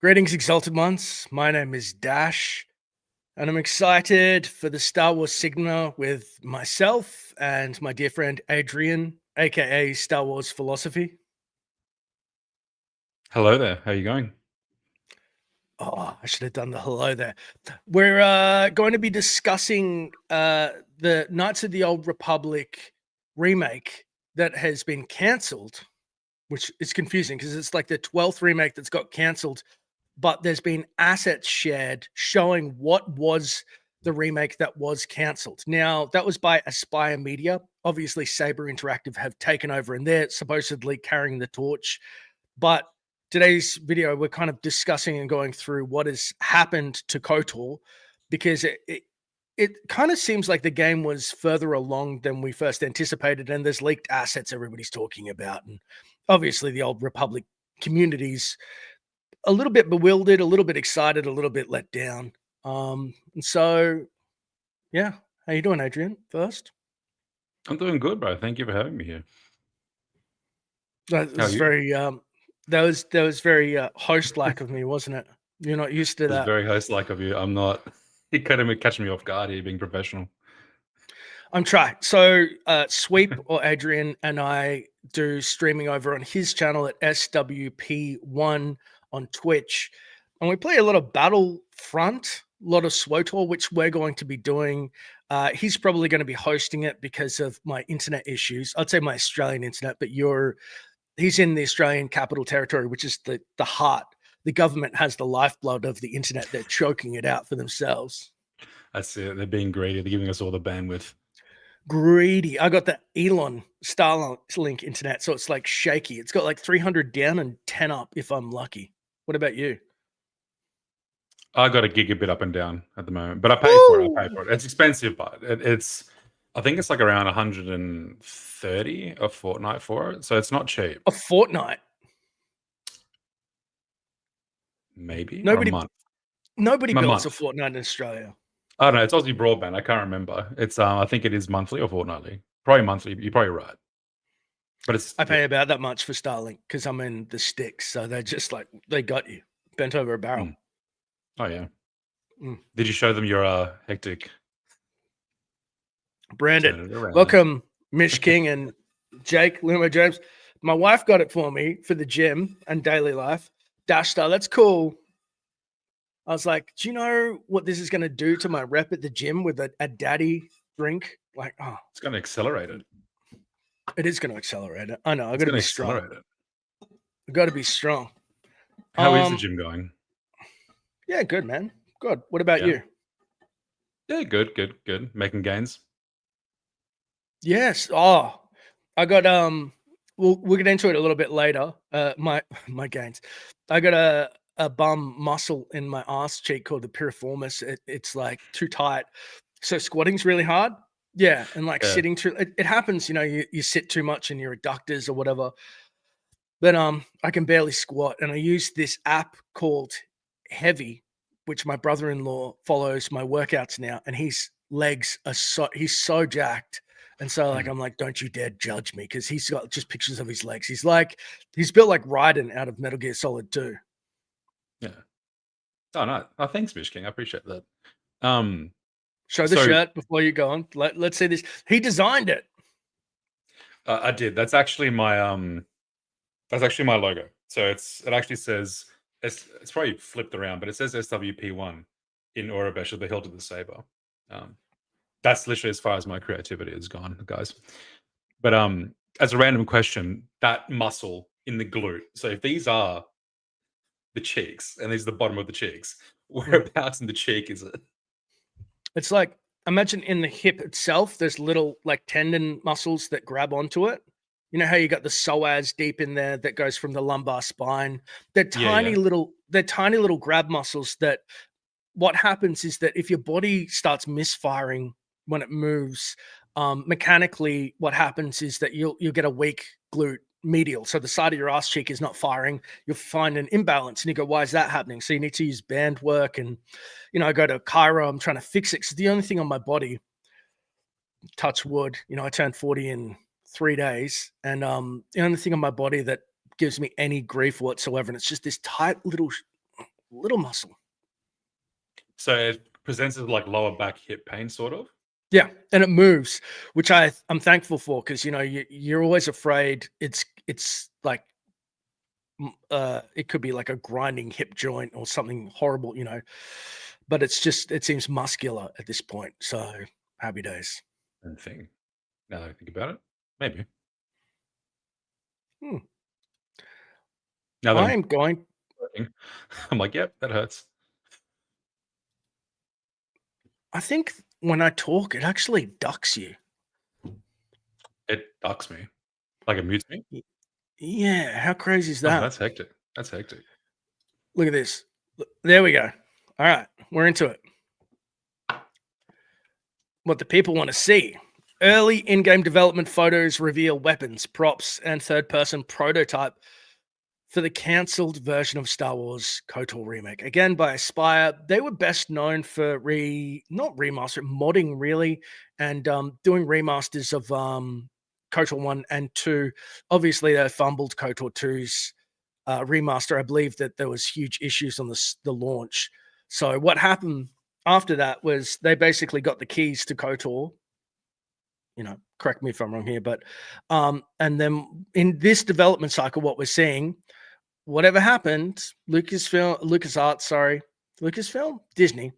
Greetings, Exalted Ones. My name is Dash, and I'm excited for the Star Wars Sigma with myself and my dear friend Adrian, aka Star Wars Philosophy. Hello there. How are you going? Oh, I should have done the hello there. We're going to be discussing the Knights of the Old Republic remake that has been cancelled, which is confusing because it's like the 12th remake that's got cancelled, but there's been assets shared showing what was the remake that was cancelled. Now, that was by Aspire Media. Obviously, Saber Interactive have taken over and they're supposedly carrying the torch. But today's video, we're kind of discussing and going through what has happened to KOTOR because it kind of seems like the game was further along than we first anticipated, and there's leaked assets everybody's talking about. And obviously, the Old Republic communities a little bit bewildered, a little bit excited, a little bit let down. And so, yeah, how you doing, Adrian? First, I'm doing good, bro. Thank you for having me here. that How are was you? very that was very host-like of me, wasn't it? You're not used to It's that. very host-like of you. I'm not. You kind of catching me off guard here, being professional. I'm trying. So, Sweep or Adrian and I do streaming over on his channel at SWP1 on Twitch, and we play a lot of Battlefront, a lot of SWOTOR, which we're going to be doing. He's probably going to be hosting it because of my internet issues. I'd say my Australian internet, but he's in the Australian Capital Territory, which is the heart. The government has the lifeblood of the internet. They're choking it out for themselves. That's it. They're being greedy. They're giving us all the bandwidth. Greedy. I got the Elon Starlink internet, so it's like shaky. It's got like 300 down and 10 up if I'm lucky. What about you? I got a gigabit up and down at the moment, but I pay for it. I pay Woo! for it. It's expensive, but it's. I think it's like around 130 a fortnight for it, so it's not cheap. A fortnight. Maybe or a Nobody month. nobody A builds a month. fortnight in Australia. I don't know. It's Aussie broadband. I can't remember. It's. I think it is monthly or fortnightly. Probably monthly. You're probably right. But it's I pay about that much for Starlink because I'm in the sticks, so they're just like they got you bent over a barrel. Mm. Oh yeah. Mm. Did you show them your hectic? Branded. Turn it around. Welcome, Mish King and Jake Limo James. My wife got it for me for the gym and daily life. Dash Star, that's cool. I was like, do you know what this is going to do to my rep at the gym with a daddy drink? Like, oh, It's going to accelerate it. it is going to accelerate it. I know. I It's got to going be to strong. accelerate it. I got to be strong. How is the gym going? Yeah, good, man. Good. What about Yeah. you? Yeah, good, good, good. Making gains. Yes. Oh, I got we'll get into it a little bit later. My gains. I got a bum muscle in my ass cheek called the piriformis. It's like too tight. So squatting's really hard. Yeah, and like Yeah. sitting too it happens, you sit too much in your adductors or whatever. But I can barely squat, and I use this app called Heavy, which my brother-in-law follows my workouts now, and his legs are he's so jacked. And so like I'm like, don't you dare judge me, because he's got just pictures of his legs. He's built like Raiden out of Metal Gear Solid 2. Yeah. Oh no. Oh, thanks, Mish King. I appreciate that. Show the So shirt before you go on. Let's see this. He designed it. I did. That's actually my logo. So it actually says it's probably flipped around, but it says SWP1 in Aurebesh with the hilt of the saber. That's literally as far as my creativity has gone, guys. But as a random question, that muscle in the glute. So if these are the cheeks and these are the bottom of the cheeks, whereabouts in the cheek is it? It's like, imagine in the hip itself, there's little like tendon muscles that grab onto it. You know how you got the psoas deep in there that goes from the lumbar spine. They're Yeah. tiny little grab muscles that what happens is that if your body starts misfiring when it moves, mechanically, what happens is that you'll get a weak glute medial. So the side of your ass cheek is not firing. You'll find an imbalance, and you go, "Why is that happening?" So you need to use band work, and I go to chiro. I'm trying to fix it because the only thing on my body, touch wood, I turned 40 in 3 days, and the only thing on my body that gives me any grief whatsoever, and it's just this tight little little muscle. So it presents as like lower back hip pain, sort of. Yeah, and it moves, which I'm thankful for because you're always afraid it's like it could be like a grinding hip joint or something horrible, but it seems muscular at this point. So happy days. And thing. Now that I think about it, maybe. Hmm. Now that I'm I'm going. working, I'm like, yep, that hurts. I think when I talk, it actually ducks you. It ducks me, like it mutes me. Y- Yeah, how crazy is Oh, that? that's hectic. That's hectic. Look at this. There we go. All right, we're into it. What the people want to see. Early in-game development photos reveal weapons, props, and third-person prototype for the cancelled version of Star Wars KOTOR remake. Again by Aspire. They were best known for not remaster, modding really, and doing remasters of KOTOR 1 and 2. Obviously, they fumbled KOTOR 2's remaster. I believe that there was huge issues on the launch. So what happened after that was they basically got the keys to KOTOR. Correct me if I'm wrong here, but and then in this development cycle, what we're seeing, whatever happened, Lucasfilm, Disney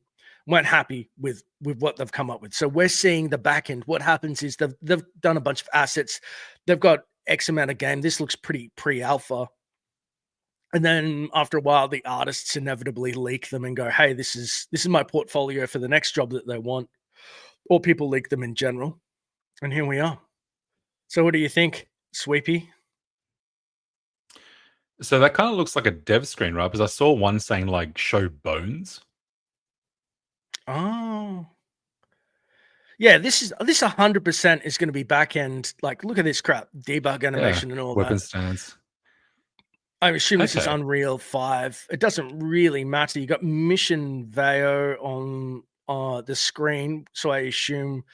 weren't happy with what they've come up with. So we're seeing the back end. What happens is they've done a bunch of assets. They've got X amount of game. This looks pretty pre-alpha. And then after a while, the artists inevitably leak them and go, "Hey, this is my portfolio for the next job that they want," or people leak them in general. And here we are. So, what do you think, Sweepy? So that kind of looks like a dev screen, right? Because I saw one saying like show bones. Oh, yeah. This 100% is going to be back end. Like, look at this crap, debug Yeah. animation and all Weapon that. stance. I assume this is Okay. Unreal 5. It doesn't really matter. You got Mission Veo on the screen, so I assume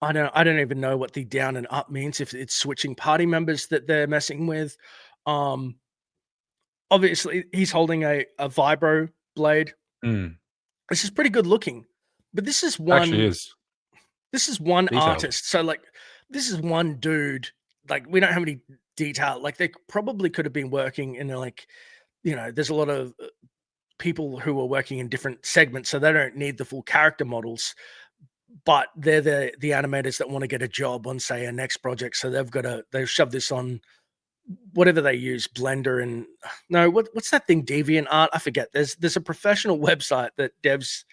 I don't even know what the down and up means, if it's switching party members that they're messing with. Um, Obviously, he's holding a vibro blade. Mm. This is pretty good looking, but Actually is this is one detailed. artist. So like this is one dude. Like we don't have any detail. Like they probably could have been working in there's a lot of people who are working in different segments, so they don't need the full character models. But they're the animators that want to get a job on, say, a next project. So they've shoved this on whatever they use, Blender and no, what's that thing, Deviant Art? I forget. There's a professional website that devs.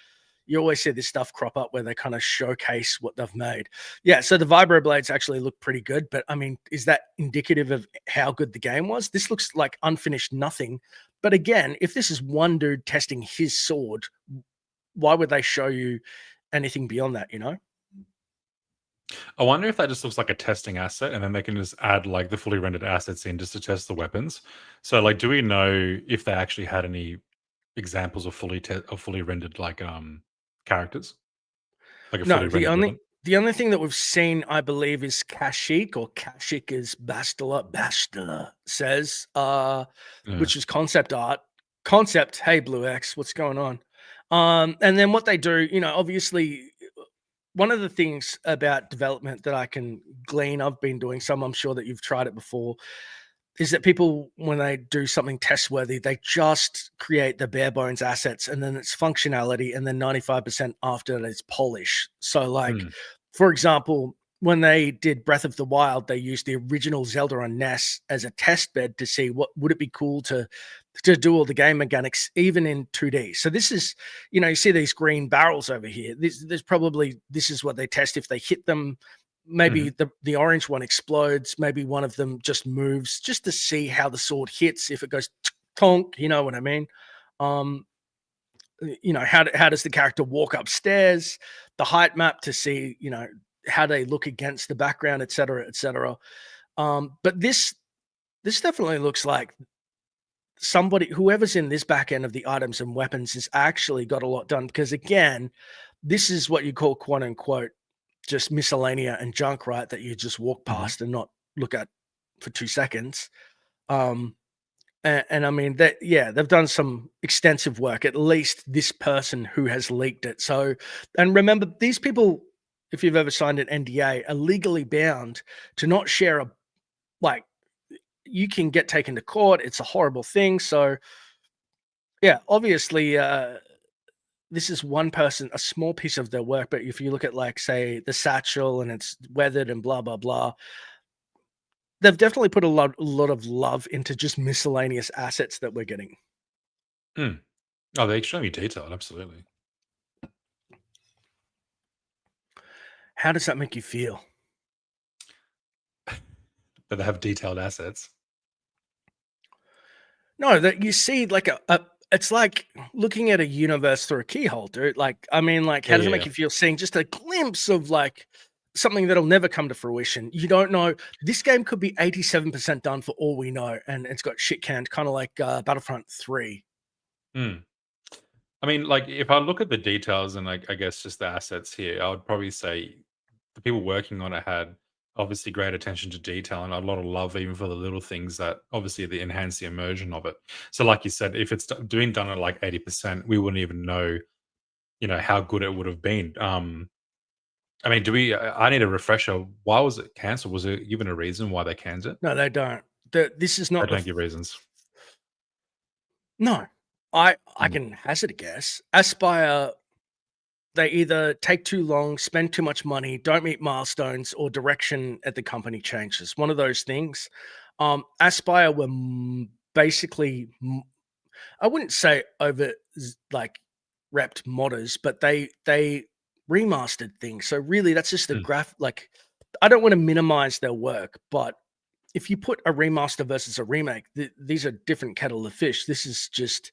You always see this stuff crop up where they kind of showcase what they've made. Yeah, so the vibro blades actually look pretty good, but I mean, is that indicative of how good the game was? This looks like unfinished nothing. But again, if this is one dude testing his sword, why would they show you anything beyond that, I wonder if that just looks like a testing asset, and then they can just add like the fully rendered assets in just to test the weapons. So, like, do we know if they actually had any examples of fully rendered like characters, like a fully No, rendered weapon? the only thing that we've seen, I believe, is Kashyyyk, or Kashyyyk as Bastila says, Yeah. which is concept art. Concept, hey Blue X, what's going on? And then what they do, obviously one of the things about development that I can glean, I've been doing some, I'm sure that you've tried it before, is that people, when they do something test worthy, they just create the bare bones assets and then it's functionality. And then 95% after that is polish. So, like, Mm. for example, when they did Breath of the Wild, they used the original Zelda on NES as a test bed to see what would it be cool to do all the game mechanics, even in 2D. So this is, you see these green barrels over here. This is what they test if they hit them. Maybe Mhm. the orange one explodes. Maybe one of them just moves, just to see how the sword hits. If it goes tonk, you know what I mean. Um, how does the character walk upstairs? The height map to see how they look against the background, etc., etc. But this definitely looks like whoever's in this back end of the items and weapons has actually got a lot done, because again, this is what you call quote unquote just miscellanea and junk, right? That you just walk Mhm. past and not look at for 2 seconds. Um, And I mean that, yeah, they've done some extensive work, at least this person who has leaked it. So, and remember, these people, if you've ever signed an NDA, are legally bound to not share a, like, you can get taken to court. It's a horrible thing. So, yeah, obviously, this is one person, a small piece of their work. But if you look at, like, say, the satchel and it's weathered and blah, blah, blah, they've definitely put a lot of love into just miscellaneous assets that we're getting. Mm. Oh, they're extremely detailed, absolutely. How does that make you feel? But they have detailed assets. No, that you see like a it's like looking at a universe through a keyhole, dude. Like, I mean, like, Yeah, how does it yeah, make yeah. you feel seeing just a glimpse of like something that'll never come to fruition? You don't know. This game could be 87% done for all we know, and it's got shit canned, kind of like Battlefront 3. Mm. I mean, like, if I look at the details and, like, I guess just the assets here, I would probably say the people working on it had obviously great attention to detail and a lot of love even for the little things that obviously they enhance the immersion of it. So, like you said, if it's doing done at like 80%, we wouldn't even know, how good it would have been. I mean, do we? I need a refresher. Why was it cancelled? Was it given a reason why they canned it? No, they don't. This is I not the don't give reasons. no. I Mm, can hazard a guess. Aspire, they either take too long, spend too much money, don't meet milestones, or direction at the company changes. One of those things. Aspire were basically, I wouldn't say over like repped modders, but they remastered things. So really, that's just a mm, graph. Like, I don't want to minimize their work, but if you put a remaster versus a remake, these are different kettle of fish. This is just,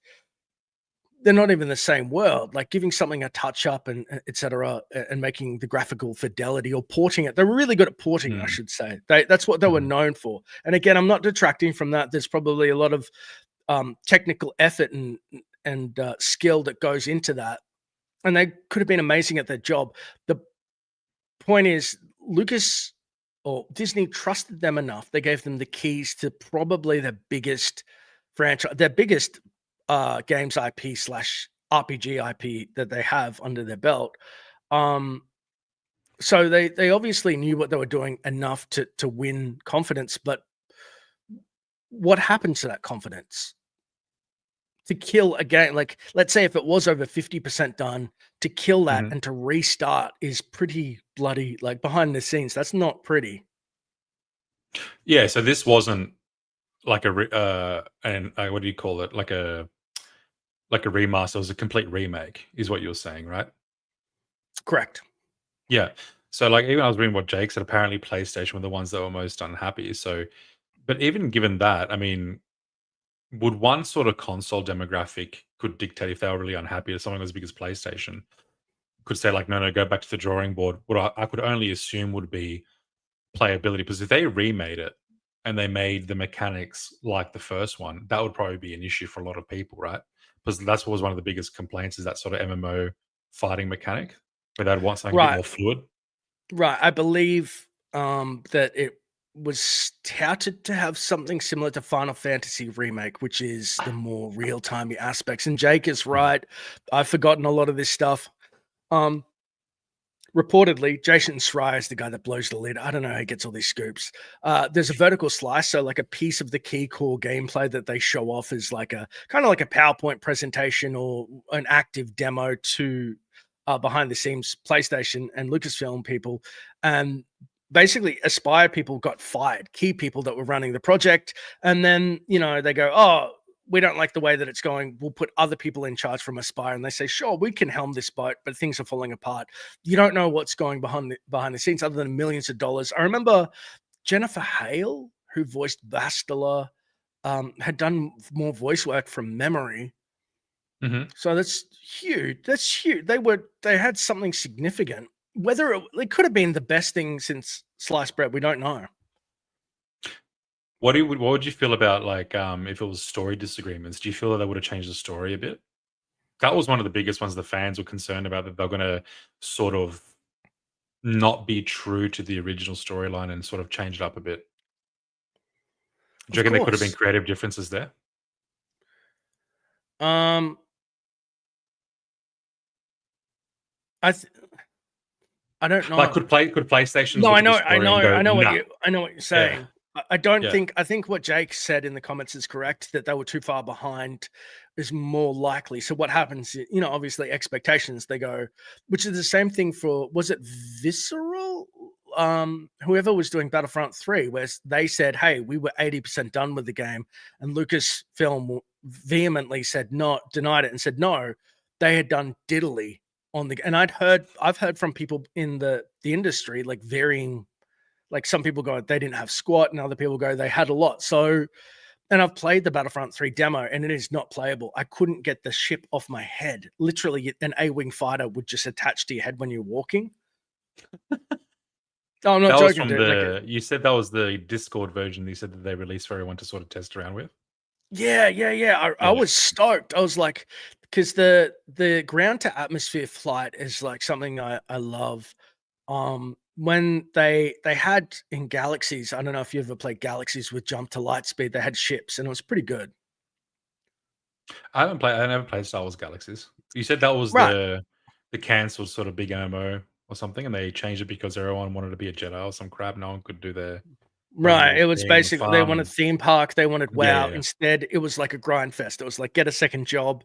they're not even the same world. Like, giving something a touch up and etc. And making the graphical fidelity or porting it. They're really good at porting, I mm, should say. That's what they were mhm, known for. And again, I'm not detracting from that. There's probably a lot of technical effort and skill that goes into that, and they could have been amazing at their job. The point is, Lucas or Disney trusted them enough. They gave them the keys to probably their biggest franchise, their biggest games IP slash RPG IP that they have under their belt. Um, so they obviously knew what they were doing enough to win confidence. But what happened to that confidence? To kill a game, like, let's say if it was over 50% done, to kill that mhm. and to restart is pretty bloody, like, behind the scenes. That's not pretty. Yeah. So this wasn't like and what do you call it? Like a remaster. It was a complete remake, is what you're saying, right? Correct. Yeah. So, like, even I was reading what Jake said, apparently PlayStation were the ones that were most unhappy. So, but even given that, I mean, would one sort of console demographic could dictate if they were really unhappy or something as big as PlayStation could say like, no, no, go back to the drawing board. What I could only assume would be playability, because if they remade it and they made the mechanics like the first one, that would probably be an issue for a lot of people, right? Because that's what was one of the biggest complaints, is that sort of MMO fighting mechanic where they'd want something a bit Right, more fluid. right. I believe, that it was touted to have something similar to Final Fantasy Remake, which is the more real-timey aspects, and Jake is Mhm. right. I've forgotten a lot of this stuff. Um, Reportedly, Jason Schreier is the guy that blows the lid. I don't know how he gets all these scoops. There's a vertical slice, so like a piece of the key core gameplay that they show off is like a kind of like a PowerPoint presentation or an active demo to behind the scenes PlayStation and Lucasfilm people. And basically, Aspire people got fired, key people that were running the project. And then, they go, oh, we don't like the way that it's going. We'll put other people in charge from Aspire. And they say, sure, we can helm this boat, but things are falling apart. You don't know what's going behind the scenes other than millions of dollars. I remember Jennifer Hale, who voiced Bastila, had done more voice work from memory. Mhm. So that's huge. That's huge. They had something significant. Whether it could have been the best thing since sliced bread, we don't know. What would you feel about like if it was story disagreements? Do you feel that they would have changed the story a bit? That was one of the biggest ones the fans were concerned about, that they're going to sort of not be true to the original storyline and sort of change it up a bit. Do you Of reckon there could have been course. creative differences there? Um, I th- I don't Like, know. could PlayStation No, look I at know, this I story know, and go, I know what nah, you're yeah, saying. I don't yeah. think I think what Jake said in the comments is correct, that they were too far behind is more likely. So what happens, obviously expectations, they go, which is the same thing for, was it Visceral? Whoever was doing Battlefront 3, where they said, "Hey, we were 80% done with the game," and Lucasfilm vehemently said no, denied it and said no, they had done diddly on the, and I've heard from people in the industry, like varying, like some people go they didn't have squat and other people go they had a lot. So, and I've played the Battlefront 3 demo and it is not playable. I couldn't get the ship off my head. Literally an A-wing fighter would just attach to your head when you're walking. Oh, I'm not That was joking, from dude. Like, you said that was the Discord version you said that they released for everyone to sort of test around with? yeah. I Yeah. was stoked. I was like, because the ground to atmosphere flight is like something I love. When they had in Galaxies, I don't know if you ever played Galaxies with jump to light speed, they had ships and it was pretty good. I never played Star Wars Galaxies. You said that was Right. the canceled sort of big MMO or something, and they changed it because everyone wanted to be a Jedi or some crap. No one could do their own Right. little It was thing and basically they farm wanted and theme park, they wanted yeah, WoW. yeah. Instead, it was like a grind fest. It was like get a second job,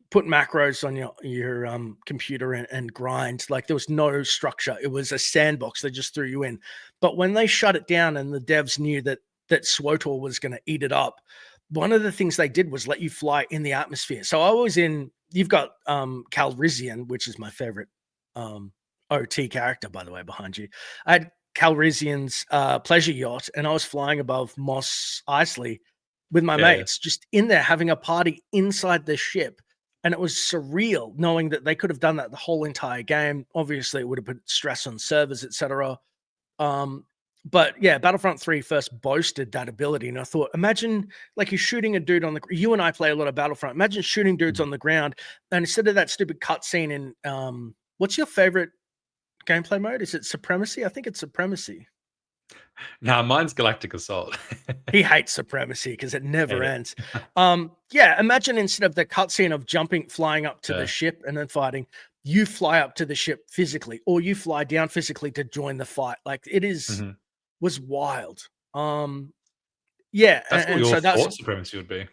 put macros on your computer and grind. Like there was no structure. It was a sandbox. They just threw you in. But when they shut it down and the devs knew that SWTOR was going to eat it up, one of the things they did was let you fly in the atmosphere. So I was in. You've got Calrissian, which is my favorite um, OT character, by the way, behind you. I had Calrissian's pleasure yacht, and I was flying above Moss Eisley with my Yeah. mates, just in there having a party inside the ship. And it was surreal knowing that they could have done that the whole entire game. Obviously, it would have put stress on servers, etc. Um, but yeah, Battlefront 3 first boasted that ability. And I thought, imagine like you're shooting a dude on the, you and I play a lot of Battlefront. Imagine shooting dudes Mhm. on the ground. And instead of that stupid cutscene in, what's your favorite gameplay mode? Is it Supremacy? I think it's Supremacy. Now mine's Galactic Assault. He hates Supremacy because it never Hate it. ends. Yeah, imagine instead of the cutscene of jumping, flying up to the Yeah. ship and then fighting, you fly up to the ship physically, or you fly down physically to join the fight. Like it is Mhm. was wild. Yeah, That's what we and all so that's, thought Supremacy would be.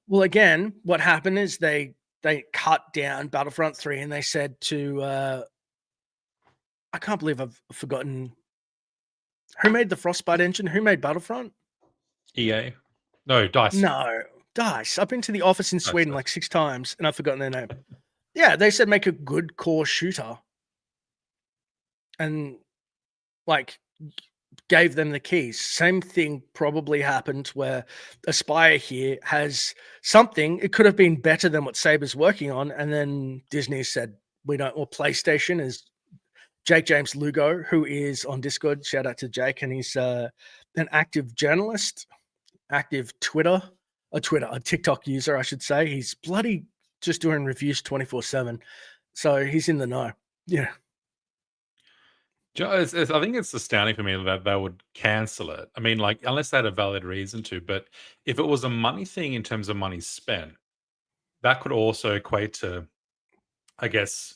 well, again, what happened is they cut down Battlefront 3 and they said to I can't believe I've forgotten who made the Frostbite engine, who made Battlefront? EA? No, DICE. No, Dice. I've been to the office in DICE, Sweden DICE. like 6 times and I've forgotten their name. Yeah, they said make a good core shooter and like gave them the keys. Same thing probably happened where Aspire here has something. It could have been better than what Saber's working on, and then Disney said we don't. Or PlayStation is Jake James Lugo, who is on Discord. Shout out to Jake, and he's an active journalist, active a TikTok user, I should say. He's bloody just doing reviews 24/7, so he's in the know. Yeah. I think it's astounding for me that they would cancel it. I mean, like, unless they had a valid reason to, but if it was a money thing in terms of money spent, that could also equate to, I guess,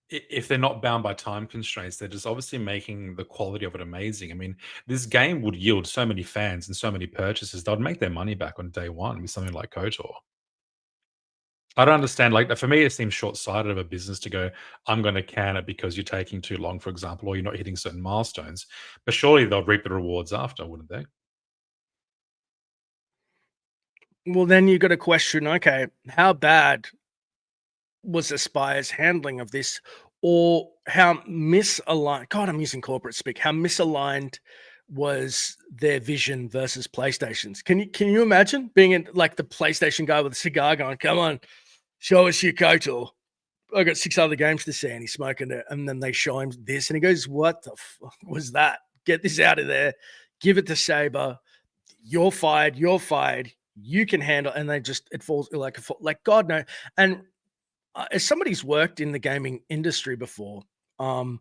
if they're not bound by time constraints, they're just obviously making the quality of it amazing. I mean, this game would yield so many fans and so many purchases, they'd make their money back on day one with something like KOTOR. I don't understand. Like for me, it seems short-sighted of a business to go, "I'm going to can it because you're taking too long," for example, or you're not hitting certain milestones. But surely they'll reap the rewards after, wouldn't they? Well, then you got to question, okay, how bad was Aspire's handling of this, or how misaligned? God, I'm using corporate speak. How misaligned was their vision versus PlayStation's? Can you imagine being in like the PlayStation guy with a cigar, going, "Come on, show us your KOTOR. I got 6 other games to see," and he's smoking it, and then they show him this, and he goes, "What the fuck was that? Get this out of there. Give it to Saber. You're fired. You're fired. You can handle." And they just it falls like God no. And as somebody who's worked in the gaming industry before, um,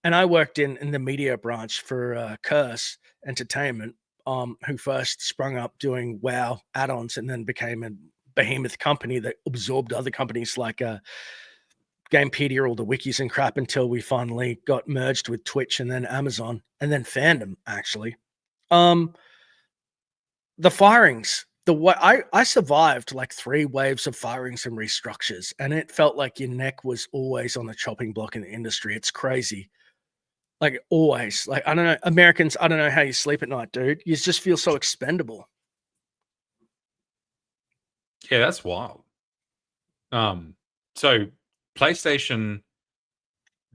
and I worked in the media branch for Curse Entertainment, who first sprung up doing WoW add-ons and then became a behemoth company that absorbed other companies like Gamepedia, all the wikis and crap, until we finally got merged with Twitch and then Amazon and then Fandom, actually. The firings, the way I survived like 3 waves of firings and restructures, and it felt like your neck was always on the chopping block in the industry. It's crazy. Like always. Like, I don't know, Americans, I don't know how you sleep at night, dude. You just feel so expendable. Yeah, that's wild. So PlayStation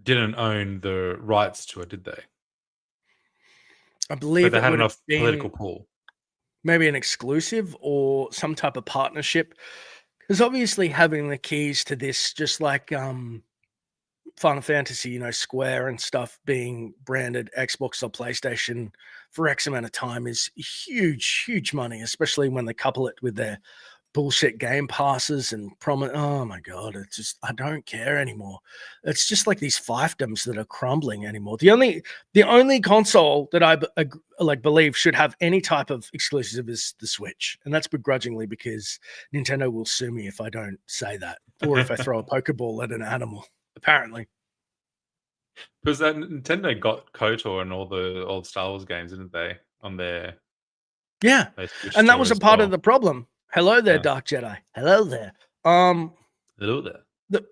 didn't own the rights to it, did they? I But believe they it had would have enough political been pull. maybe an exclusive or some type of partnership. Because obviously having the keys to this, just like Final Fantasy, Square and stuff being branded Xbox or PlayStation for X amount of time is huge, huge money, especially when they couple it with their bullshit game passes and promise. Oh my god, it's just I don't care anymore. It's just like these fiefdoms that are crumbling anymore. The only console that I believe should have any type of exclusive is the Switch, and that's begrudgingly because Nintendo will sue me if I don't say that, or if I throw a Pokeball at an animal. Apparently, Because that Nintendo got KOTOR and all the old Star Wars games, didn't they? On yeah, their Switch and that store was a as part of well. the problem. Hello there, Yeah. Dark Jedi. Hello there. Um, Hello there. the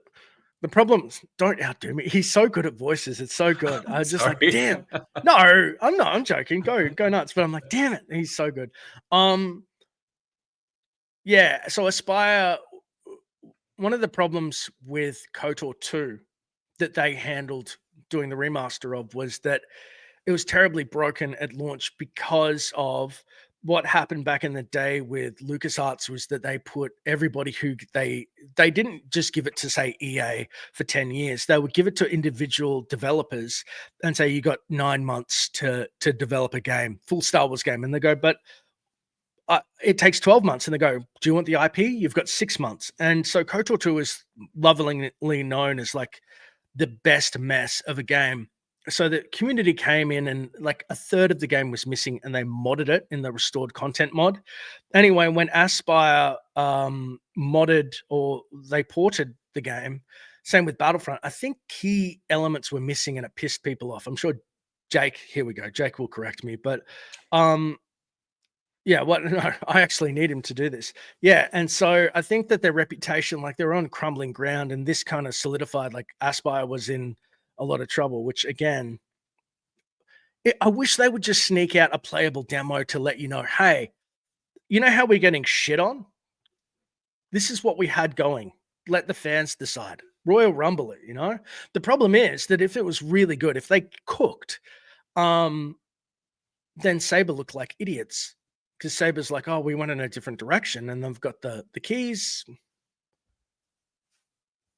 The problems don't outdo me. He's so good at voices. It's so good. I just like, Sorry. damn. No, I'm not. I'm joking. Go nuts. But I'm like, damn it. He's so good. Um, yeah. So Aspire, one of the problems with KOTOR 2 that they handled doing the remaster of was that it was terribly broken at launch because of what happened back in the day with LucasArts was that they put everybody who they didn't just give it to say EA for 10 years. They would give it to individual developers and say you got 9 months to develop a game, full Star Wars game, and they go, but it takes 12 months, and they go, do you want the IP? You've got 6 months. And so KOTOR 2 is lovingly known as like the best mess of a game. So the community came in and like a third of the game was missing, and they modded it in the restored content mod. Anyway, when Aspire modded or they ported the game, same with Battlefront, I think key elements were missing and it pissed people off. I'm sure Jake, here we go. Jake will correct me, but yeah, what? No, I actually need him to do this. Yeah, and so I think that their reputation, like they're on crumbling ground, and this kind of solidified. Like Aspire was in a lot of trouble, which again, I wish they would just sneak out a playable demo to let you know, hey, you know how we're getting shit on? This is what we had going. Let the fans decide. Royal Rumble it. The problem is that if it was really good, if they cooked, um, then Saber looked like idiots because Saber's like, oh, we went in a different direction, and they've got the keys.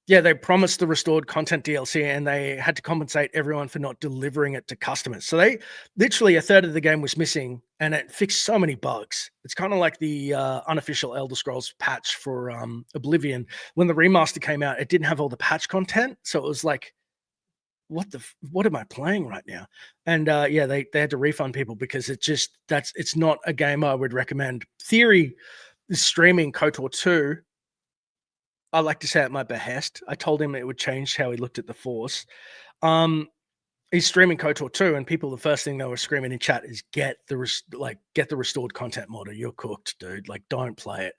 Yeah, they promised the restored content DLC, and they had to compensate everyone for not delivering it to customers. So they literally a third of the game was missing, and it fixed so many bugs. It's kind of like the unofficial Elder Scrolls patch for Oblivion. When the remaster came out, it didn't have all the patch content, so it was like, what am I playing right now? And yeah, they had to refund people because it's not a game I would recommend. Theory is streaming KOTOR 2. I like to say at my behest. I told him it would change how he looked at the Force. He's streaming KOTOR 2, and people, the first thing they were screaming in chat is get the restored content mod, or you're cooked, dude. Like, don't play it.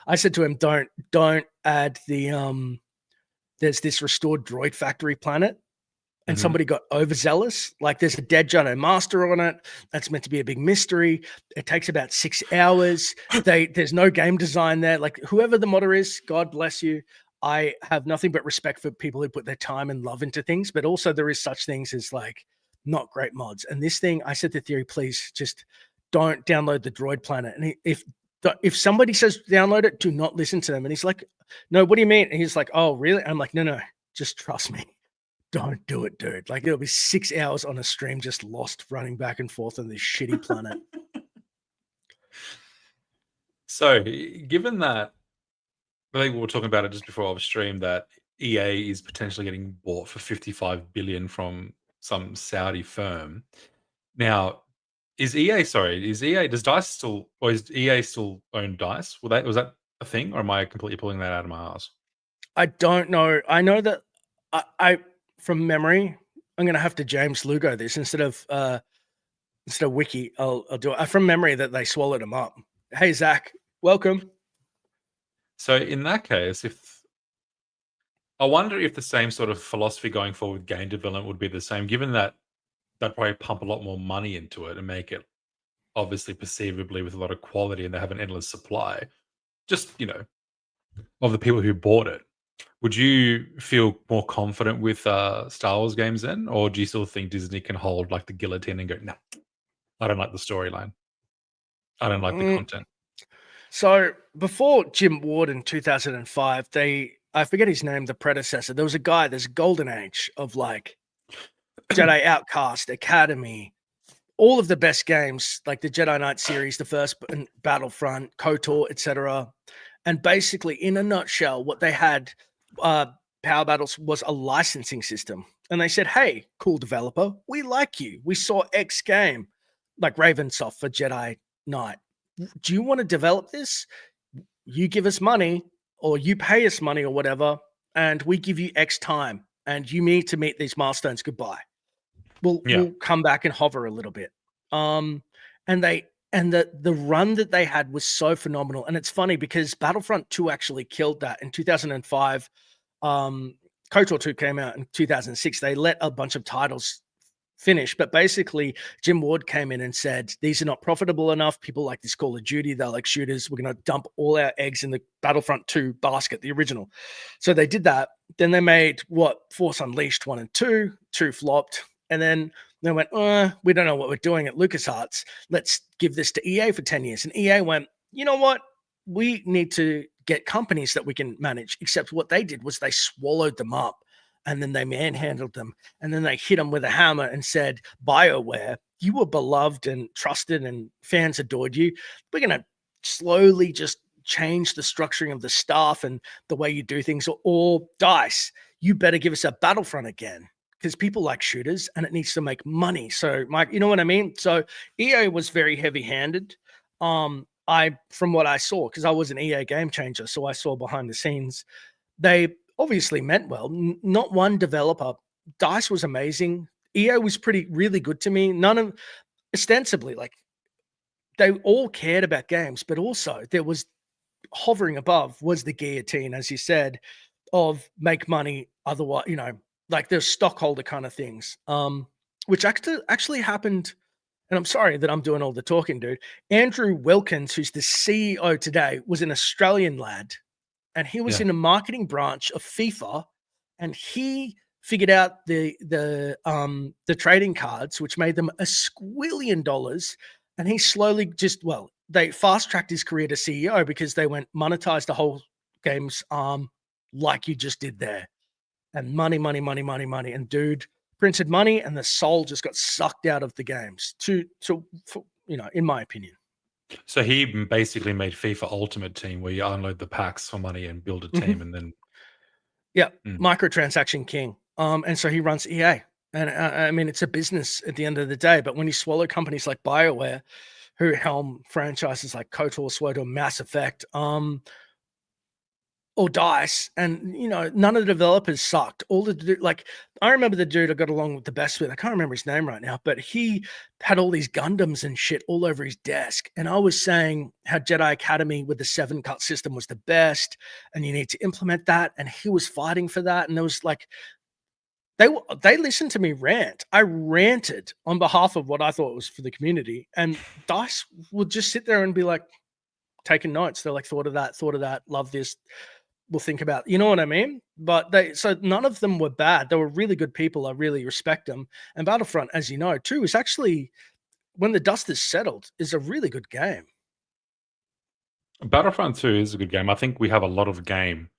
I said to him, don't add the there's this restored droid factory planet. And somebody got overzealous. Like there's a dead Jedi Master on it. That's meant to be a big mystery. It takes about 6 hours. There's no game design there. Like whoever the modder is, God bless you. I have nothing but respect for people who put their time and love into things, but also there is such things as like not great mods. And this thing, I said to Theory, please just don't download the Droid Planet. And if somebody says download it, do not listen to them. And he's like, no, what do you mean? And he's like, oh, really? I'm like, no, just trust me. Don't do it, dude. Like it'll be 6 hours on a stream just lost running back and forth on this shitty planet. So, given that, I think we were talking about it just before I stream that EA is potentially getting bought for 55 billion from some Saudi firm. Now, is EA does Dice still, or is EA still own Dice? Was that a thing, or am I completely pulling that out of my ass? I don't know. I know that I from memory, I'm gonna have to James Lugo this instead of wiki. I'll do it from memory that they swallowed him up. Hey Zach, welcome. So in that case, if I wonder if the same sort of philosophy going forward with game development would be the same, given that they'd probably pump a lot more money into it and make it obviously perceivably with a lot of quality, and they have an endless supply. Just of the people who bought it. Would you feel more confident with Star Wars games then, or do you still think Disney can hold like the guillotine and go, "No, I don't like the storyline. I don't like the Mm, content." So before Jim Ward in 2005, I forget his name, the predecessor. There was a guy. There's a golden age of like Jedi Outcast, Academy, all of the best games, like the Jedi Knight series, the first Battlefront, KOTOR, etc. And basically, in a nutshell, what they had, uh, Power Battles was a licensing system. And they said, "Hey, cool developer, we like you. We saw X game, like Ravensoft for Jedi Knight. Do you want to develop this? You give us money, or you pay us money, or whatever, and we give you X time, and you need to meet these milestones. Goodbye. We'll Yeah, we'll come back and hover a little bit." Um, and they and the run that they had was so phenomenal. And it's funny because Battlefront 2 actually killed that in 2005. Um, KOTOR 2 came out in 2006. They let a bunch of titles finish, but basically Jim Ward came in and said, "These are not profitable enough. People like this Call of Duty. They're like shooters. We're going to dump all our eggs in the Battlefront 2 basket, the original." So they did that. Then they made what Force Unleashed 1 and 2. 2 flopped. And then they went, we don't know what we're doing at LucasArts. Let's give this to EA for 10 years. And EA went, "You know what? We need to get companies that we can manage." Except what they did was they swallowed them up, and then they manhandled them, and then they hit them with a hammer and said, "BioWare, you were beloved and trusted and fans adored you. We're going to slowly just change the structuring of the staff and the way you do things, or DICE, you better give us a Battlefront again, because people like shooters and it needs to make money." So, Mike, you know what I mean? So EA was very heavy-handed. From what I saw, because I was an EA game changer, so I saw behind the scenes, they obviously meant well. Not one developer. DICE was amazing. EA was really good to me. None of ostensibly, like, they all cared about games, but also there was hovering above was the guillotine, as you said, of make money. Otherwise, like there's stockholder kind of things, which actually happened. And I'm sorry that I'm doing all the talking, dude. Andrew Wilkins, who's the CEO today, was an Australian lad, and he was yeah. in the marketing branch of FIFA, and he figured out the trading cards, which made them $1 squillion. And he slowly they fast tracked his career to CEO because they went monetize the whole game's arm, like you just did there, and money, money, money, money, money, and dude printed money, and the soul just got sucked out of the games. In my opinion. So he basically made FIFA Ultimate Team, where you unload the packs for money and build a Mhm. team, and then Yeah, mm. microtransaction king. And so he runs EA, and I mean it's a business at the end of the day. But when you swallow companies like BioWare, who helm franchises like KOTOR, SWOTOR, Mass Effect, or DICE, and none of the developers sucked. I remember the dude I got along with the best with. I can't remember his name right now, but he had all these Gundams and shit all over his desk. And I was saying how Jedi Academy with the 7-cut system was the best, and you need to implement that. And he was fighting for that. And there was like they listened to me rant. I ranted on behalf of what I thought was for the community, and DICE would just sit there and be like taking notes. They're like, thought of that, love this, we'll think about, you know what I mean? But none of them were bad. They were really good people. I really respect them. And Battlefront, as you know, too, is actually, when the dust is settled, is a really good game. Battlefront 2 is a good game. I think we have a lot of game,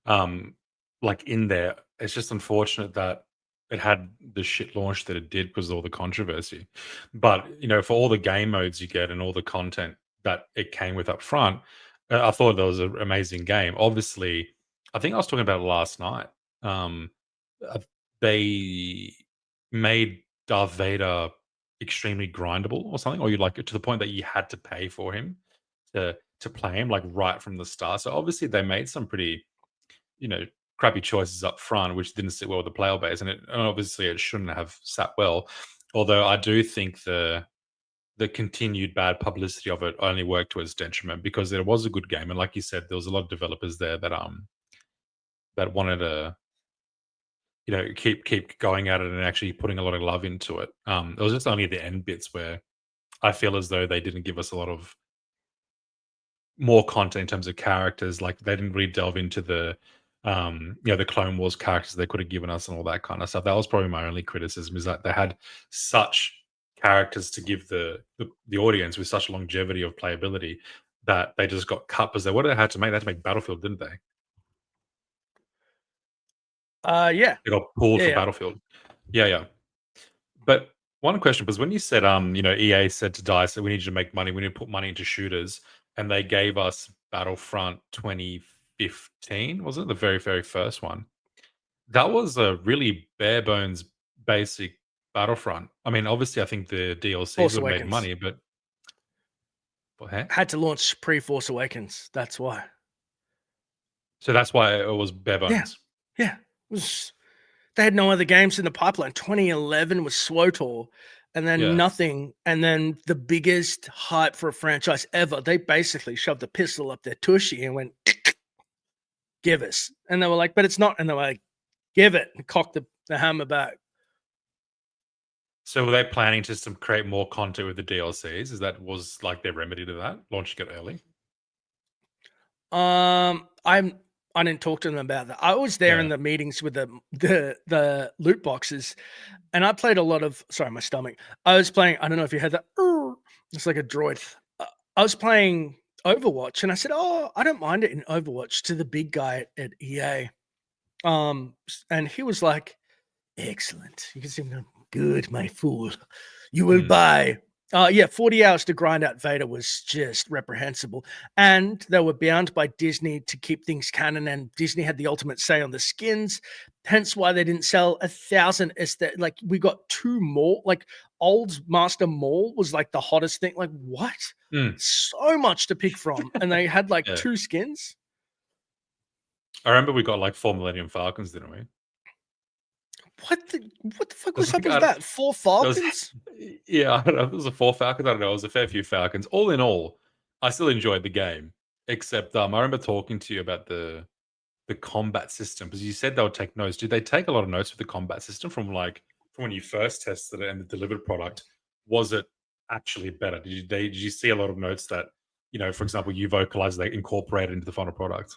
um, like in there. It's just unfortunate that it had the shit launch that it did because of all the controversy. But for all the game modes you get and all the content that it came with up front, I thought that was an amazing game. Obviously, I think I was talking about it last night. Um, uh, they made Darth Vader extremely grindable or something, or you like it to the point that you had to pay for him to to play him like right from the start. So obviously they made some pretty, crappy choices up front, which didn't sit well with the player base, and obviously it shouldn't have sat well. Although I do think the continued bad publicity of it only worked to its detriment, because it was a good game, and like you said, there was a lot of developers there that wanted to keep going at it and actually putting a lot of love into it. It was just only the end bits where I feel as though they didn't give us a lot of more content in terms of characters. Like they didn't really delve into the Clone Wars characters they could have given us and all that kind of stuff. That was probably my only criticism, is that they had such characters to give the audience with such longevity of playability that they just got cut. Because what did they had to make? They had to make Battlefield, didn't they? Yeah. They got pulled Yeah, for yeah. Battlefield. Yeah, yeah. But one question was, when you said, EA said to DICE that we need you to make money, we need to put money into shooters, and they gave us Battlefront 2015, wasn't it? The very, very first one. That was a really bare bones, basic Battlefront. I mean, obviously, I think the DLCs Force would have made Awakens. money, but hey? Had to launch pre-Force Awakens. That's why. So that's why it was bare Yeah. bones. Yeah. It was, they had no other games in the pipeline. 2011 was SWTOR, and then Yeah. nothing. And then the biggest hype for a franchise ever. They basically shoved a pistol up their tushy and went, give us. And they were like, but it's not. And they were like, give it. And cocked the hammer back. So were they planning to create more content with the DLCs? Was like their remedy to that, launching it early? I didn't talk to them about that. I was there in Yeah. the meetings with the loot boxes, and I played a lot of. Sorry, my stomach. I was playing. I don't know if you had that. It's like a droid. I was playing Overwatch, and I said, "Oh, I don't mind it in Overwatch," to the big guy at EA. And he was like, "Excellent." You can see him going, "Good, my fool. You will Mm. buy." Yeah, 40 hours to grind out Vader was just reprehensible. And they were bound by Disney to keep things canon, and Disney had the ultimate say on the skins. Hence why they didn't sell 1,000 like we got 2 more. Like old Master Maul was like the hottest thing. Like, what? Mm. So much to pick from. And they had like Yeah. 2 skins. I remember we got like 4 Millennium Falcons, didn't we? What the fuck It was was up like, with that? 4 There was Falcons? yeah, I don't know if it was a 4 Falcons, I don't know, it was a fair few Falcons. All in all, I still enjoyed the game, except, I remember talking to you about the combat system, because you said they would take notes. Did they take a lot of notes with the combat system from when you first tested it and the delivered product? Was it actually better? Did you see a lot of notes that, for example, you vocalized, they incorporated into the final product?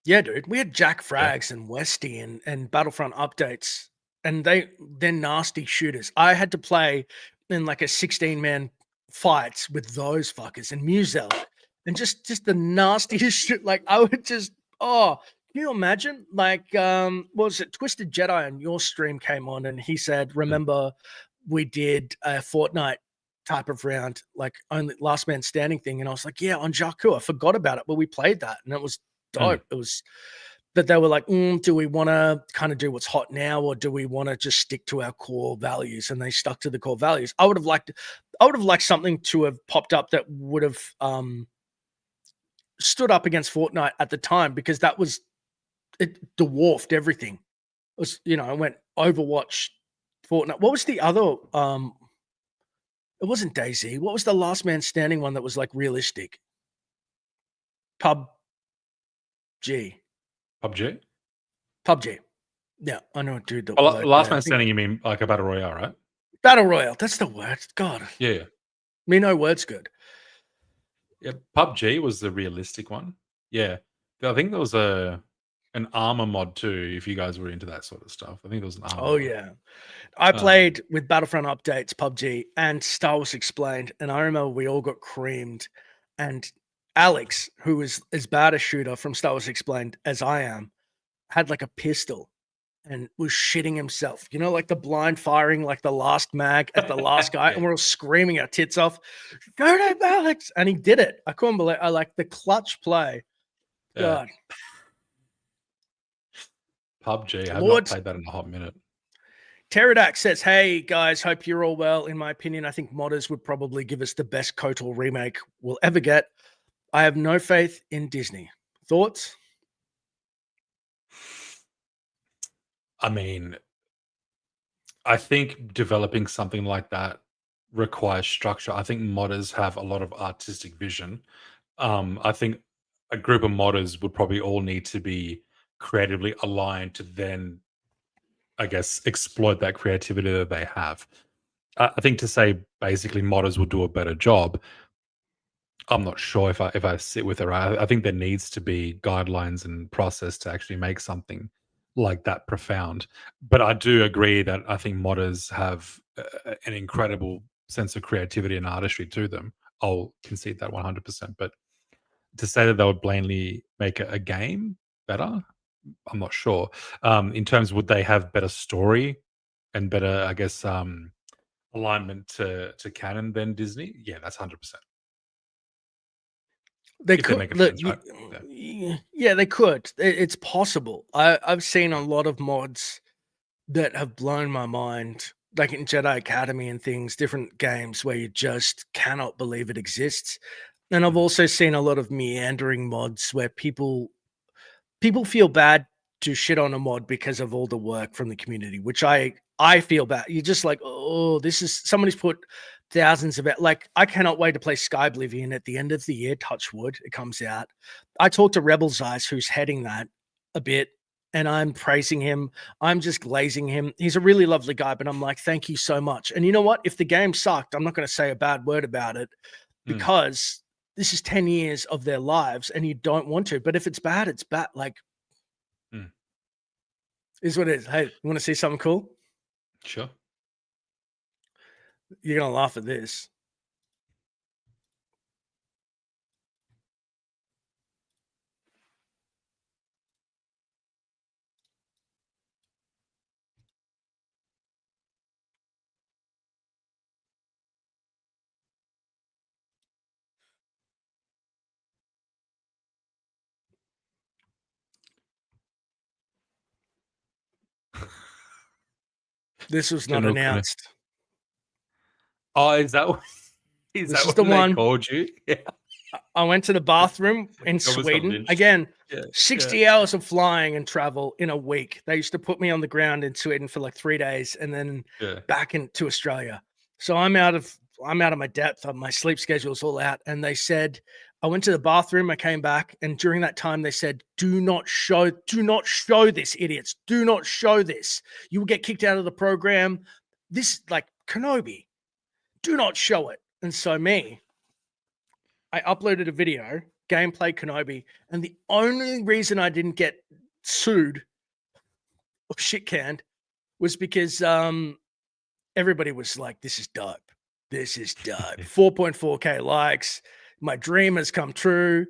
Yeah, dude. We had Jack Yeah. Frags and Westy and Battlefront updates, and they're nasty shooters. I had to play in like a 16-man fights with those fuckers and Musel, and just the nastiest shit. Like I would just can you imagine? Like what was it? Twisted Jedi on your stream came on and he said, Mm, remember we did a Fortnite type of round, like only last man standing thing. And I was like, yeah, on Jakku. I forgot about it, but we played that and it was mm. dope. It was that they were like, do we want to kind of do what's hot now, or do we want to just stick to our core values? And they stuck to the core values. I would have liked something to have popped up that would have stood up against Fortnite at the time, because it dwarfed everything. It was, I went Overwatch, Fortnite. What was the other? It wasn't DayZ. What was the last man standing one that was like realistic? PUBG. PUBG? PUBG. Yeah, I know a dude that Oh, worked last there. I man think standing, you mean like a battle royale, right? Battle Royale. That's the word. God, Yeah. me no words good. Yeah, PUBG was the realistic one. Yeah. I think there was an armor mod too, if you guys were into that sort of stuff. I think there was an armor Oh mod. yeah. I Um, played with Battlefront updates, PUBG, and Star Wars Explained, and I remember we all got creamed. And Alex, who is as bad a shooter from Star Wars Explained as I am, had like a pistol and was shitting himself. You know, like the blind firing, like the last mag at the last guy, yeah. and we're all screaming our tits off. Go to Alex, and he did it. I couldn't believe. I like the clutch play. Yeah. God, PUBG, I have not Lord, played that in a hot minute. Pterodax says, "Hey guys, hope you're all well. In my opinion, I think modders would probably give us the best KOTOR remake we'll ever get. I have no faith in Disney. Thoughts?" I mean, I think developing something like that requires structure. I think modders have a lot of artistic vision. I think a group of modders would probably all need to be creatively aligned to then, I guess, exploit that creativity that they have. I think to say basically modders will do a better job, I'm not sure if I sit with her. I think there needs to be guidelines and process to actually make something like that profound. But I do agree that I think modders have an incredible sense of creativity and artistry to them. I'll concede that 100%. But to say that they would blindly make a game better, I'm not sure. In terms, would they have better story and better, I guess, alignment to canon than Disney? Yeah, that's 100%. They If they could make a look, franchise, yeah. yeah, they could. It's possible. I've seen a lot of mods that have blown my mind, like in Jedi Academy and things, different games where you just cannot believe it exists. And I've Mm, also seen a lot of meandering mods where people feel bad to shit on a mod because of all the work from the community, which I feel bad. You're just like, oh, this is somebody's put thousands of it. Like, I cannot wait to play Sky Oblivion at the end of the year. Touch wood, it comes out. I talked to Rebel's Eyes, who's heading that a bit, and I'm praising him. I'm just glazing him. He's a really lovely guy, but I'm like, thank you so much. And you know what? If the game sucked, I'm not going to say a bad word about it mm, because this is 10 years of their lives and you don't want to. But if it's bad, it's bad. Like, mm. is what it is. Hey, you want to see something cool? Sure. You're gonna laugh at this. This was not General Kuna. announced. Oh, is that what is This that is the what they one. called you? Yeah. I went to the bathroom in You almost got Sweden. lynched. Again, Yeah, yeah, 60 hours of flying and travel in a week. They used to put me on the ground in Sweden for like 3 days and then yeah. back into Australia. So I'm out of my depth. My sleep schedule's all out. And they said, I went to the bathroom, I came back, and during that time they said, do not show this, idiots. Do not show this. You will get kicked out of the program. This like Kenobi. Do not show it. And so I uploaded a video, gameplay Kenobi, and the only reason I didn't get sued or shit canned was because everybody was like, "This is dope. This is dope." 4.4K likes. My dream has come true.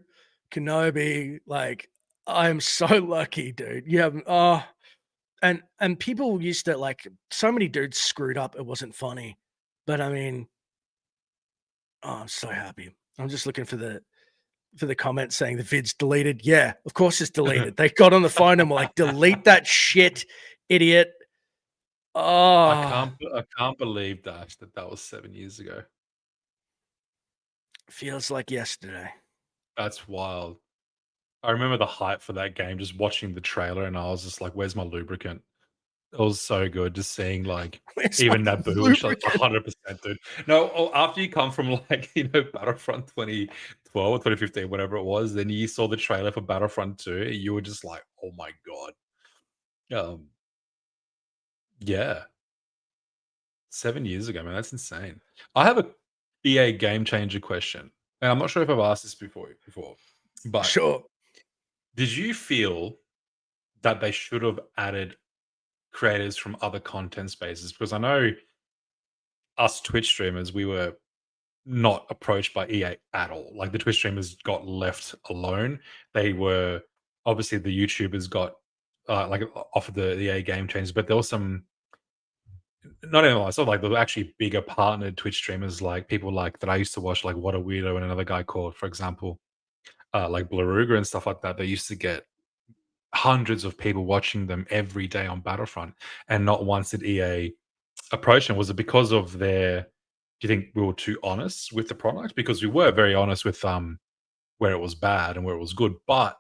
Kenobi, like, I'm so lucky, dude. You have and people used to like so many dudes screwed up. It wasn't funny, but I mean, oh, I'm so happy. I'm just looking for the comment saying the vid's deleted. Yeah, of course it's deleted. They got on the phone and were like, delete that shit, idiot. Oh, I can't believe that was 7 years ago. feels like yesterday. That's wild. I remember the hype for that game, just watching the trailer, and I was just like, "Where's my lubricant?" It was so good just seeing, like, Where's my even Naboo and shit, lubricant? 100%, dude. No, after you come from, like, Battlefront 2012 or 2015, whatever it was, then you saw the trailer for Battlefront 2, you were just like, "Oh my god." Um, yeah, 7 years ago, man, that's insane. I have a EA game changer question, and I'm not sure if I've asked this before, but Sure. did you feel that they should have added creators from other content spaces? Because I know us Twitch streamers, we were not approached by EA at all. Like, the Twitch streamers got left alone. They were obviously, the YouTubers got like offered the EA game changers, but there was some, not even like, sort of like, the actually bigger partnered Twitch streamers, like people like that I used to watch, like What a Weirdo and another guy called, for example, like Blaruga and stuff like that. They used to get hundreds of people watching them every day on Battlefront, and not once did EA approach them. Was it because of their? Do you think we were too honest with the product? Because we were very honest with where it was bad and where it was good, but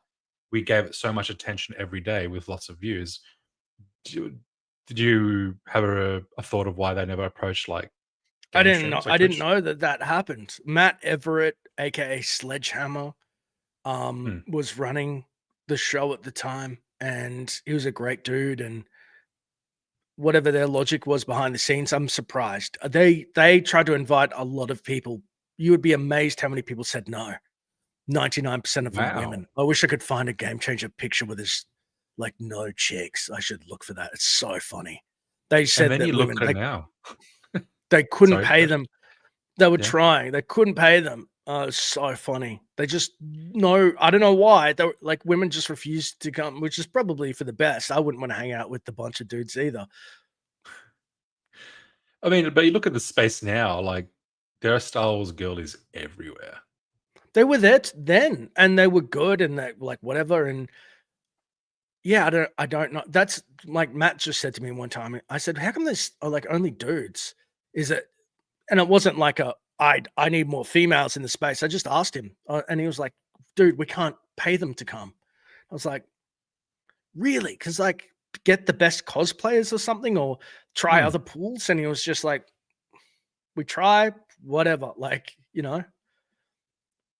we gave it so much attention every day with lots of views. Did you have a thought of why they never approached like I game didn't know. streamers like I didn't Twitch? know that happened. Matt Everett, aka Sledgehammer, Hmm. was running the show at the time, and he was a great dude. And whatever their logic was behind the scenes, I'm surprised. They tried to invite a lot of people. You would be amazed how many people said no. 99% of them Wow. women. I wish I could find a Game Changer picture with this, like, no chicks. I should look for that. It's so funny. They And said then that you look women, at it now. they couldn't Sorry. pay them. They were Yeah. trying. They couldn't pay them. It's so funny. They just no. I don't know why. They were, like, women just refused to come, which is probably for the best. I wouldn't want to hang out with the bunch of dudes either. I mean, but you look at the space now, like there are Star Wars girlies everywhere. They were there then, and they were good, and they like whatever. And yeah, I don't know. That's like Matt just said to me one time. I said, "How come there's like only dudes? Is it?" And it wasn't like I need more females in the space. I just asked him, and he was like, "Dude, we can't pay them to come." I was like, "Really? Because like get the best cosplayers or something, or try Hmm. other pools?" And he was just like, "We try, whatever." Like,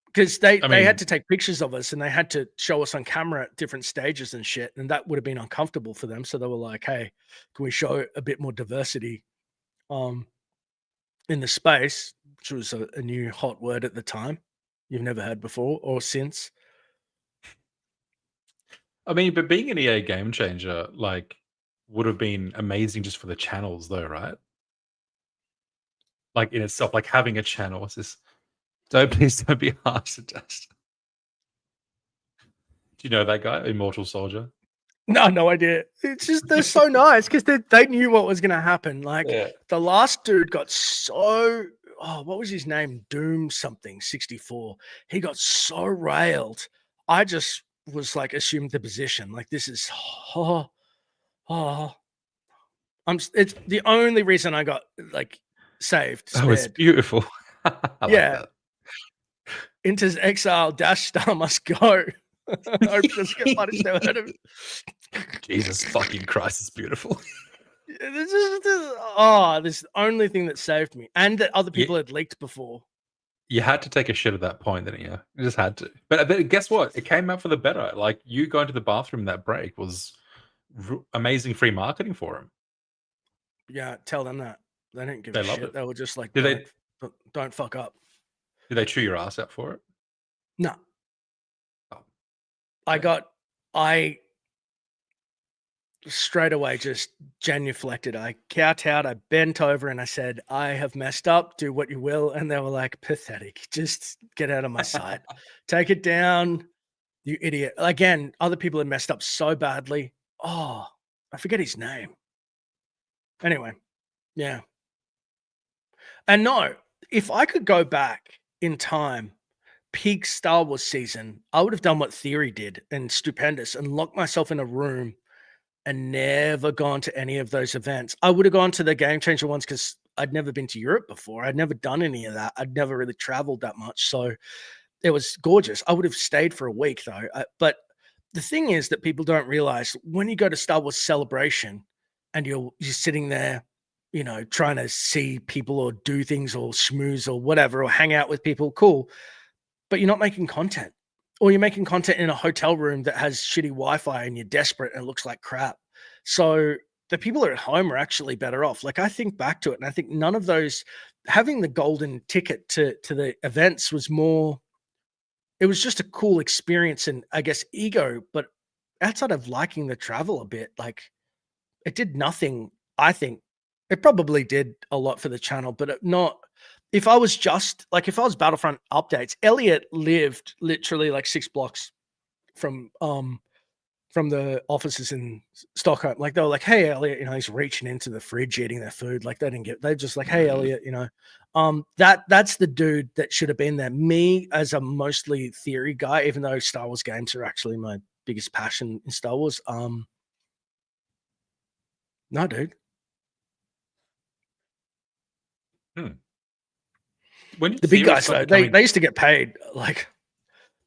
because they I they had mean, to take pictures of us and they had to show us on camera at different stages and shit, and that would have been uncomfortable for them. So they were like, "Hey, can we show a bit more diversity um in the space?" Which was a new hot word at the time you've never heard before or since. but being an EA game changer, like, would have been amazing just for the channels, though, right? Like in itself, like having a channel. What's this? Don't please don't be harsh to Dust. Do you know that guy, Immortal Soldier? No idea. It's just they're so nice because they knew what was gonna happen. Like Yeah. the last dude got so what was his name? Doom something 64. He got so railed. I just was like assumed the position. Like this is oh it's the only reason I got like saved, Oh, it's spared. beautiful. I like Yeah. that. Into exile, dash star must go. Hope he doesn't get punished. Never heard of it. Jesus fucking Christ, it's beautiful. This is the only thing that saved me, and that other You people had leaked before. you had to take a shit at that point, didn't you? You just had to. But guess what? It came out for the better. Like, you going to the bathroom in that break was amazing free marketing for him. Yeah, tell them that. They didn't give They a loved shit. it. They were just like, Did they don't fuck up. did they chew your ass out for it? No, Oh, I okay. got, I straight away just genuflected. I kowtowed, I bent over, and I said, "I have messed up. Do what you will." And they were like, "Pathetic. Just get out of my sight. Take it down, you idiot." Again, other people had messed up so badly. Oh, I forget his name. Anyway, yeah. And no, if I could go back in time, peak Star Wars season, I would have done what Theory did and Stupendous and locked myself in a room and never gone to any of those events. I would have gone to the Game Changer ones because I'd never been to Europe before. I'd never done any of that. I'd never really traveled that much. So it was gorgeous. I would have stayed for a week though. But the thing is that people don't realize when you go to Star Wars Celebration and you're sitting there, trying to see people or do things or schmooze or whatever or hang out with people, cool. But you're not making content, or you're making content in a hotel room that has shitty Wi-Fi and you're desperate and it looks like crap. So the people at home are actually better off. Like I think back to it, and I think none of those having the golden ticket to the events was more. It was just a cool experience and I guess ego, but outside of liking the travel a bit, like it did nothing. I think it probably did a lot for the channel, but not. If I was just like if I was Battlefront updates, Elliot lived literally like 6 blocks from the offices in Stockholm. Like they were like, "Hey Elliot," he's reaching into the fridge eating their food. Like they didn't get. They're just like, "Hey Elliot," that's the dude that should have been there. Me as a mostly theory guy, even though Star Wars games are actually my biggest passion in Star Wars. No, dude. When did The big theory guys start though, becoming? they used to get paid. Like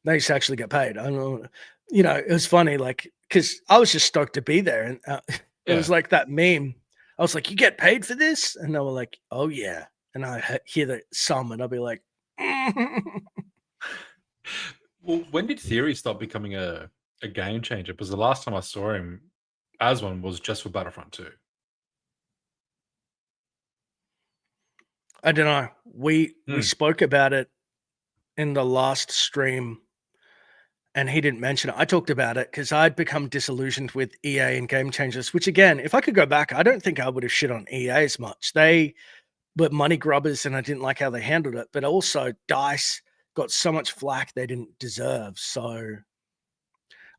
they used to actually get paid. I don't know. You know, it was funny, like because I was just stoked to be there, and it Yeah. was like that meme. I was like, "You get paid for this?" And they were like, "Oh yeah." And I hear the sum, and I'll be like, Well, when did theory start becoming a game changer? Because the last time I saw him as one was just for Battlefront 2. I don't know. We Mm, spoke about it in the last stream, and he didn't mention it. I talked about it because I'd become disillusioned with EA and Game Changers. Which again, if I could go back, I don't think I would have shit on EA as much. They were money grubbers, and I didn't like how they handled it. But also, Dice got so much flack they didn't deserve. So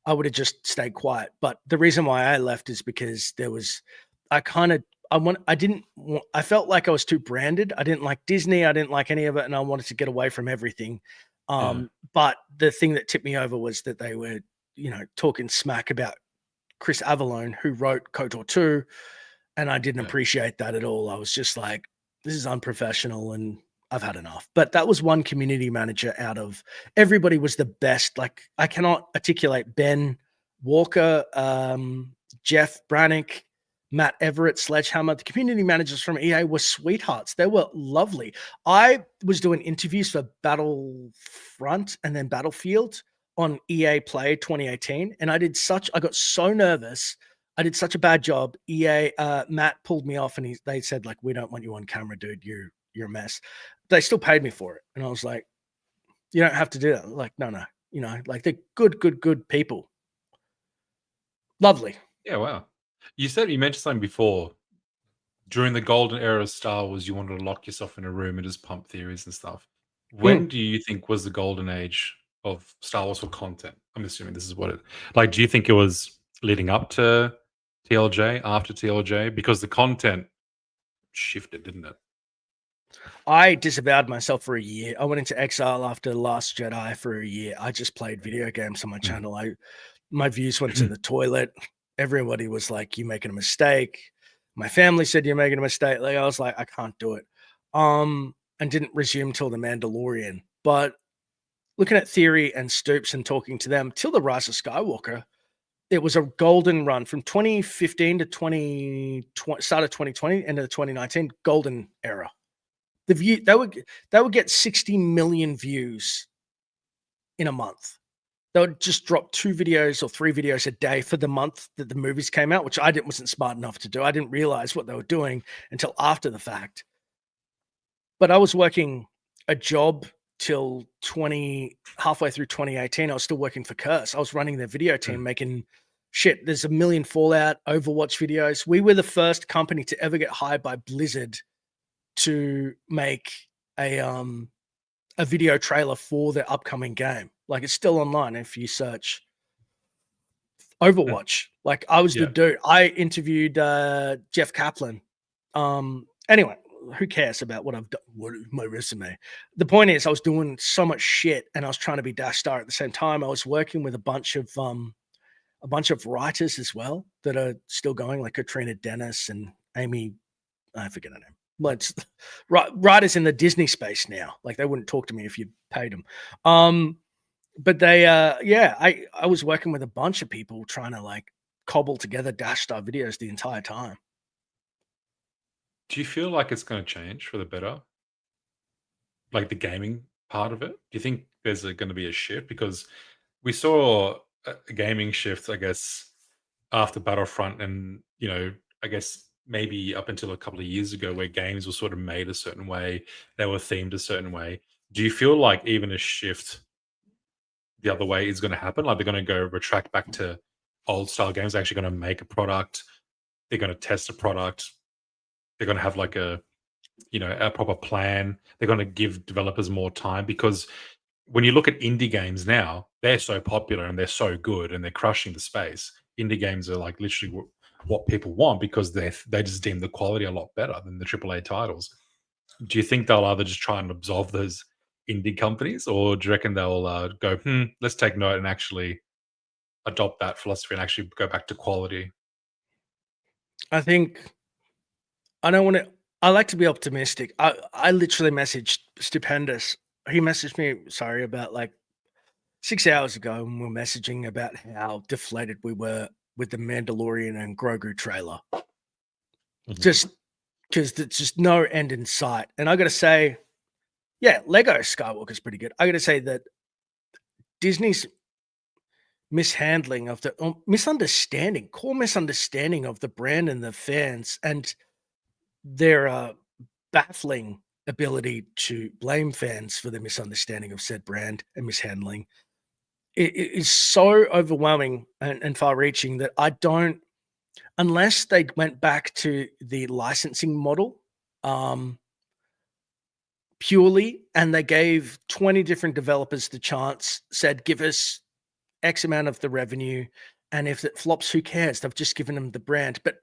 I would have just stayed quiet. But the reason why I left is because there was, I kind of, I didn't, I felt like I was too branded. I didn't like Disney. I didn't like any of it. And I wanted to get away from everything. yeah. But the thing that tipped me over was that they were, you know, talking smack about Chris Avallone, who wrote KOTOR 2. And I didn't Yeah. appreciate that at all. I was just like, this is unprofessional and I've had enough. But that was one community manager out of everybody was the best. Like I cannot articulate Ben Walker, Jeff Brannick, Matt Everett, Sledgehammer. The community managers from EA were sweethearts. They were lovely. I was doing interviews for Battlefront and then Battlefield on EA Play 2018. And I got so nervous. I did such a bad job. EA, Matt pulled me off and they said, like, we don't want you on camera, dude. You're a mess. They still paid me for it. And I was like, you don't have to do that. Like, no, you know, like they're good people. Lovely. Yeah, wow. You mentioned something before. During the golden era of Star Wars, you wanted to lock yourself in a room and just pump theories and stuff. Mm. When do you think was the golden age of Star Wars for content? I'm assuming this is what it like. Do you think it was leading up to TLJ, after TLJ? Because the content shifted, didn't it? I disavowed myself for a year. I went into exile after The Last Jedi for a year. I just played video games on my Mm. channel. My views went to the toilet. Everybody was like, "You're making a mistake." My family said, "You're making a mistake." Like I was like, "I can't do it," and didn't resume till The Mandalorian. But looking at Theory and Stoops and talking to them till The Rise of Skywalker, it was a golden run from 2015 to 2020, start of 2020, end of 2019, golden era. The view they would get 60 million views in a month. They would just drop 2 videos or 3 videos a day for the month that the movies came out, which wasn't smart enough to do. I didn't realize what they were doing until after the fact. But I was working a job till halfway through 2018. I was still working for Curse. I was running their video team, Mm. making shit. There's a million Fallout, Overwatch videos. We were the first company to ever get hired by Blizzard to make a video trailer for their upcoming game. Like it's still online if you search Mm. Overwatch. Like I was the Yeah. dude. I interviewed Jeff Kaplan. Anyway, who cares about what I've done? What is my resume? The point is, I was doing so much shit, and I was trying to be Dash Star at the same time. I was working with a bunch of writers as well that are still going, like Katrina Dennis and Amy. I forget her name. Let's writers in the Disney space now. Like they wouldn't talk to me if you paid them. But they, yeah, I was working with a bunch of people trying to like cobble together Dash Star videos the entire time. Do you feel like it's going to change for the better? Like the gaming part of it? Do you think there's going to be a shift? Because we saw a gaming shift, I guess, after Battlefront, and I guess maybe up until a couple of years ago, where games were sort of made a certain way, they were themed a certain way. Do you feel like even a shift the other way is going to happen? Like they're going to go retract back to old style games, they're actually going to make a product, they're going to test a product, they're going to have like a proper plan. They're going to give developers more time, because when you look at indie games now, they're so popular and they're so good and they're crushing the space. Indie games are like literally what people want, because they just deem the quality a lot better than the AAA titles. Do you think they'll either just try and absolve those indie companies, or do you reckon they'll go, let's take note and actually adopt that philosophy and actually go back to quality. I think I don't want to. I like to be optimistic. I literally messaged Stupendous. He messaged me, sorry, about like 6 hours ago, and we we're messaging about how deflated we were with the Mandalorian and Grogu trailer. Mhm. Just because there's just no end in sight. And I got to say, yeah, Lego Skywalker's pretty good. I got to say that Disney's mishandling of the misunderstanding, core misunderstanding of the brand and the fans, and their baffling ability to blame fans for the misunderstanding of said brand and mishandling it is so overwhelming and far-reaching that I don't, unless they went back to the licensing model purely, and they gave 20 different developers the chance, said, give us X amount of the revenue. And if it flops, who cares? They've just given them the brand, but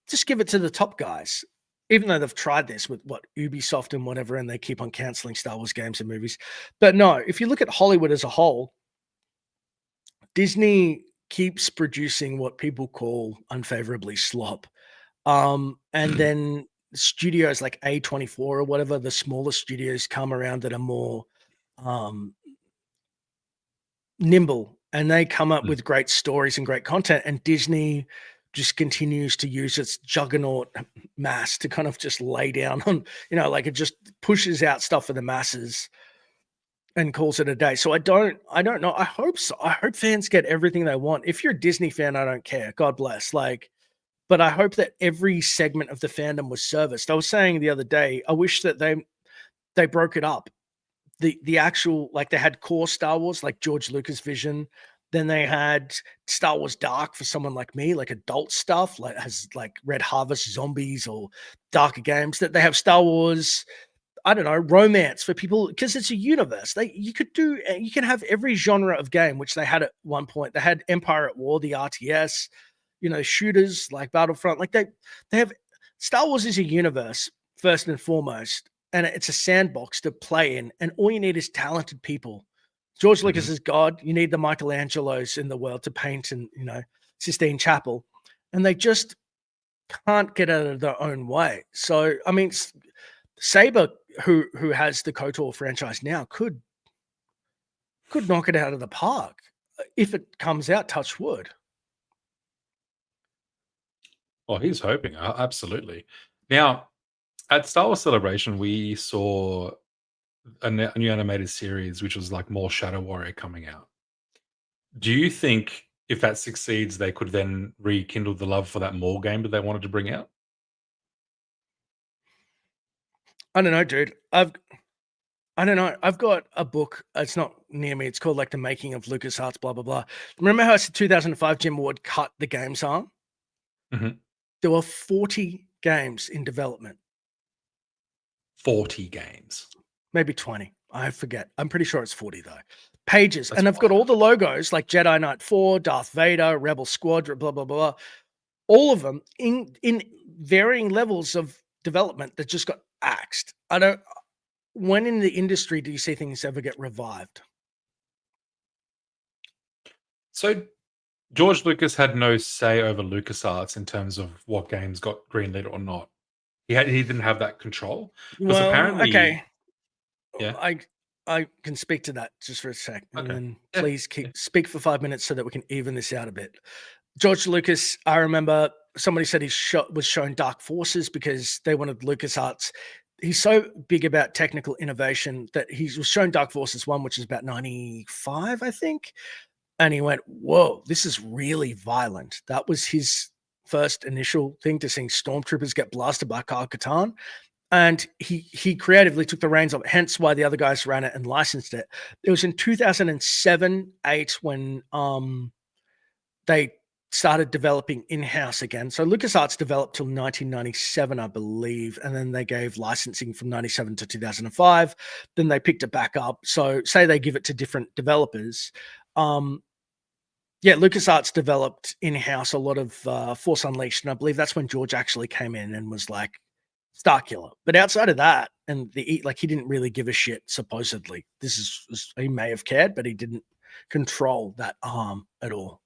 just give it to the top guys. Even though they've tried this with what Ubisoft and whatever, and they keep on canceling Star Wars games and movies. But no, if you look at Hollywood as a whole, Disney keeps producing what people call unfavorably slop. And then studios like A24 or whatever, the smaller studios come around that are more um, nimble, and they come up Mm. with great stories and great content. And Disney just continues to use its juggernaut mass to kind of just lay down on, like it just pushes out stuff for the masses and calls it a day. So I don't know. I hope so. I hope fans get everything they want. If you're a Disney fan, I don't care. God bless. But I hope that every segment of the fandom was serviced. I was saying the other day, I wish that they broke it up. The actual, like, they had core Star Wars, like George Lucas vision. Then they had Star Wars Dark for someone like me, like adult stuff, like has like Red Harvest Zombies or darker games. That they have Star Wars, I don't know, romance for people because it's a universe. You can have every genre of game, which they had at one point. They had Empire at War, the RTS, shooters like Battlefront. Like they have Star Wars is a universe first and foremost, and it's a sandbox to play in. And all you need is talented people. George Lucas Mhm. is God. You need the Michelangelos in the world to paint and Sistine Chapel, and they just can't get out of their own way. So I mean, Saber, who has the KOTOR franchise now, could knock it out of the park if it comes out. Touch wood. Well, he's hoping, absolutely. Now, at Star Wars Celebration, we saw a new animated series, which was like more Shadow Warrior coming out. Do you think if that succeeds, they could then rekindle the love for that Maul game that they wanted to bring out? I don't know, dude. I don't know. I've got a book. It's not near me. It's called like The Making of LucasArts, blah blah blah. Remember how it's the 2005 Jim Ward cut the games arm? Mhm. There were 40 games in development, 40 games. maybe 20. I forget. I'm pretty sure it's 40 though. Pages, That's and I've got all wild. the logos like Jedi Knight 4, Darth Vader, Rebel Squadron, blah blah blah. All of them in varying levels of development that just got axed. I don't. When in the industry do you see things ever get revived? So George Lucas had no say over LucasArts in terms of what games got greenlit or not. He didn't have that control because Well, apparently, okay. yeah. I I can speak to that just for a sec, and Okay. then Yeah. please Yeah. speak for 5 minutes so that we can even this out a bit. George Lucas, I remember somebody said was shown Dark Forces because they wanted LucasArts. He's so big about technical innovation that he was shown Dark Forces 1, which is about 95, I think. And he went, whoa, this is really violent. That was his first initial thing, to seeing stormtroopers get blasted by Kyle Katarn. And he creatively took the reins of it, hence why the other guys ran it and licensed it. It was in 2007, 8 when they started developing in-house again. So LucasArts developed till 1997, I believe, and then they gave licensing from 97 to 2005. Then they picked it back up. So say they give it to different developers. Yeah, LucasArts developed in-house a lot of Force Unleashed, and I believe that's when George actually came in and was like, Starkiller. But outside of that, and he didn't really give a shit. Supposedly, he may have cared, but he didn't control that arm at all.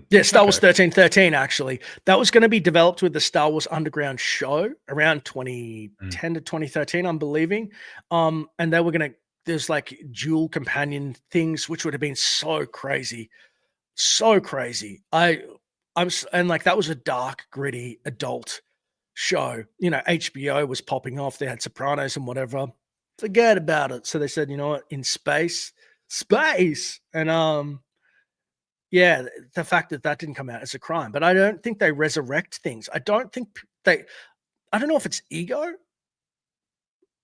Yeah, Star Wars Okay. 1313, actually. That was going to be developed with the Star Wars Underground show around 2010 to 2013, I'm believing. And they were going to, there's like dual companion things, which would have been so crazy. So crazy. And like that was a dark, gritty adult show. You know, HBO was popping off. They had Sopranos and whatever. Forget about it. So they said, you know what, in space. And yeah, the fact that that didn't come out is a crime, but I don't think they resurrect things. I don't think they I don't know if it's ego,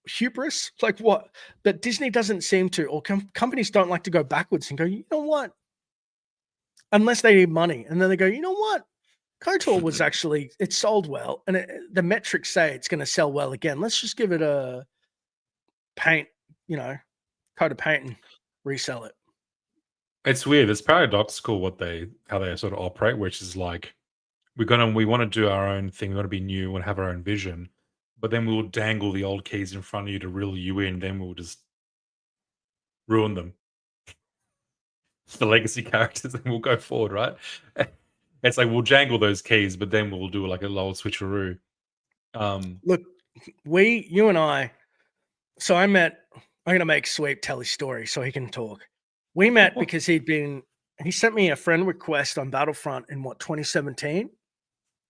hubris, like what? But Disney doesn't seem to, or companies don't like to go backwards and go, "You know what?" Unless they need money, and then they go, "You know what? KOTOR was actually it sold well, and the metrics say it's gonna sell well again. Let's just give it a paint, you know, coat of paint and resell it." It's weird. It's paradoxical how they sort of operate, which is like we want to do our own thing. We want to be new. We want to have our own vision, but then we'll dangle the old keys in front of you to reel you in. Then we'll just ruin them, the legacy characters, and we'll go forward. Right? It's like we'll jangle those keys, but then we'll do like a little switcheroo. Look, you and I. So I'm gonna make Sweep tell his story so he can talk. We met because he sent me a friend request on Battlefront in 2017.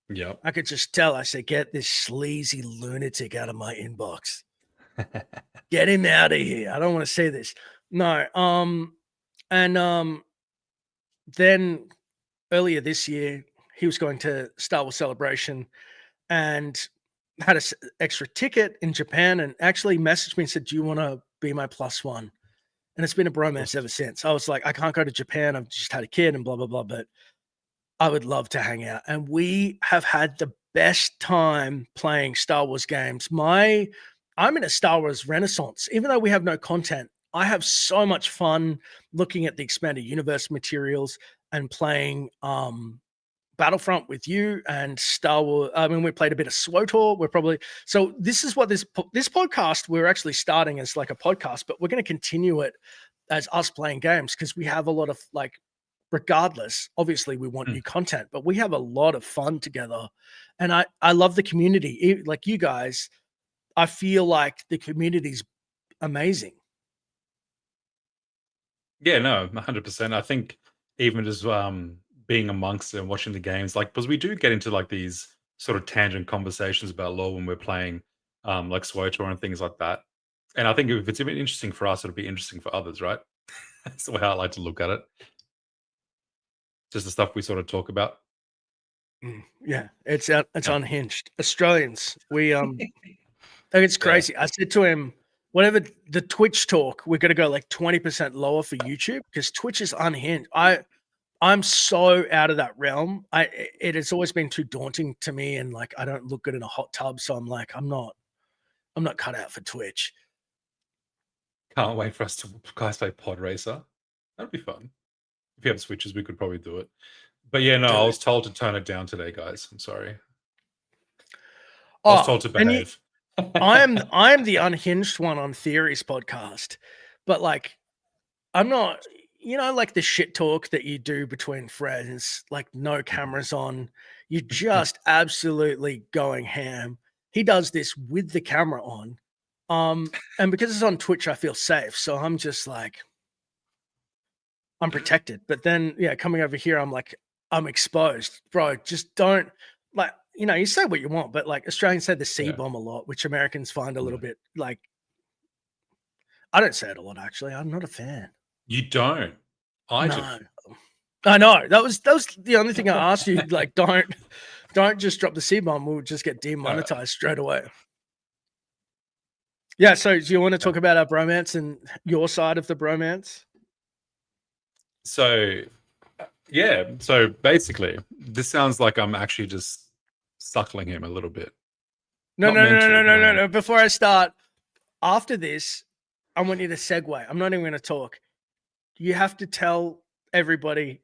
Yep. I could just tell. I said, "Get this sleazy lunatic out of my inbox. Get him out of here. I don't want to say this." No. And then earlier this year, he was going to Star Wars Celebration and had an extra ticket in Japan, and actually messaged me and said, "Do you want to be my plus one?" And it's been a bromance ever since. I was like, "I can't go to Japan. I've just had a kid and blah, blah, blah, but I would love to hang out." And we have had the best time playing Star Wars games. I'm in a Star Wars renaissance. Even though we have no content, I have so much fun looking at the expanded universe materials and playing Battlefront with you and Star Wars. I mean, we played a bit of SWOTOR. So this is what this podcast, we're actually starting as like a podcast, but we're going to continue it as us playing games because we have a lot of like, regardless, obviously we want new content, but we have a lot of fun together. And I love the community. Like you guys, I feel like the community's amazing. Yeah, no, 100%. I think even just being amongst it and watching the games, like because we do get into like these sort of tangent conversations about lore when we're playing like SWOTOR and things like that. And I think if it's even interesting for us, it'll be interesting for others, right? That's the way I like to look at it. Just the stuff we sort of talk about. Yeah, it's Yeah. unhinged. Australians, we like, it's Yeah. crazy. I said to him, whatever the Twitch talk, we're gonna go like 20% lower for YouTube because Twitch is unhinged. I'm so out of that realm. It has always been too daunting to me, and like I don't look good in a hot tub, so I'm like I'm not cut out for Twitch. Can't wait for us to guys play Pod Racer. That'd be fun. If you have switches, we could probably do it. But yeah, no, I Dude. was told to turn it down today, guys. I'm sorry. I was Oh, told to and you, behave. I'm the unhinged one on Theories podcast, but like I'm not, like the shit talk that you do between friends, like no cameras on, you're just absolutely going ham. He does this with the camera on. And because it's on Twitch, I feel safe. So I'm just like, I'm protected. But then, yeah, coming over here, I'm like, I'm exposed. Bro, just don't, like, you say what you want, but like Australians say the C Yeah. bomb a lot, which Americans find a little Yeah. bit like, I don't say it a lot, actually. I'm not a fan. You don't. I do. No. I know. That was the only thing I asked you. Like, don't just drop the C bomb. We'll just get No. demonetized straight away. Yeah. So, do you want to Yeah. talk about our bromance and your side of the bromance? So, yeah. So basically, this sounds like I'm actually just suckling him a little bit. No, Not no, meant no, to, no, but no, I no, am. no. Before I start, after this, I want you to segue. I'm not even going to talk. You have to tell everybody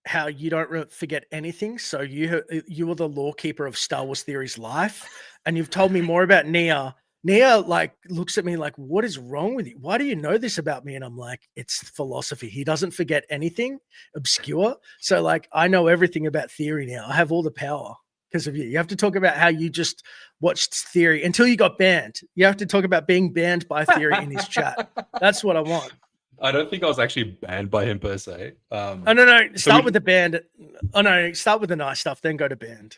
how you don't forget anything. So you were the lore keeper of Star Wars Theory's life, and you've told me more about Nia Nia like looks at me like, what is wrong with you? Why do you know this about me? And I'm like, it's philosophy. He doesn't forget anything obscure. So like I know everything about theory now. I have all the power because of you. You have to talk about how you just watched theory until you got banned. You have to talk about being banned by theory in his chat. That's what I want. I don't think I was actually banned by him per se. Oh no, So start with the band. Oh no, start with the nice stuff, then go to band.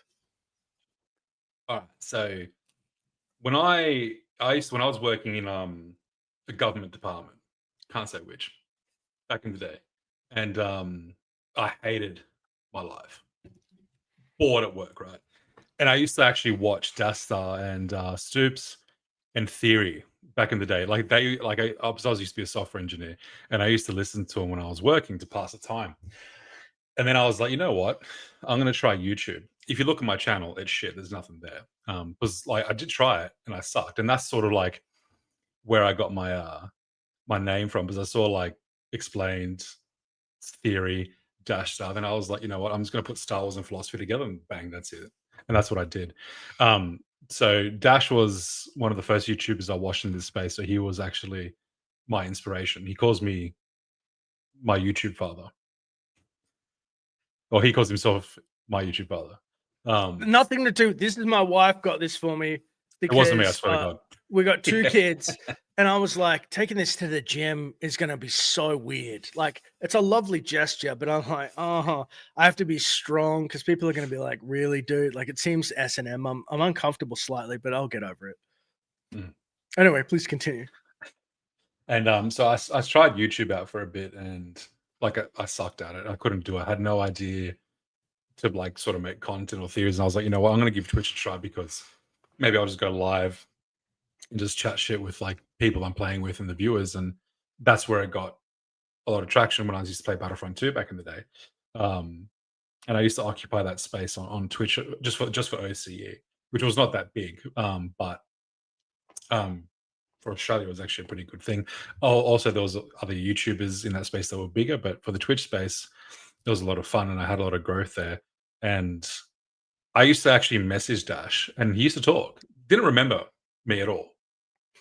all right. So when I when I was working in the government department, can't say which, back in the day, and I hated my life. Bored at work, right? And I used to actually watch Dastar and Stoops and Theory back in the day. Like they, like I was used to be a software engineer, and I used to listen to them when I was working to pass the time. And then I was like, you know what? I'm gonna try YouTube. If you look at my channel, it's shit. There's nothing there. Because like I did try it and I sucked, and that's sort of like where I got my name from, because I saw like explained theory dash stuff, and I was like, you know what? I'm just gonna put Star Wars and philosophy together, and bang, that's it. And that's what I did. So Dash was one of the first YouTubers I watched in this space. So he was actually my inspiration. He calls me my YouTube father, or he calls himself my YouTube father. Nothing to do. This is my wife got this for me It wasn't me, I because swear to God. we got two Yeah. kids, and I was like, taking this to the gym is going to be so weird. Like, it's a lovely gesture, but I'm like, I have to be strong because people are going to be like, really, dude? Like, it seems S&M. I'm uncomfortable slightly, but I'll get over it. Mm. Anyway, please continue. And so I tried YouTube out for a bit, and like I sucked at it. I couldn't do it. I had no idea to like sort of make content or theories. And I was like, you know what, I'm gonna give Twitch a try, because maybe I'll just go live and just chat shit with like people I'm playing with and the viewers. And that's where it got a lot of traction when I used to play Battlefront 2 back in the day. And I used to occupy that space on Twitch just for OCE, which was not that big. But for Australia, it was actually a pretty good thing. Also, there was other YouTubers in that space that were bigger, but for the Twitch space, there was a lot of fun, and I had a lot of growth there. And I used to actually message Dash, and he used to talk. Didn't remember me at all,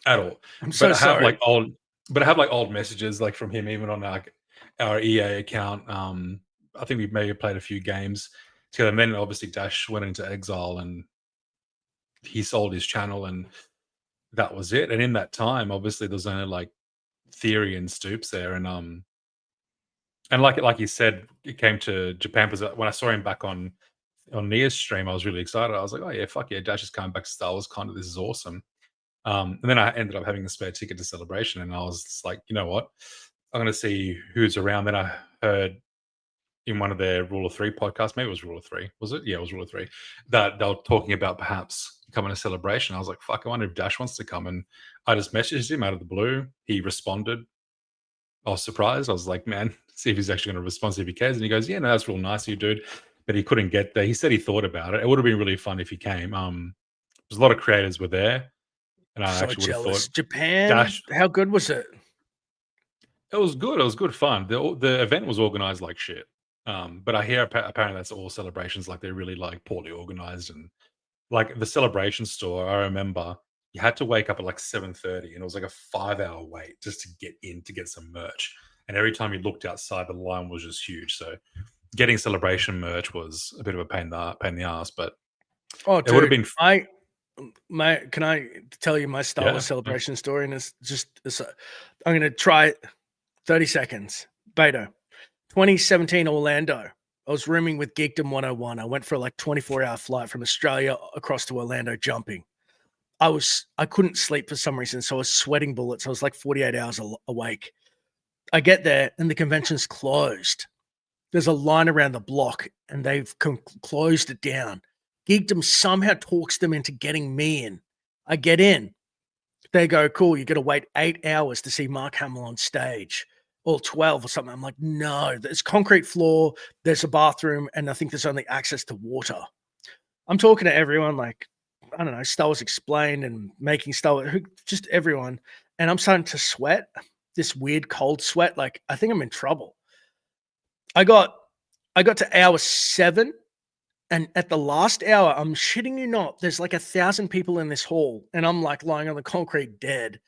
at all. I'm But so I have sorry. like old messages like from him, even on like our EA account. I think we may have played a few games together. And then obviously Dash went into exile, and he sold his channel, and that was it. And in that time, obviously, there's only like Theory and Stoops there, and like you said, it came to Japan, because when I saw him back on Nia's stream, I was really excited. I was like, oh yeah, fuck yeah, Dash is coming back to Star Wars content. This is awesome. And then I ended up having a spare ticket to Celebration, and I was just like, you know what, I'm going to see who's around. Then I heard in one of their Rule of Three podcasts, maybe it was Rule of Three, was it? Yeah, it was Rule of Three, that they were talking about perhaps coming to Celebration. I was like, fuck, I wonder if Dash wants to come. And I just messaged him out of the blue. He responded. I was surprised. I was like, man, see if he's actually going to respond, see if he cares. And he goes, yeah, no, that's real nice of you, dude. But he couldn't get there. He said he thought about it. It would have been really fun if he came. There's a lot of creators were there, and I So actually would have jealous. thought Japan, Dash. how good was it? It was good. It was good fun. The event was organized like shit. But I hear apparently that's all celebrations. Like they're really like poorly organized, and like the Celebration store. I remember you had to wake up at like 7:30, and it was like a 5-hour wait just to get in to get some merch. And every time you looked outside, the line was just huge. So getting Celebration merch was a bit of a pain in the ass, but Oh, it would have dude, been. can I tell you my Star Wars Yeah. Celebration story? And I'm going to try 30 seconds. Beta, 2017 Orlando. I was rooming with Geekdom 101. I went for a like 24-hour flight from Australia across to Orlando jumping. I couldn't sleep for some reason, so I was sweating bullets. I was like 48 hours awake. I get there and the convention's closed. There's a line around the block and they've closed it down. Geekdom somehow talks them into getting me in. I get in. They go, cool, you got to wait 8 hours to see Mark Hamill on stage, or 12 or something. I'm like, no, there's concrete floor, there's a bathroom, and I think there's only access to water. I'm talking to everyone like, I don't know, Star Wars Explained and making Star Wars, just everyone. And I'm starting to sweat, this weird cold sweat. Like, I think I'm in trouble. I got to hour 7 And at the last hour, I'm shitting you not, there's like 1,000 people in this hall, and I'm like lying on the concrete dead.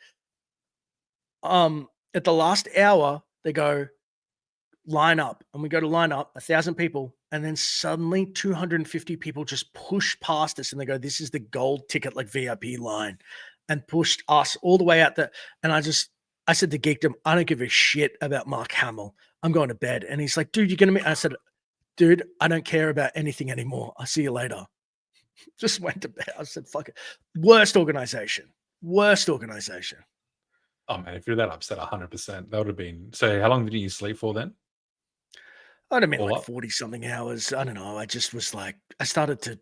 At the last hour, they go, line up, and we go to line up, 1,000 people, and then suddenly 250 people just push past us, and they go, "This is the gold ticket, like VIP line," and pushed us all the way out there. And I said to Geekdom, "I don't give a shit about Mark Hamill. I'm going to bed." And he's like, "Dude, you're gonna meet." I said, "Dude, I don't care about anything anymore. I'll see you later." Just went to bed. I said, "Fuck it." Worst organization. Worst organization. Oh man, if you're that upset, 100%, that would have been. So, how long did you sleep for then? I'd have been All like up? 40 something hours. I don't know. I just was like, I started to,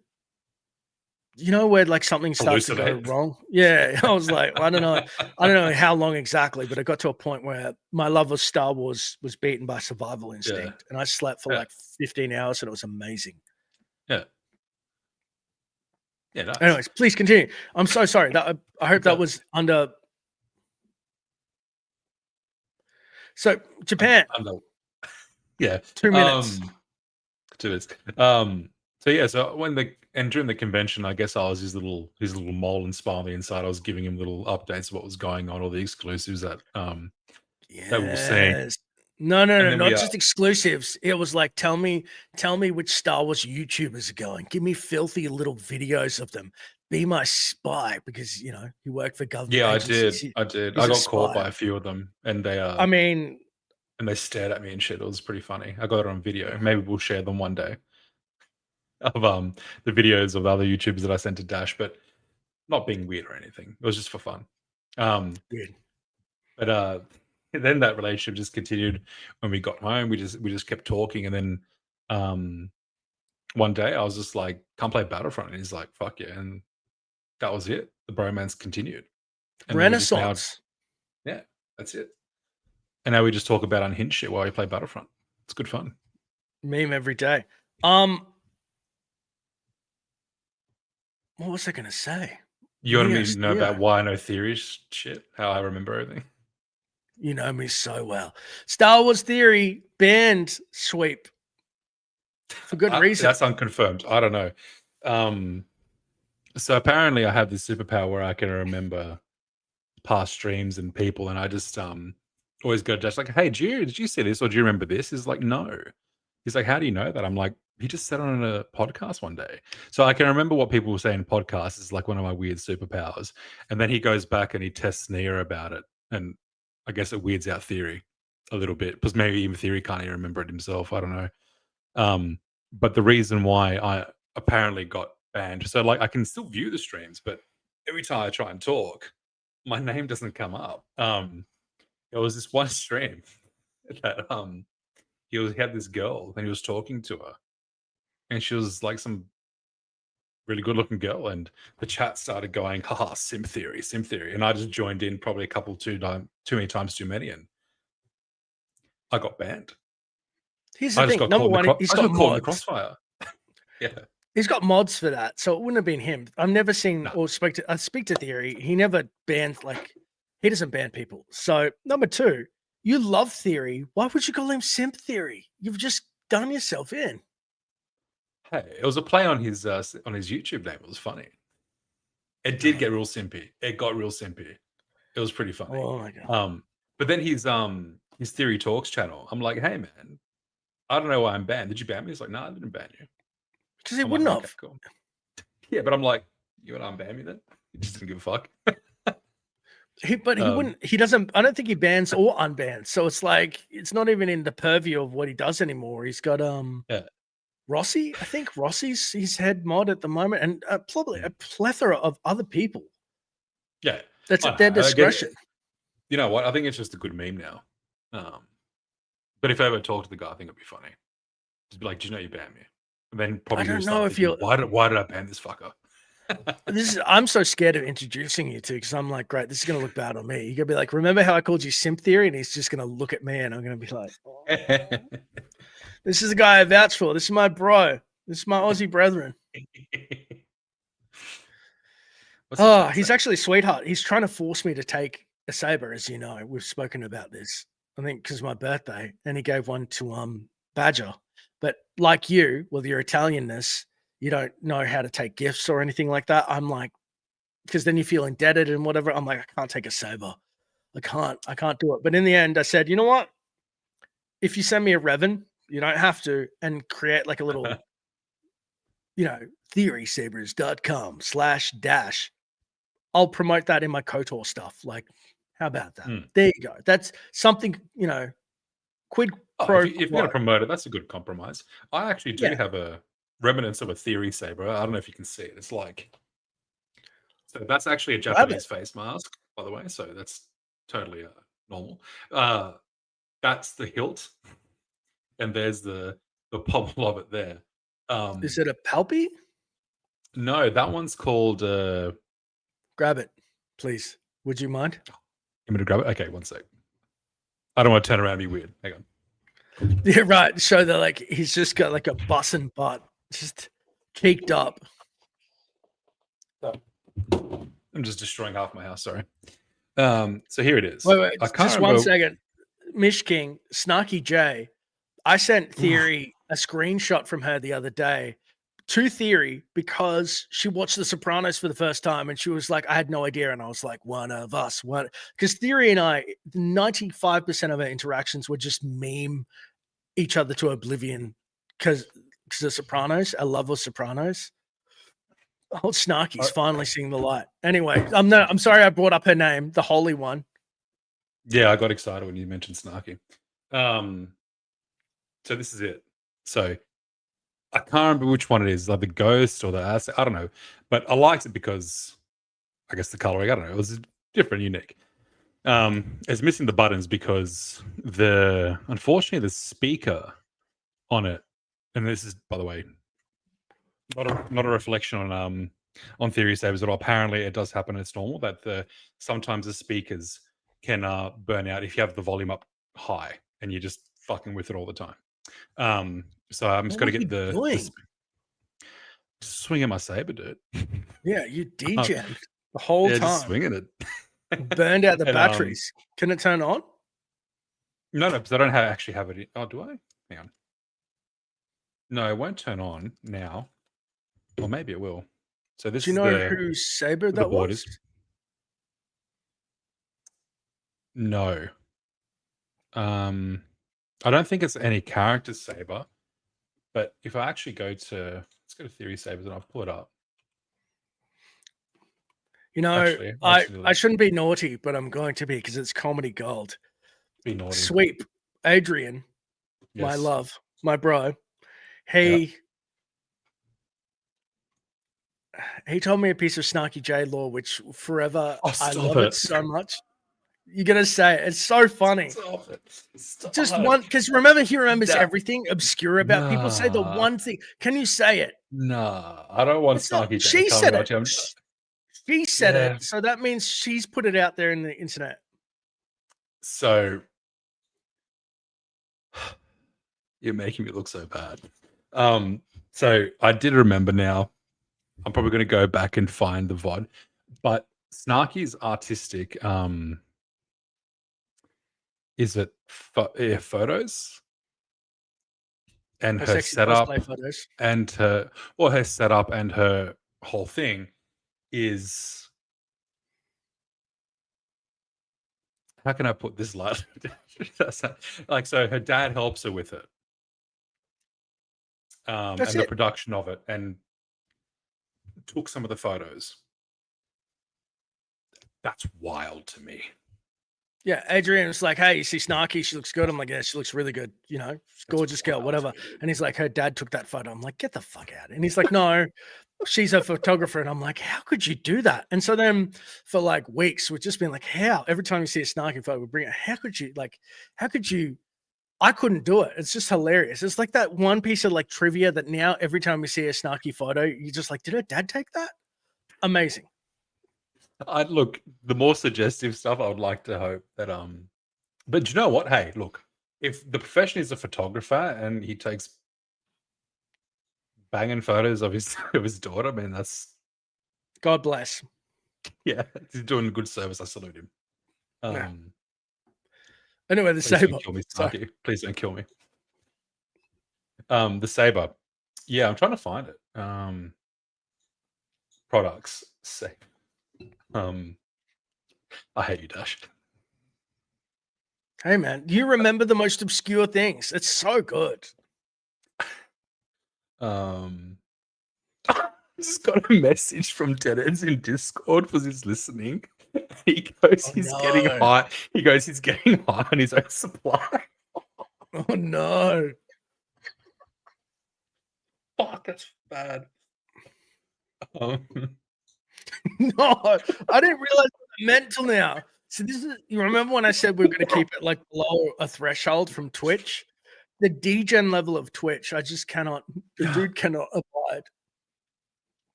where like something starts to go Hallucinate? wrong. Yeah. I was like, I don't know. I don't know how long exactly, but I got to a point where my love of Star Wars was beaten by survival Yeah. instinct. And I slept for Yeah. like 15 hours and it was amazing. Yeah. Yeah, nice. Anyways, please continue. I'm so sorry. That I hope that That was under. So I'm Japan, I'm the yeah. 2 minutes. 2 minutes. So yeah, so during the convention, I guess I was his little mole and spy on the inside. I was giving him little updates of what was going on, all the exclusives that we were seeing. Yes. No, no, And no, then we not just exclusives. It was like, tell me which Star Wars YouTubers are going. Give me filthy little videos of them. Be my spy because you work for government Yeah, I agencies. did. I did. I He's a got caught spy. by a few of them and they I mean, stared at me and shit. It was pretty funny. I got it on video. Maybe we'll share them one day of the videos of other YouTubers that I sent to Dash, but not being weird or anything. It was just for fun. weird. But then that relationship just continued when we got home. We just kept talking, and then one day I was just like, "Can't play Battlefront," and he's like, "Fuck yeah!" And that was it. The bromance continued, and then we just now, Renaissance yeah, that's it. And now we just talk about unhinged shit while we play Battlefront. It's good fun. meme every day. What was I gonna say? You want me Neo to know Neo. about why I know theories shit? How I remember everything? You know me so well. Star Wars Theory banned sweep for good reason. That's unconfirmed. I don't know. So apparently, I have this superpower where I can remember past streams and people, and I just always go to Josh like, "Hey, did you see this or do you remember this?" He's like, "No." He's like, "How do you know that?" I'm like, "He just said it on a podcast one day." So I can remember what people were saying in podcasts is like one of my weird superpowers. And then he goes back and he tests Nia about it, and I guess it weirds out Theory a little bit because maybe even Theory can't even remember it himself. I don't know. But the reason why I apparently got banned, so like I can still view the streams, but every time I try and talk, my name doesn't come up. There was this one stream that he had this girl and he was talking to her, and she was like some really good looking girl, and the chat started going, haha, sim theory. And I just joined in probably a couple too many times too many, and I got banned. Here's the I just thing. got caught Number in the one, he's I just got got caught in the mods. crossfire. Yeah. He's got mods for that, so it wouldn't have been him. I've never seen No. or I speak to Theory. He never bans he doesn't ban people. So number two, you love Theory. Why would you call him Simp Theory? You've just done yourself in. Hey, it was a play on his YouTube name. It was funny. It did get real simpy. It got real simpy. It was pretty funny. Oh my god. But then his Theory Talks channel, I'm like, "Hey man, I don't know why I'm banned. Did you ban me?" He's like, "No, I didn't ban you." Because he I'm like, wouldn't "Okay, have. cool." Yeah, but I'm like, "You would unban me then?" He just didn't give a fuck. But he Um, wouldn't. He doesn't. I don't think he bans or unbans. So it's like it's not even in the purview of what he does anymore. He's got yeah, Rossi. I think Rossi's his head mod at the moment, and probably a plethora of other people. yeah. That's I at their know. I get discretion. it. You know what? I think it's just a good meme now. But if I ever talk to the guy, I think it'd be funny. Just be like, "Do you know you banned me?" And then I probably he'll don't know start if thinking, you'll. why did I ban this fucker?" I'm so scared of introducing you to because I'm like, great, this is gonna look bad on me. You're gonna be like, remember how I called you Simp Theory? And he's just gonna look at me and I'm gonna be like, oh, this is the guy I vouch for. This is my bro. This is my Aussie brethren. What's the Oh, chat he's saying? actually a sweetheart. He's trying to force me to take a saber, as you know. We've spoken about this. I think because my birthday, and he gave one to Badger. But like you, with your Italianness, you don't know how to take gifts or anything like that. I'm like, because then you feel indebted and whatever. I'm like, I can't take a saber. I can't do it. But in the end, I said, you know what? If you send me a Revan, you don't have to, and create like a little, theorysabers.com/dash. I'll promote that in my KOTOR stuff. Like, how about that? There you go. That's something, quid Oh, pro if you're quo. going to promote it, that's a good compromise. I actually do Yeah. have a remnants of a theory saber. I don't know if you can see it. It's like, so that's actually a Grab it. Japanese face mask, by the way. So that's totally normal. Uh, that's the hilt, and there's the pommel of it there. Is it a Palpy? No, that one's called. Grab it, please. Would you mind? I'm gonna grab it. Okay, one sec. I don't want to turn around and be weird. Hang on. Yeah, right. Show that like he's just got like a bussin' butt, just cheeked up. I'm just destroying half my house. Sorry. So here it is. Wait, I can't just remember. 1 second. Mish King, Snarky J. I sent Theory a screenshot from her the other day to Theory because she watched The Sopranos for the first time and she was like, I had no idea. And I was like, one of us. What? Because Theory and I, 95% of our interactions were just meme each other to oblivion because of Sopranos. I love The Sopranos. Old Snarky's finally seeing the light. Anyway, I'm sorry I brought up her name, the Holy One. Yeah, I got excited when you mentioned Snarky. So this is it. So I can't remember which one it is, like the ghost or the ass. I don't know, but I liked it because I guess the coloring. I don't know. It was different, unique. It's missing the buttons because unfortunately the speaker on it, and this is by the way not a reflection on theory sabers at all. Apparently it does happen. It's normal that sometimes the speakers can burn out if you have the volume up high and you're just fucking with it all the time. So I'm just going to get the swinging my saber, dude. Yeah, you DJ'd the whole time. Just swinging it. Burned out the batteries. Can it turn on? No, because I don't actually have it. Oh, do I? Hang on. No, it won't turn on now. Or maybe it will. So this Do you know whose saber that was? No. I don't think it's any character saber. But if I actually let's go to Theory Sabers and I'll pull it up. Actually, I shouldn't be naughty, but I'm going to be because it's comedy gold. Be naughty. Sweep, Adrian, my love, my bro. He told me a piece of Snarky J lore, which forever I love it so much. You're gonna say it. It's so funny. Stop it. Just one, because remember, he remembers everything obscure about people. Say the one thing. Can you say it? Nah, I don't want Snarky J. She said it. She said it, so that means she's put it out there in the internet. So you're making me look so bad. So I did remember now. I'm probably going to go back and find the VOD, but Snarky's artistic. Is it photos and her setup and her setup and her whole thing is, how can I put this light? Like, so her dad helps her with it, and the production of it, and took some of the photos. That's wild to me. Yeah, Adrian was like, hey, you see Snarky? She looks good. I'm like, yeah, she looks really good. Gorgeous girl, whatever. And he's like, her dad took that photo. I'm like, get the fuck out. And he's like, no, she's a photographer. And I'm like, how could you do that? And so then for like weeks, we've just been like, how? Every time you see a Snarky photo, we bring it. How could you? I couldn't do it. It's just hilarious. It's like that one piece of like trivia that now every time we see a Snarky photo, you're just like, did her dad take that? Amazing. Look, the more suggestive stuff, I would like to hope that but you know what? Hey, look, if the profession is a photographer and he takes banging photos of his daughter, I mean, that's, God bless. Yeah, he's doing a good service. I salute him. Anyway, the saber. Kill me, Snarky. Please don't kill me. The saber. Yeah, I'm trying to find it. Products. Say. I hate you, Dash. Hey man, you remember the most obscure things. It's so good. Just got a message from Deadheads in Discord because he's listening. He goes, Oh he's getting no. high. He goes, he's getting high on his own supply. Oh no. Fuck, that's bad. No, I didn't realize what it meant till now. So this is, you remember when I said we are going to keep it like below a threshold from Twitch? The degen level of Twitch, I just cannot. The dude cannot abide.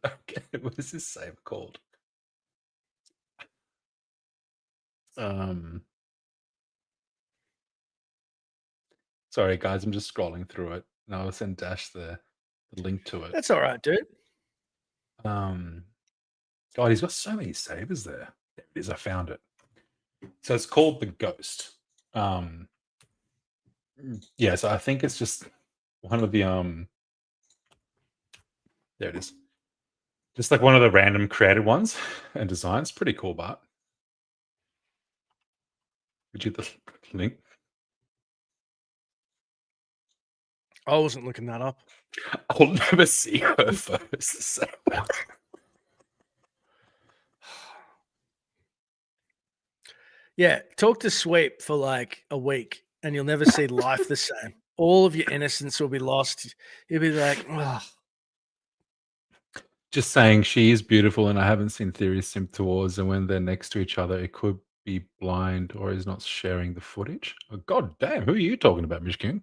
Okay, what is this save called? Sorry, guys, I'm just scrolling through it. Now I'll send Dash the link to it. That's all right, dude. God, he's got so many savers there. There it is. I found it. So it's called the Ghost. Yeah, so I think it's just one of the there it is. Just like one of the random created ones and designs. Pretty cool, Bart. Would you the link? I wasn't looking that up. I'll never see her first. So. Yeah, talk to Sweep for like a week and you'll never see life the same. All of your innocence will be lost. You'll be like, oh. Just saying she is beautiful and I haven't seen Theory simp towards, and when they're next to each other, it could be blind or is not sharing the footage. Oh, God damn, who are you talking about, Mish King?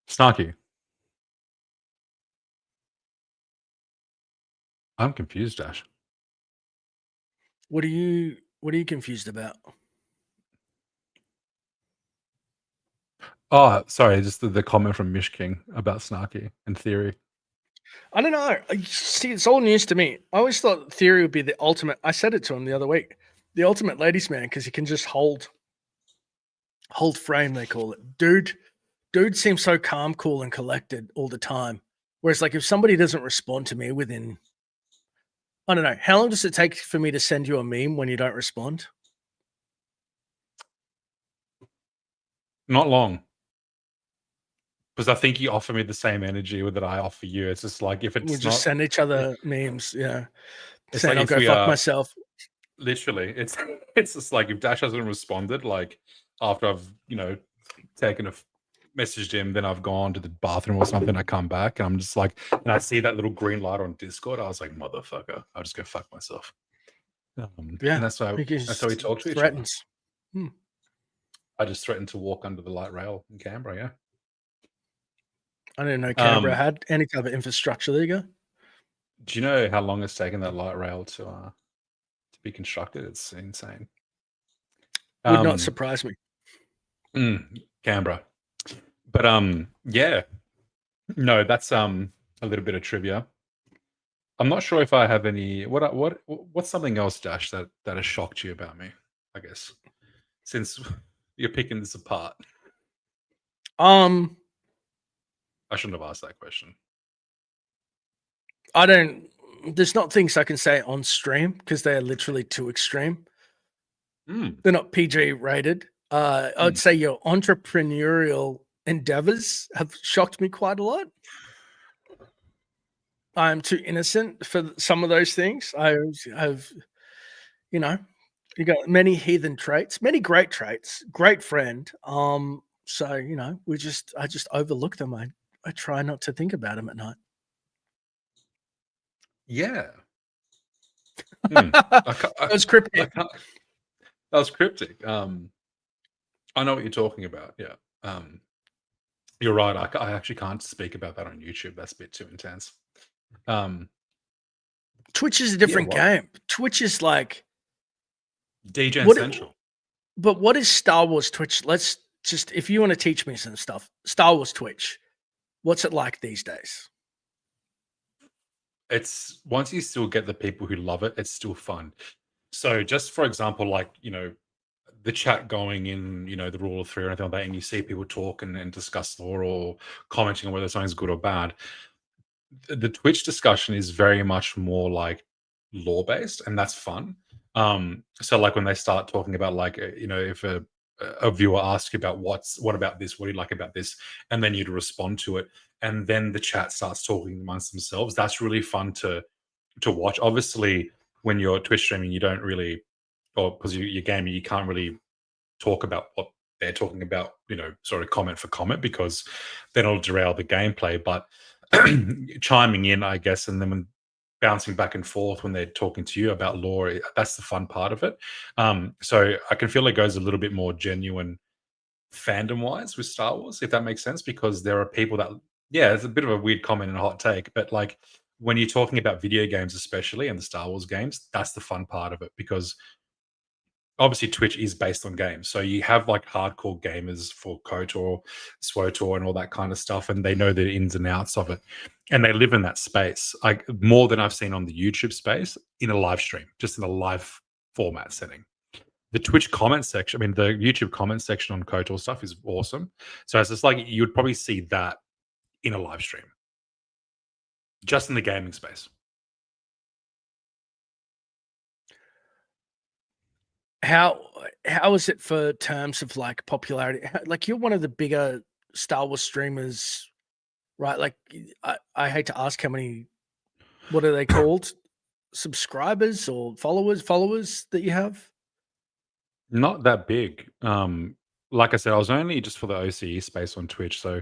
Snarky. I'm confused, Dash. What are you confused about? Oh, sorry, just the comment from Mish King about Snarky and Theory. I don't know. See, it's all news to me. I always thought Theory would be the ultimate. I said it to him the other week. The ultimate ladies' man because he can just hold frame. They call it. Dude seems so calm, cool, and collected all the time. Whereas, like, if somebody doesn't respond to me within, I don't know, how long does it take for me to send you a meme when you don't respond? Not long. Because I think you offer me the same energy that I offer you. It's just like if We it's just not, send each other memes. Yeah, it's saying like I'll if go we fuck are myself. literally, it's just like if Dash hasn't responded, like after I've taken messaged him, then I've gone to the bathroom or something. I come back and I'm just like, and I see that little green light on Discord. I was like, motherfucker, I'll just go fuck myself. And Yeah, that's how we talk to each other. threatens. Hmm. I just threatened to walk under the light rail in Canberra. Yeah. I didn't know Canberra had any type of infrastructure. There you go. Do you know how long it's taken that light rail to be constructed? It's insane. Would not surprise me. Canberra. But yeah. No, that's a little bit of trivia. I'm not sure if I have any what's something else, Dash, that has shocked you about me, I guess. Since you're picking this apart. I shouldn't have asked that question. I don't. There's not things I can say on stream because they are literally too extreme. They're not PG rated. I'd say your entrepreneurial endeavors have shocked me quite a lot. I'm too innocent for some of those things. I have, you know, you got many heathen traits, many great traits, great friend. So I just overlook them. I try not to think about them at night. Yeah. That's cryptic. That was cryptic. I know what you're talking about. Yeah. You're right. I actually can't speak about that on YouTube. That's a bit too intense. Twitch is a different game. Twitch is like DGen Central. But what is Star Wars Twitch? Let's just, if you want to teach me some stuff, Star Wars Twitch, what's it like these days? It's once you still get the people who love it, it's still fun. So just for example, like, the chat going in, the rule of three or anything like that, and you see people talk and discuss lore or commenting on whether something's good or bad. The Twitch discussion is very much more like lore based, and that's fun. So like when they start talking about like if a viewer asks you about what about this, what do you like about this, and then you'd respond to it, and then the chat starts talking amongst themselves. That's really fun to watch. Obviously, when you're Twitch streaming, you don't really, or because you're gaming, you can't really talk about what they're talking about, sort of comment for comment, because then it'll derail the gameplay. But chiming in, I guess, and then when bouncing back and forth when they're talking to you about lore, that's the fun part of it. So I can feel it goes a little bit more genuine fandom wise with Star Wars, if that makes sense, because there are people that, yeah, it's a bit of a weird comment and a hot take, but like when you're talking about video games, especially, and the Star Wars games, that's the fun part of it, because obviously Twitch is based on games. So you have like hardcore gamers for KOTOR, SWOTOR, and all that kind of stuff, and they know the ins and outs of it. And they live in that space, like more than I've seen on the YouTube space in a live stream, just in a live format setting. The Twitch comment section, I mean, the YouTube comment section on KOTOR stuff is awesome. So it's just like you'd probably see that in a live stream, just in the gaming space. How is it for terms of like popularity? Like you're one of the bigger Star Wars streamers, right? Like I hate to ask how many, what are they called? Subscribers or followers that you have? Not that big. Like I said, I was only just for the OCE space on Twitch, so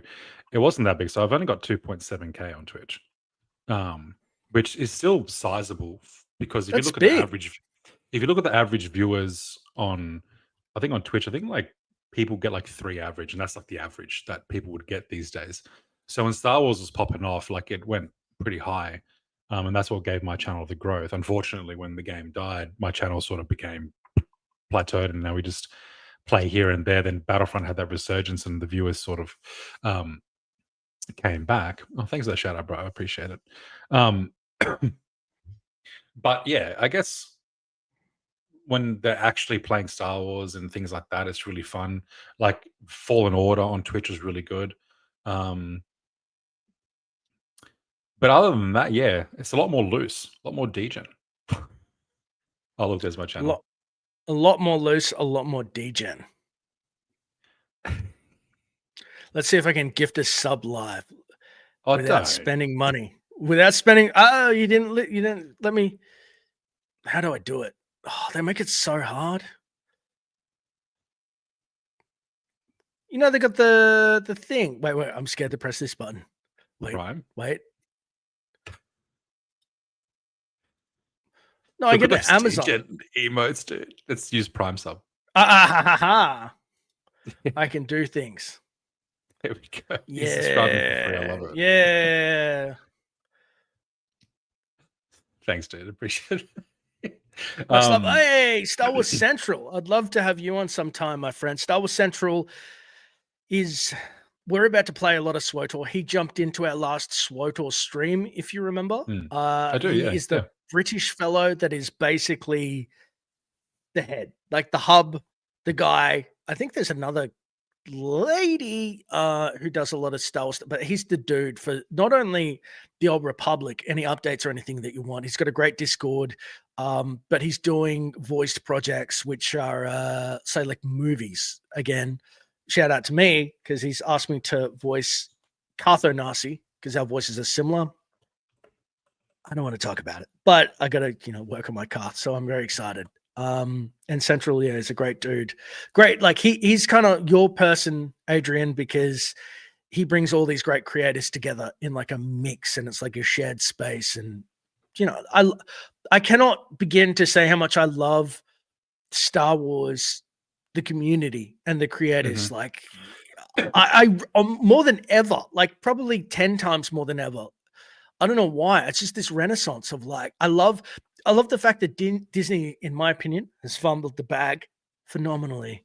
it wasn't that big. So I've only got 2.7K on Twitch, which is still sizable because if you That's look at the big. average, if you look at the average viewers on, I think on Twitch, I think like people get like 3 average, and that's like the average that people would get these days. So when Star Wars was popping off, like it went pretty high, and that's what gave my channel the growth. Unfortunately, when the game died, my channel sort of became plateaued, and now we just play here and there. Then Battlefront had that resurgence, and the viewers sort of came back. Oh, thanks for that shout out, bro. I appreciate it. But yeah, I guess when they're actually playing Star Wars and things like that, it's really fun. Like Fallen Order on Twitch is really good. But other than that, yeah, it's a lot more loose, a lot more degen. Oh, look, there's my channel. A lot more loose, a lot more degen. Let's see if I can gift a sub live without don't. spending money. Without spending. Oh, you didn't let me. How do I do it? Oh, they make it so hard. You know they got the thing. Wait, I'm scared to press this button. Wait, Right. wait. No, I Look get at it. those Amazon. degen emotes, dude. Let's use Prime Sub. Ha. I can do things. There we go. Yeah, He's subscribing for free. I love it. Yeah. Thanks, dude. Appreciate it. Much love. Hey, Star Wars Central. I'd love to have you on sometime, my friend. Star Wars Central is. We're about to play a lot of SWOTOR. He jumped into our last SWOTOR stream, if you remember. I do, He yeah. is the British fellow that is basically the head, like the hub, the guy. I think there's another lady who does a lot of Star Wars, but he's the dude for not only the Old Republic, any updates or anything that you want. He's got a great Discord, but he's doing voiced projects, which are say like movies. Again, shout out to me because he's asked me to voice Cartho Nasi because our voices are similar. I don't want to talk about it, but I got to work on my car, so I'm very excited. And Central, yeah, is a great dude. Great, like he's kind of your person, Adrian, because he brings all these great creators together in like a mix, and it's like a shared space. And I cannot begin to say how much I love Star Wars, the community and the creators. Like I more than ever, like probably 10 times more than ever. I don't know why. It's just this renaissance of like I love the fact that Disney, in my opinion, has fumbled the bag phenomenally.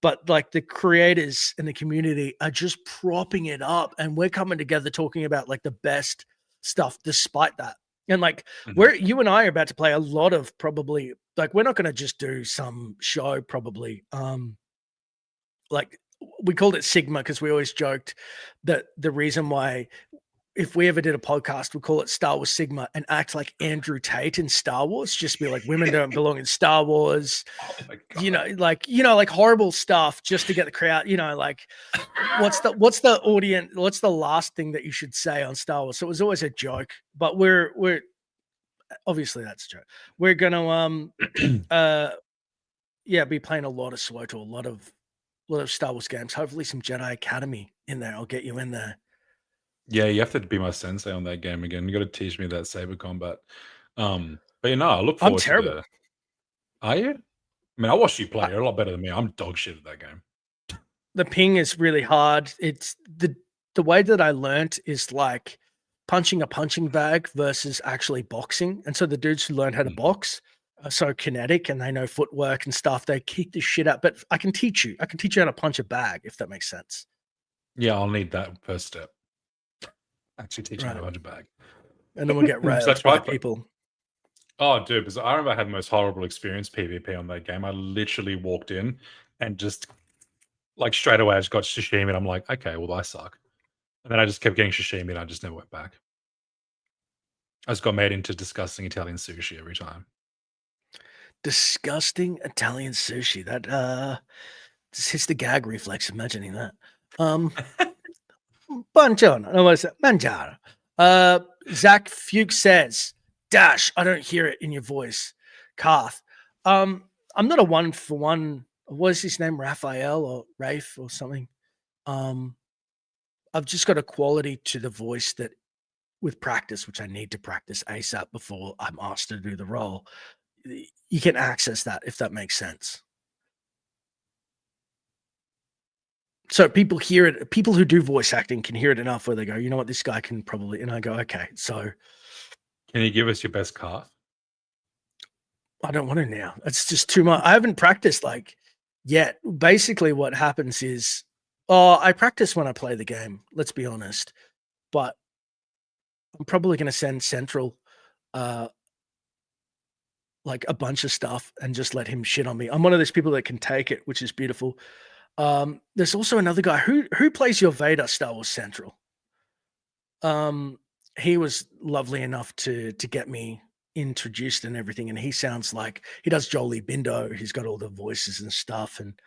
But like the creators and the community are just propping it up, and we're coming together talking about like the best stuff despite that. And like you and I are about to play a lot of probably like we're not going to just do some show probably. Like we called it Sigma because we always joked that the reason why if we ever did a podcast, we'd call it Star Wars Sigma and act like Andrew Tate in Star Wars. Just be like, women don't belong in Star Wars. Oh my God. Like horrible stuff just to get the crowd, like what's the audience, what's the last thing that you should say on Star Wars? So it was always a joke, but we're obviously that's a joke. We're gonna be playing a lot of SWOTO, a lot of Star Wars games. Hopefully some Jedi Academy in there. I'll get you in there. Yeah, you have to be my sensei on that game again. You got to teach me that saber combat. But I look I'm forward to terrible. the. Are you? I mean, I watched you play. You're a lot better than me. I'm dog shit at that game. The ping is really hard. It's the way that I learnt is like punching a punching bag versus actually boxing. And so the dudes who learn how to box are so kinetic and they know footwork and stuff. They kick the shit out. But I can teach you. I can teach you how to punch a bag if that makes sense. Yeah, I'll need that first step. Actually, teach me how to Right. punch a bag. And then we'll get So railed by people. Oh, dude, because I remember I had the most horrible experience PvP on that game. I literally walked in and just like straight away I just got sashimi and I'm like, okay, well I suck. And then I just kept getting sashimi and I just never went back. I just got made into disgusting Italian sushi every time. Disgusting Italian sushi. That just hits the gag reflex imagining that. Buongiorno. No, what is it? Mangiare. Zach Fuchs says, Dash, I don't hear it in your voice. Karth. I'm not a one for one. What is his name? Raphael or Rafe or something. I've just got a quality to the voice that with practice, which I need to practice ASAP before I'm asked to do the role. You can access that if that makes sense. So people hear it. People who do voice acting can hear it enough where they go, you know what, this guy can probably. And I go, okay. So, can you give us your best Karth? I don't want to now. It's just too much. I haven't practiced like yet. Basically, what happens is, I practice when I play the game. Let's be honest, but I'm probably going to send Central, like a bunch of stuff and just let him shit on me. I'm one of those people that can take it, which is beautiful. There's also another guy who plays your Vader, Star Wars Central. He was lovely enough to get me introduced and everything, and he sounds like he does Jolie Bindo. He's got all the voices and stuff, and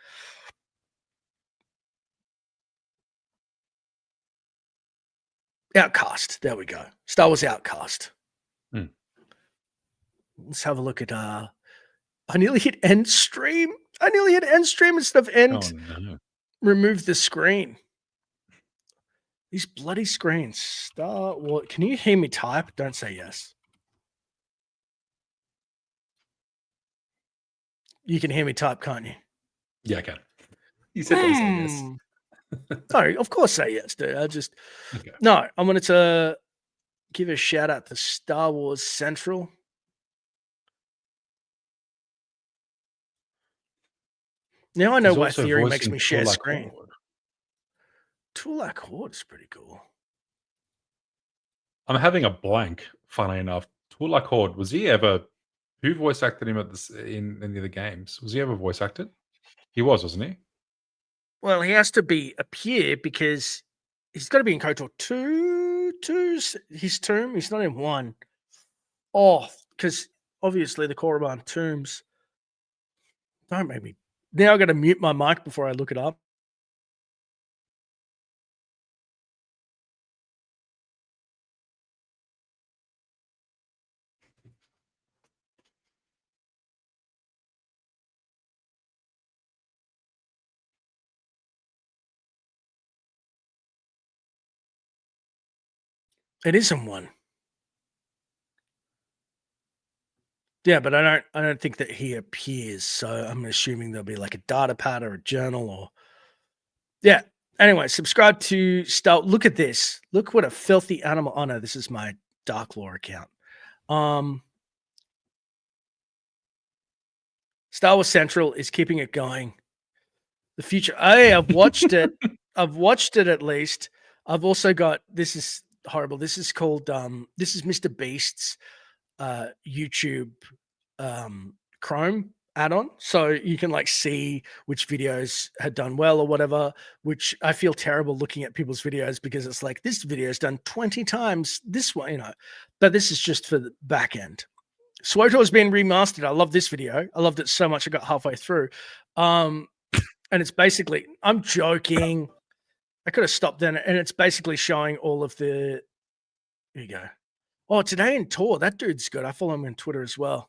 Outcast. There we go. Star Wars Outcast. Let's have a look at I nearly hit end stream. I nearly hit end stream instead of end. Oh, no. Remove the screen. These bloody screens. Star Wars. Can you hear me type? Don't say yes. You can hear me type, can't you? Yeah, I can. You said don't say yes. No, of course say yes, dude. No, I wanted to give a shout out to Star Wars Central. Now I know why Theory makes me share screen. Tulak Horde is pretty cool. I'm having a blank, funnily enough. Tulak Horde, was he ever... Who voice acted him in any of the games? Was he ever voice acted? He was, wasn't he? Well, he has to appear because he's got to be in KOTOR 2, his tomb. He's not in 1. Oh, because obviously the Korriban tombs. Don't make me. Now I got to mute my mic before I look it up. It isn't 1. Yeah, but I don't think that he appears. So I'm assuming there'll be like a data pad or a journal or. Yeah. Anyway, subscribe to Star. Look at this. Look what a filthy animal. Oh no, this is my Dark Lore account. Star Wars Central is keeping it going. The future. Hey, I've watched it. I've watched it at least. I've also got. This is horrible. This is called. This is Mr. Beast's YouTube Chrome add-on, so you can like see which videos had done well or whatever. Which I feel terrible looking at people's videos because it's like this video's done 20 times this way, but this is just for the back end. SWOTOR's been remastered. I love this video. I loved it so much I got halfway through. And it's basically, I'm joking. I could have stopped then, and it's basically showing all of the. Here you go. Oh, today in Tor, that dude's good. I follow him on Twitter as well.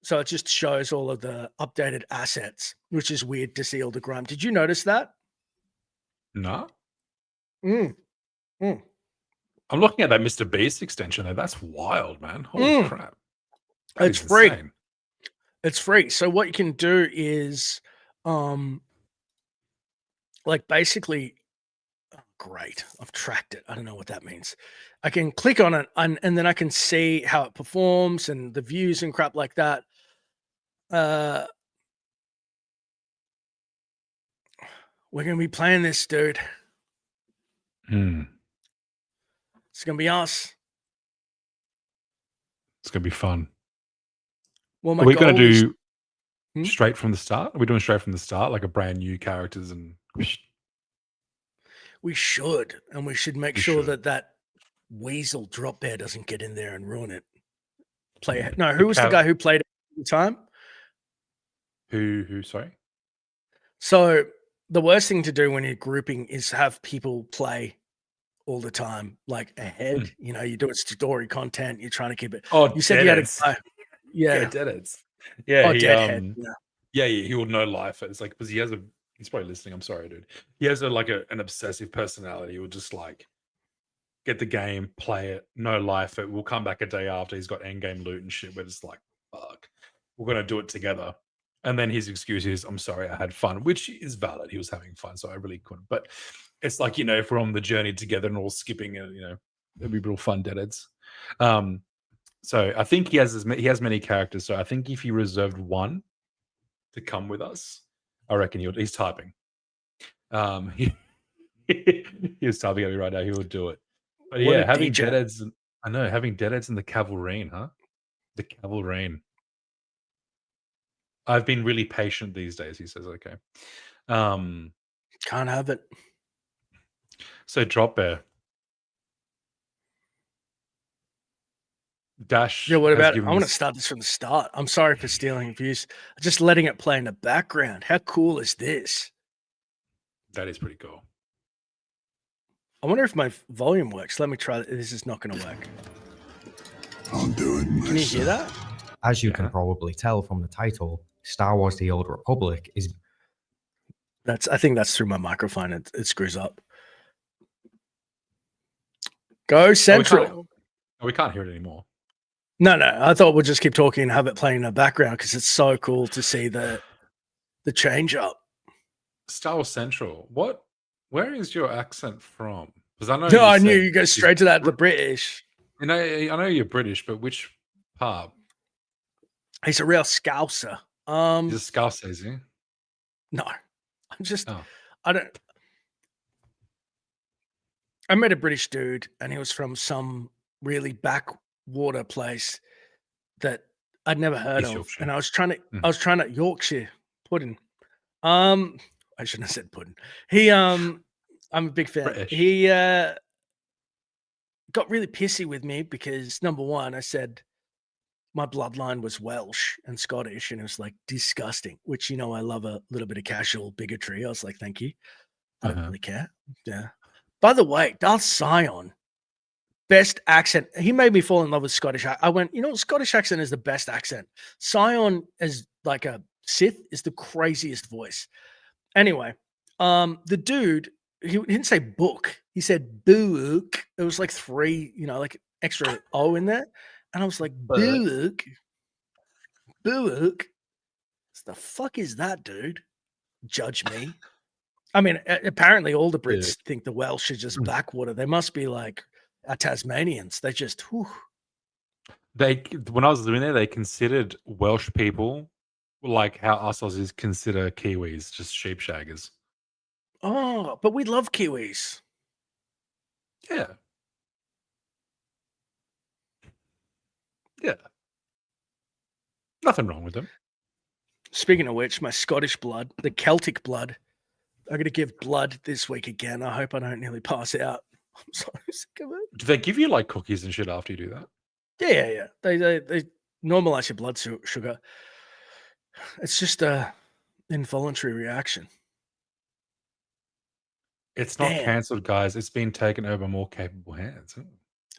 So it just shows all of the updated assets, which is weird to see all the grime. Did you notice that? No. Mm. I'm looking at that Mr. Beast extension there. That's wild, man. Holy crap. That It's is free. insane. It's free. So what you can do is like basically great. I've tracked it. I don't know what that means. I can click on it and then I can see how it performs and the views and crap like that. We're gonna be playing this, dude. It's gonna be us. It's gonna be fun. Well, my Are we gonna goal is do straight from the start? Are we doing straight from the start, like a brand new characters and we should, and we should make We sure should. that weasel drop bear doesn't get in there and ruin it. Play it. The No, who was the cav- guy who played it at the time? who sorry? So the worst thing to do when you're grouping is have people play all the time, like ahead. You're doing story content. You're trying to keep it. Oh, You said you had a Deadheads. guy. Yeah. Deadheads. Yeah, Oh, he Deadhead. Yeah. he will know life. It's like because he's probably listening. I'm sorry, dude. He has an obsessive personality. He will just like get the game, play it, no life. It will come back a day after he's got end game loot and shit. We're just like, fuck, we're gonna do it together. And then his excuse is, I'm sorry, I had fun, which is valid. He was having fun, so I really couldn't. But it's like, if we're on the journey together and all skipping it, it'd be real fun, deadheads. So I think he has many characters. So I think if he reserved one to come with us, I reckon he's typing. He, he's typing at me right now. He would do it. But What yeah, a having DJ. deadheads, I know having deadheads in the Cavalrain, huh? The Cavalrain. I've been really patient these days. He says, okay. Can't have it. So drop bear. Dash. Yeah, what has about it? given I want to us- start this from the start. I'm sorry for stealing views. Just letting it play in the background. How cool is this? That is pretty cool. I wonder if my volume works. Let me try. This is not going to work. I'll do it myself. Can you hear that? As you can probably tell from the title, Star Wars: The Old Republic is. I think that's through my microphone. It screws up. Go Central. We can't hear it anymore. No. I thought we'll just keep talking and have it playing in the background because it's so cool to see the change up. Star Wars Central. What? Where is your accent from? Because I know. No, I knew you go straight to that. The British. I know you're British, but which part? He's a real Scouser. He's a Scouser, is he? No, I'm just. Oh. I met a British dude, and he was from some really backwater place that I'd never heard East of, Yorkshire. and I was trying to Yorkshire pudding. I shouldn't have said pudding. I'm a big fan. British. He got really pissy with me because number one, I said my bloodline was Welsh and Scottish, and it was like disgusting. Which I love a little bit of casual bigotry. I was like, thank you. I don't really care. Yeah. By the way, Darth Sion, best accent. He made me fall in love with Scottish. I went, Scottish accent is the best accent. Sion as like a Sith is the craziest voice. Anyway, the dude, he didn't say book. He said book. It was like 3, like extra O in there. And I was like, book. What the fuck is that, dude? Judge me. I mean, apparently all the Brits think the Welsh are just backwater. They must be like Tasmanians. They just, whew. When I was living there, they considered Welsh people like how us Aussies consider Kiwis, just sheep shaggers. Oh, but we love Kiwis. Yeah. Yeah. Nothing wrong with them. Speaking of which, my Scottish blood, the Celtic blood, I'm gonna give blood this week again. I hope I don't nearly pass out. I'm so sick of it. Do they give you like cookies and shit after you do that? Yeah. They normalize your blood sugar. It's just a involuntary reaction. It's not Damn. cancelled, guys. It's been taken over by more capable hands. Ooh.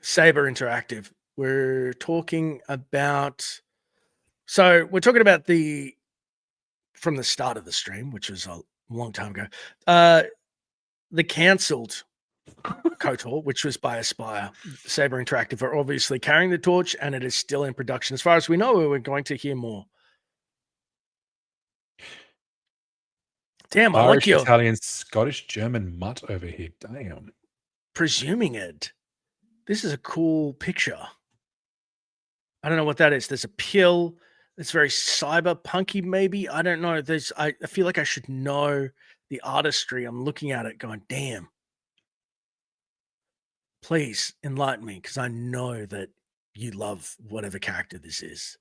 Saber Interactive. We're talking about. So we're talking about from the start of the stream, which was a long time ago. The cancelled KOTOR, which was by Aspire. Saber Interactive are obviously carrying the torch, and it is still in production. As far as we know, we're going to hear more. Damn, I like Irish, your Italian, Scottish, German mutt over here. Damn. presuming it. This is a cool picture. I don't know what that is. There's a pill. It's very cyberpunky, maybe. I don't know. I feel like I should know the artistry. I'm looking at it going, damn. Please enlighten me, because I know that you love whatever character this is.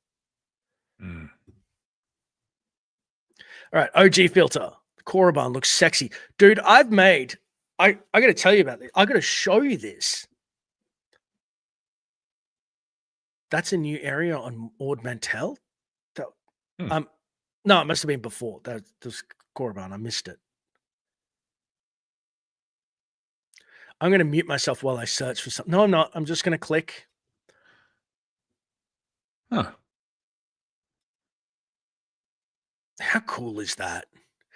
Mm. All right, OG filter. Korriban looks sexy. Dude, I got to tell you about this. I got to show you this. That's a new area on Ord Mantell. No, it must have been before. That was Korriban. I missed it. I'm going to mute myself while I search for something. No, I'm not. I'm just going to click. Huh. How cool is that?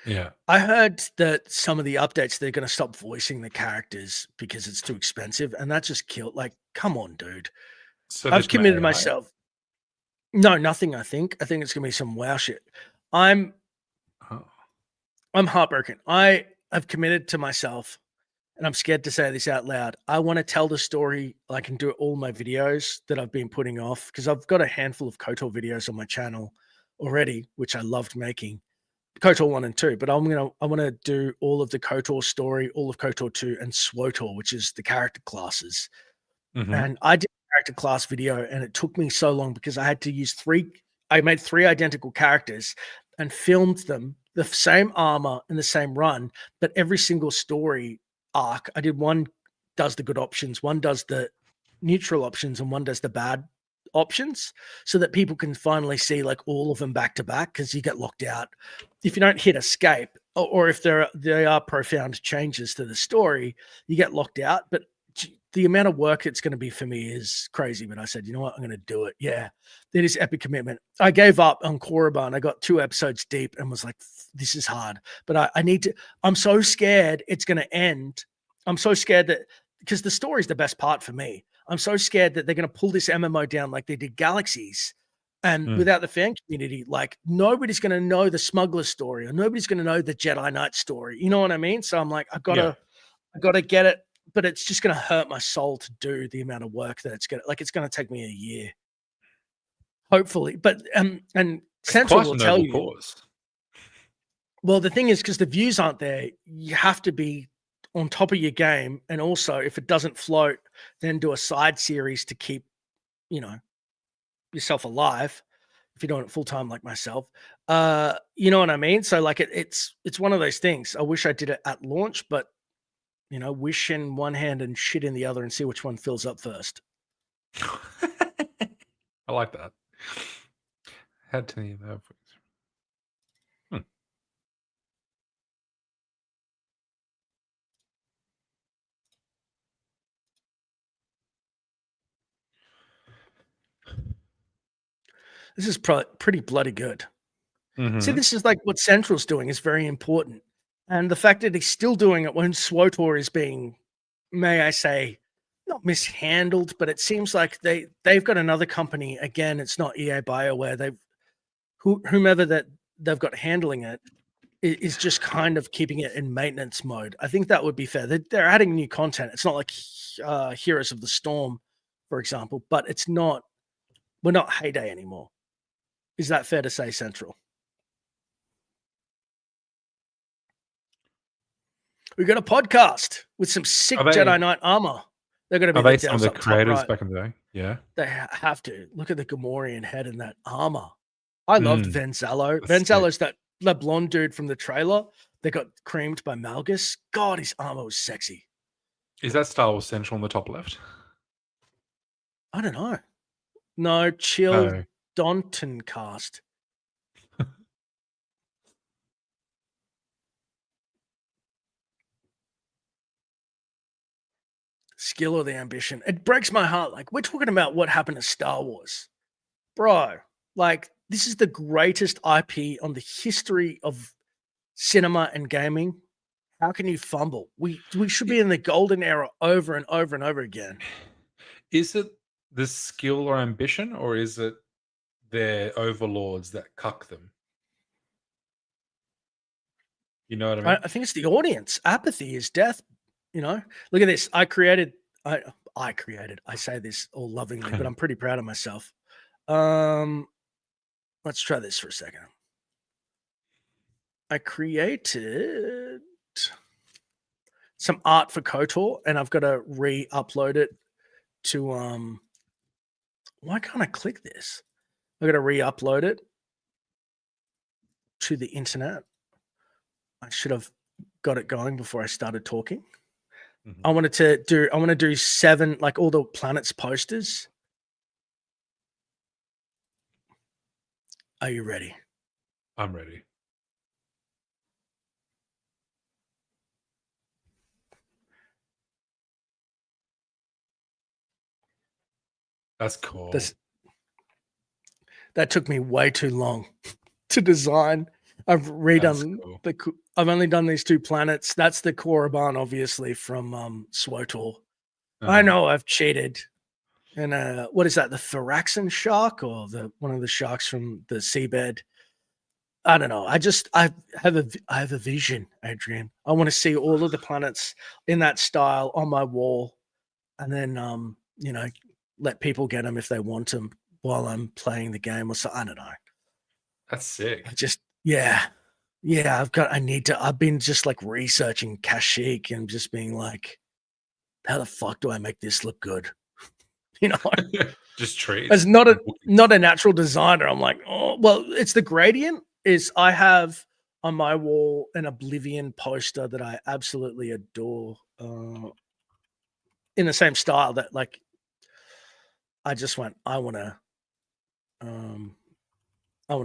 Yeah. I heard that some of the updates, they're going to stop voicing the characters because it's too expensive. And that just killed. Like, come on, dude. So I've there's no committed AI? myself. No, nothing, I think. I think it's going to be some wow shit. I'm heartbroken. I have committed to myself, and I'm scared to say this out loud. I want to tell the story like and do all my videos that I've been putting off, because I've got a handful of KOTOR videos on my channel already, which I loved making. KOTOR 1 and 2, but I want to do all of the KOTOR story, all of KOTOR 2, and SWOTOR, which is the character classes. Mhm. And I did a character class video, and it took me so long because I had to use I made 3 identical characters and filmed them the same armor in the same run, but every single story arc, I did one does the good options, one does the neutral options, and one does the bad options, so that people can finally see like all of them back to back, because you get locked out if you don't hit escape, or if they are profound changes to the story, you get locked out. But the amount of work it's going to be for me is crazy. But I said, you know what, I'm going to do it. Yeah, it is epic commitment. I gave up on Korriban. I got 2 episodes deep and was like, this is hard, but I need to. I'm so scared it's going to end. I'm so scared that, because the story is the best part for me. I'm so scared that they're going to pull this MMO down like they did Galaxies. And without the fan community, like nobody's going to know the smuggler story, or nobody's going to know the Jedi Knight story. You know what I mean? So I'm like, I gotta get it, but it's just going to hurt my soul to do the amount of work that it's going to take me a year, hopefully. But and Central will tell you. Cause. Well, the thing is, because the views aren't there, you have to be on top of your game, and also if it doesn't float, then do a side series to keep, yourself alive, if you're doing it full time like myself. You know what I mean? So like it's one of those things. I wish I did it at launch, but wish in one hand and shit in the other, and see which one fills up first. I like that. Had to need that. This is pretty bloody good. Mm-hmm. See, this is like what Central's doing is very important. And the fact that he's still doing it when SWOTOR is being, may I say, not mishandled, but it seems like they've got another company. Again, it's not EA BioWare. Whomever that they've got handling it is just kind of keeping it in maintenance mode. I think that would be fair. They're adding new content. It's not like Heroes of the Storm, for example, but we're not Heyday anymore. Is that fair to say, Central? We got a podcast with some sick Jedi Knight armor. They're going to be some of the creators back in the day. Yeah, they have to look at the Gamorrean head in that armor. I loved Mm, Venzalo. that's sick. Venzalo's that blonde dude from the trailer that got creamed by Malgus. God, his armor was sexy. Is that Star Wars Central on the top left? I don't know. No, chill No. Daunton cast. Skill or the ambition. It breaks my heart. Like, we're talking about what happened to Star Wars. Bro, like, this is the greatest IP on the history of cinema and gaming. How can you fumble? We should be in the golden era over and over and over again. Is it the skill or ambition, or is it their overlords that cuck them? You know what I mean? I think it's the audience. Apathy is death. You know, look at this. I created. I say this all lovingly, but I'm pretty proud of myself. Let's try this for a second. I created some art for KOTOR, and I've got to re-upload it to Why can't I click this? I've got to re-upload it to the internet. I should have got it going before I started talking. Mhm. I want to do 7, like all the planets posters. Are you ready? I'm ready. That's cool. That took me way too long to design. I've redone cool. I've only done these 2 planets. That's the Korriban, obviously, from SWTOR. I Uh-huh. know I've cheated. And what is that? The Thoraxin shark, or one of the sharks from the seabed? I don't know. I have a vision, Adrian. I want to see all of the planets in that style on my wall, and then you know, let people get them if they want them while I'm playing the game or so. I don't know. That's sick. Yeah. I've been just like researching Kashyyyk and just being like, how the fuck do I make this look good? You know, Just trees. as not a natural designer, I'm like, oh well, it's the gradient. Is I have on my wall an Oblivion poster that I absolutely adore, in the same style that, like, I just went, I want to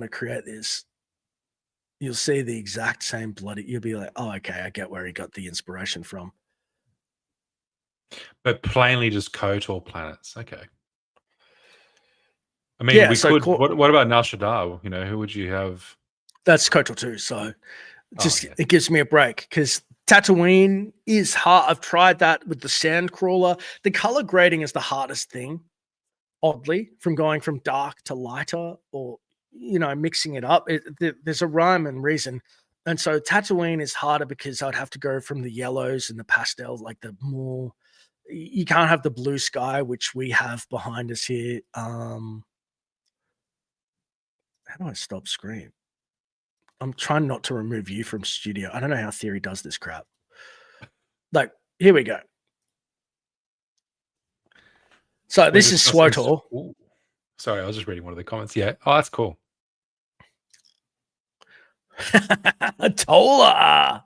create this. You'll see the exact same bloody. You'll be like, oh, okay, I get where he got the inspiration from. But plainly just KOTOR planets. Okay. I mean, Yeah, we so could. What about Nar Shaddaa? You know, who would you have? that's KOTOR 2. So Yeah. it gives me a break because Tatooine is hard. I've tried that with the sand crawler. The color grading is the hardest thing, oddly, from going from dark to lighter, or mixing it up. There's a rhyme and reason. And so Tatooine is harder because I'd have to go from the yellows and the pastels, like the more. You can't have the blue sky, which we have behind us here. How do I stop screen? I'm trying not to remove you from studio. I don't know how Theory does this crap. Like, here we go. So this is SWTOR. Sorry, I was just reading one of the comments. Yeah. Oh, that's cool. Tola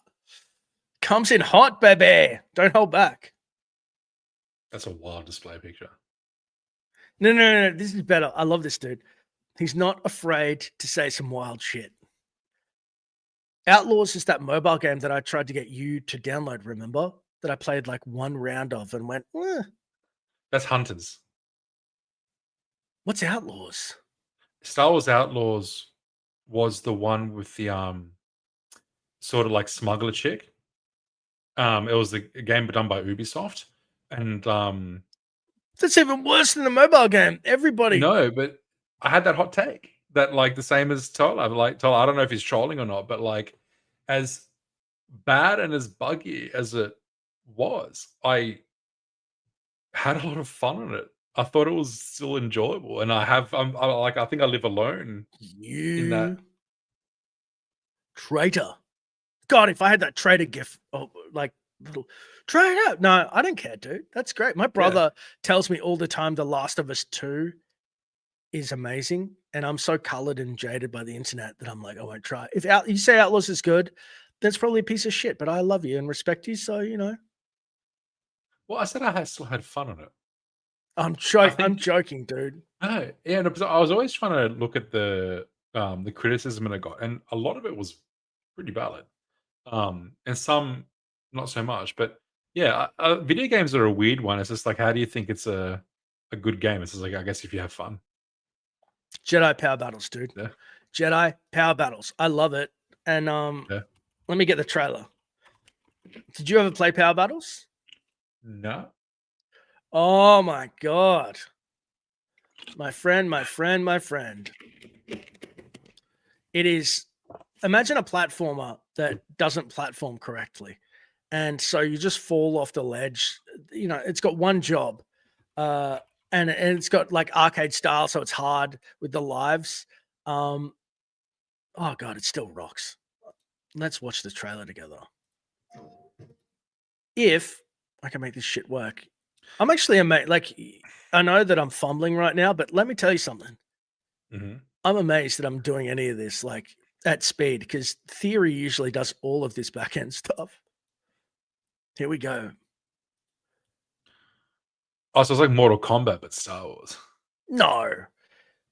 comes in hot, baby. Don't hold back. That's a wild display picture. No. This is better. I love this dude. He's not afraid to say some wild shit. Outlaws is that mobile game that I tried to get you to download, remember? That I played like 1 round of and went, That's Hunters. What's Outlaws? Star Wars Outlaws was the one with the sort of like smuggler chick. It was a game done by Ubisoft, and that's even worse than the mobile game. Everybody. No, but I had that hot take that, like, the same as Tola. Like, Tola, I don't know if he's trolling or not, but like, as bad and as buggy as it was, I had a lot of fun on it. I thought it was still enjoyable, and I think I live alone in that. You traitor. God, if I had that traitor gif, like little traitor. No, I don't care, dude. That's great. My brother tells me all the time The Last of Us 2 is amazing, and I'm so colored and jaded by the internet that I'm like, I won't try. If you say Outlaws is good, that's probably a piece of shit. But I love you and respect you, so Well, I said I still had fun on it. I'm I I'm think joking, dude. no, yeah, no, because I was always trying to look at the criticism that I got, and a lot of it was pretty valid. And some not so much. But yeah, video games are a weird one. It's just like, how do you think it's a good game? It's just like, I guess if you have fun. Jedi Power Battles, dude. Yeah. Jedi Power Battles. I love it. And Yeah. let me get the trailer. Did you ever play Power Battles? No. Oh my god. My friend. It is, imagine a platformer that doesn't platform correctly. And so you just fall off the ledge. It's got one job. And it's got like arcade style, so it's hard with the lives. Oh god, it still rocks. Let's watch the trailer together. If I can make this shit work. I'm actually amazed. Like, I know that I'm fumbling right now, but let me tell you something. Mm-hmm. I'm amazed that I'm doing any of this like at speed, because Theory usually does all of this back end stuff. Here we go. Oh, so it's like Mortal Kombat, but Star Wars. No,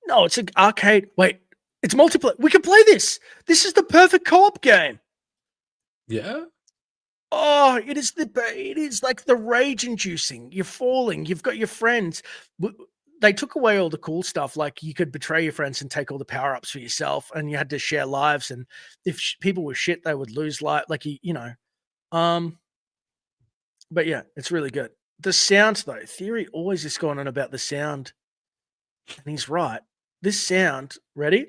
it's an arcade. Wait, it's multiplayer. We can play this. This is the perfect co-op game. Yeah. Oh, it is like the rage inducing. You're falling. You've got your friends. They took away all the cool stuff. Like, you could betray your friends and take all the power ups for yourself, and you had to share lives. And if people were shit, they would lose life. Like, but yeah, it's really good. The sound though, Theory always is going on about the sound, and he's right. This sound, ready?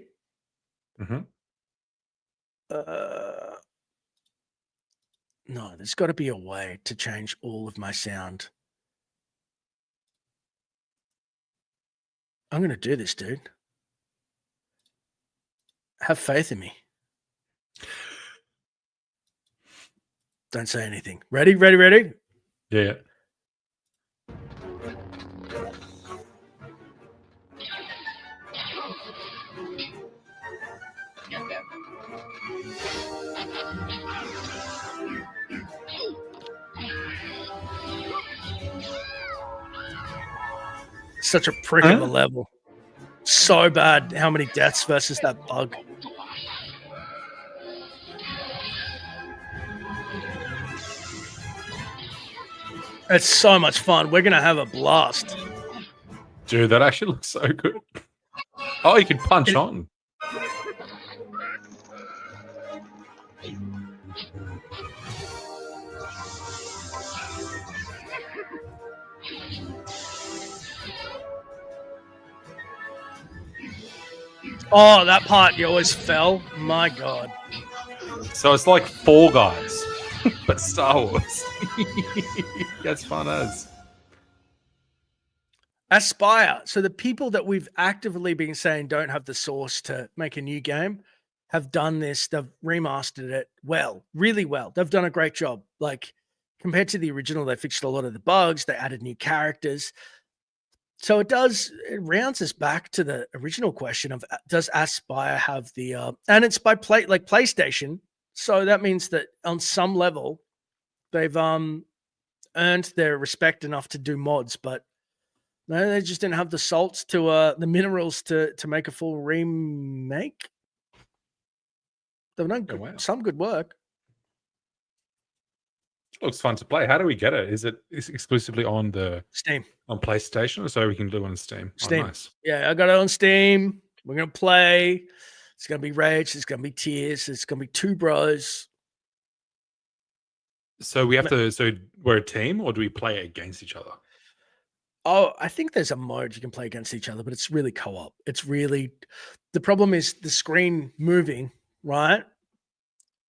Mm-hmm. No, there's got to be a way to change all of my sound. I'm going to do this, dude. Have faith in me. Don't say anything. Ready? Yeah. Such a prick of a level. So bad. How many deaths versus that bug? It's so much fun. We're going to have a blast. Dude, that actually looks so good. Oh, you can punch on. Oh, that part you always fell. My God. So it's like Fall Guys, but Star Wars. That's fun as. Aspire. So the people that we've actively been saying don't have the source to make a new game have done this. They've remastered it well, really well. They've done a great job. Like, compared to the original, they fixed a lot of the bugs. They added new characters. So it rounds us back to the original question of, does Aspire have the and it's by PlayStation. So that means that on some level they've earned their respect enough to do mods, but no, they just didn't have the salts to the minerals to make a full remake. They've done some good work. Looks fun to play. How do we get it? Is it exclusively on the Steam, on PlayStation, or so we can do it on Steam? Steam. Oh, nice. Yeah, I got it on Steam. We're gonna play. It's gonna be rage. It's gonna be tears. It's gonna be two bros. So we have to. So we're a team, or do we play against each other? Oh, I think there's a mode you can play against each other, but it's really co-op. It's really, the problem is the screen moving, right?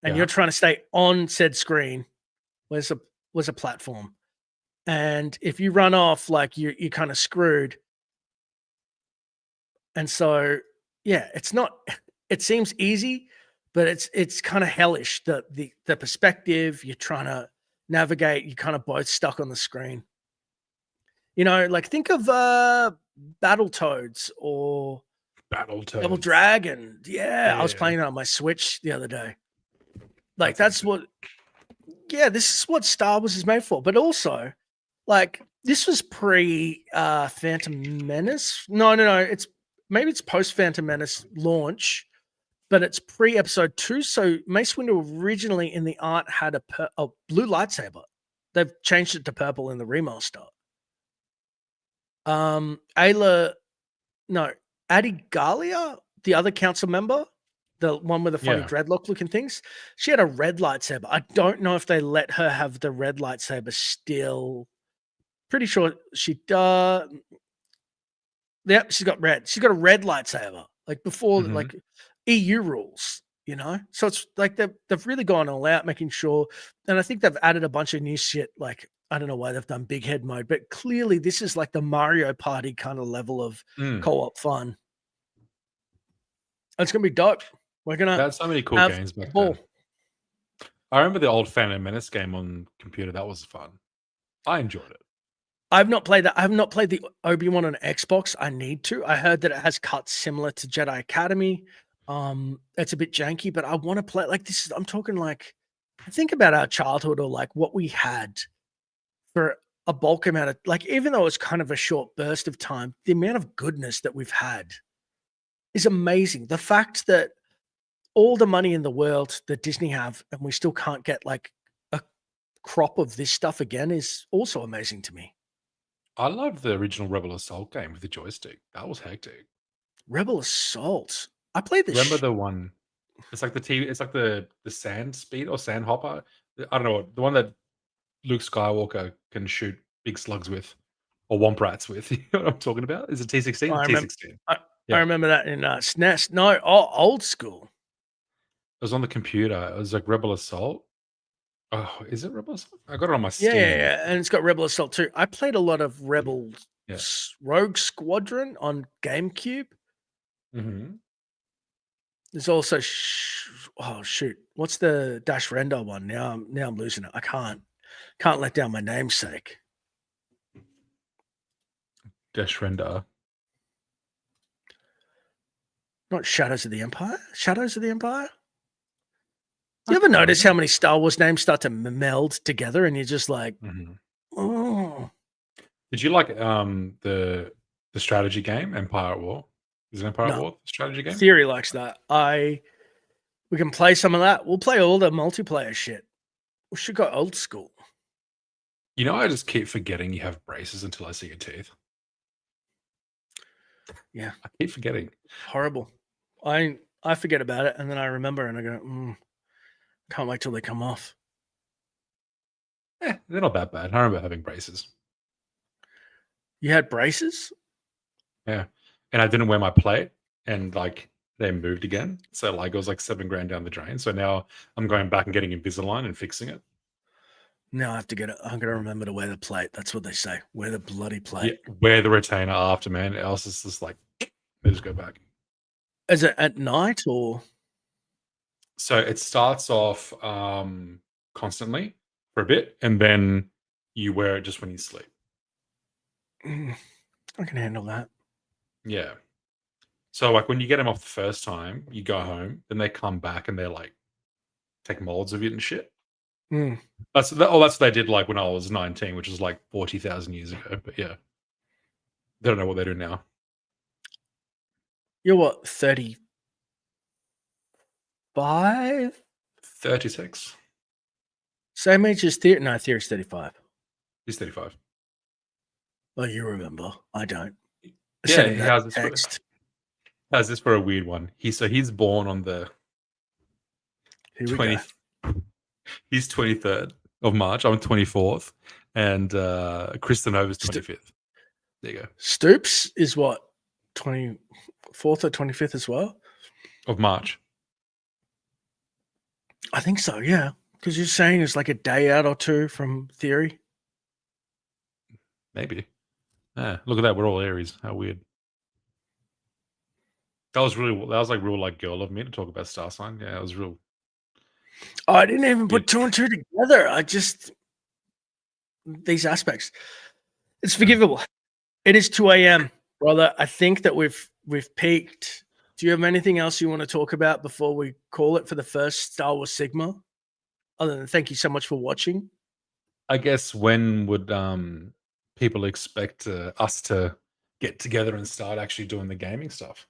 And you're trying to stay on said screen. Where's a platform? And if you run off, like, you're kind of screwed. And so, yeah, it's not, it seems easy, but it's kind of hellish. The perspective, you're trying to navigate, you're kind of both stuck on the screen. Like, think of Battletoads or Double Battletoads. Dragon. Yeah, I was Yeah. playing that on my Switch the other day. Like That's that's what. Yeah, this is what Star Wars is made for. But also, like this was pre Phantom Menace. No. It's maybe it's post Phantom Menace launch, but it's pre Episode 2. So Mace Windu originally in the art had a blue lightsaber. They've changed it to purple in the remaster. Ayla, no, Adigalia, the other council member, the one with the funny Yeah. dreadlock looking things, she had a red lightsaber. I don't know if they let her have the red lightsaber still. Pretty sure she does. Yep, she's got red. She's got a red lightsaber, like before, Mhm. like EU rules, you know. So it's like they've really gone all out, making sure, and I think they've added a bunch of new shit. Like I don't know why they've done big head mode, but clearly this is like the Mario Party kind of level of Mm. co-op fun. It's gonna be dope. We're They gonna had so many cool have games back ball. then. I remember the old Phantom Menace game on computer. That was fun. I enjoyed it. I've not played that. I have not played the Obi-Wan on Xbox. I need to. I heard that it has cuts similar to Jedi Academy. It's a bit janky, but I want to play like this. I'm talking like think about our childhood or like what we had for a bulk amount of like, even though it's kind of a short burst of time, the amount of goodness that we've had is amazing. The fact that all the money in the world that Disney have and we still can't get like a crop of this stuff again is also amazing to me. I loved the original Rebel Assault game with the joystick. That was hectic. Rebel Assault. I played this. Remember the one? It's like the TV. It's like the sand speed or sand hopper. I don't know, the one that Luke Skywalker can shoot big slugs with, or womp rats with. You know what I'm talking about? Is it T16? I remember, T16. I Yeah. remember that in SNES. No, old school. It was on the computer. It was like Rebel Assault. Oh, is it Rebel Assault? I got it on my Yeah, Steam. yeah, and it's got Rebel Assault too. I played a lot of Rebel Yeah. Rogue Squadron on GameCube. Mm-hmm. There's also oh shoot, what's the Dash Render one? Now I'm losing it. I can't let down my namesake. Dash Render. Not Shadows of the Empire. Shadows of the Empire. You ever notice how many Star Wars names start to meld together, and you're just like, Mhm. oh. Did you like the strategy game Empire at War? Is it Empire at No. War strategy game? Theory likes that. We can play some of that. We'll play all the multiplayer shit. We should go old school. You know, I just keep forgetting you have braces until I see your teeth. Yeah. I keep forgetting. Horrible. I forget about it, and then I remember, and I go, can't wait till they come off. They're not that bad. I remember having braces. You had braces? Yeah. And I didn't wear my plate, and like they moved again. So like it was like $7,000 down the drain. So now I'm going back and getting Invisalign and fixing it. Now I have to get it. I'm going to remember to wear the plate. That's what they say. Wear the bloody plate. Yeah, wear the retainer after, man. Else it's just like they just go back. Is it at night or? So it starts off constantly for a bit, and then you wear it just when you sleep. I can handle that. Yeah. So like when you get them off the first time, you go home, then they come back and they're like take molds of it and shit. That's what they did like when I was 19, which is like 40,000 years ago. But yeah, they don't know what they do now. You're what, 35? 36. Same age as Theory? No, Theory's 35. He's 35. Well, you remember. I don't. Yeah, Send he that has this, text. has this for a weird one. He's born on the Here we 20. go. He's 23rd of March. I'm 24th, and Kristen Nova's 25th. There you go. Stoops is what, 24th or 25th as well? Of March. I think so, yeah. Because you're saying it's like a day out or two from Theory. Maybe. Yeah, look at that. We're all Aries. How weird. That was like real like girl of me to talk about star sign. Yeah, it was real. Oh, I didn't even put two and two together. I just these aspects. It's forgivable. It is 2 a.m. Brother, I think that we've peaked. Do you have anything else you want to talk about before we call it for the first Star Wars Sigma? Other than thank you so much for watching. I guess when would people expect us to get together and start actually doing the gaming stuff?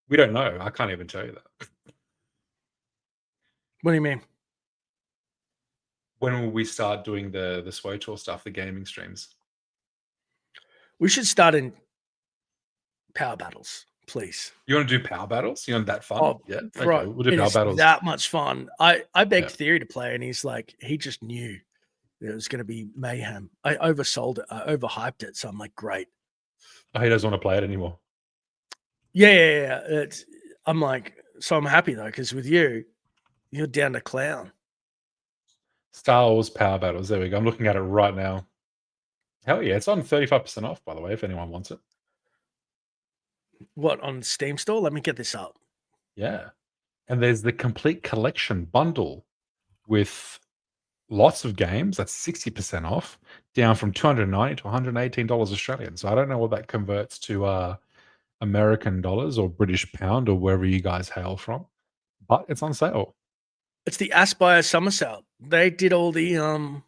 We don't know. I can't even tell you that. What do you mean? When will we start doing the SWTOR stuff, the gaming streams? We should start in power battles, please. You want to do power battles? You want that fun? Oh, Yeah. bro, Okay, we'll do it power is battles. that much fun. I begged Yeah. Theory to play, and he's like, he just knew it was going to be mayhem. I oversold it. I overhyped it. So I'm like, great. Oh, he doesn't want to play it anymore. Yeah. I'm like, so I'm happy though, because with you, you're down to clown. Star Wars power battles. There we go. I'm looking at it right now. Hell yeah, it's on 35% off, by the way, if anyone wants it. What, on Steam store? Let me get this up. Yeah. And there's the complete collection bundle with lots of games. That's 60% off, down from $290 to $118 Australian. So I don't know what that converts to American dollars or British pound or wherever you guys hail from, but it's on sale. It's the Aspire Summer Sale. They did all the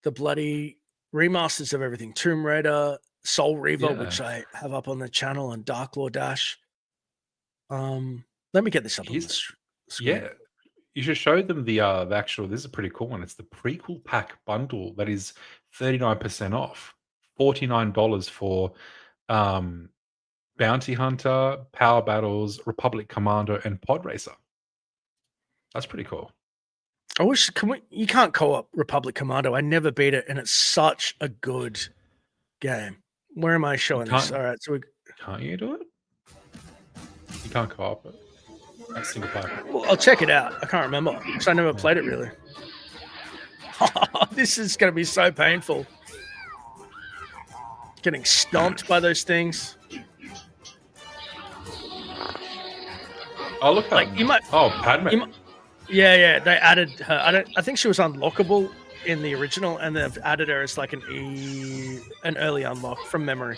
bloody remasters of everything. Tomb Raider, Soul Reaver, Yeah. which I have up on the channel, and Dark Lord Dash. Let me get this up on the screen. Yeah. You should show them the actual. This is a pretty cool one. It's the prequel pack bundle that is 39% off, $49 for Bounty Hunter, Power Battles, Republic Commando, and Pod Racer. That's pretty cool. I wish you can't co-op Republic Commando. I never beat it, and it's such a good game. Where am I showing this? All right, so can't you do it? You can't co-op it. That's single player. Well, I'll check it out. I can't remember because I never played it really. This is going to be so painful. Getting stomped by those things. Oh, look at like you might. Oh, Padme. Yeah. They added her. I think she was unlockable in the original, and they've added her as like an early unlock from memory.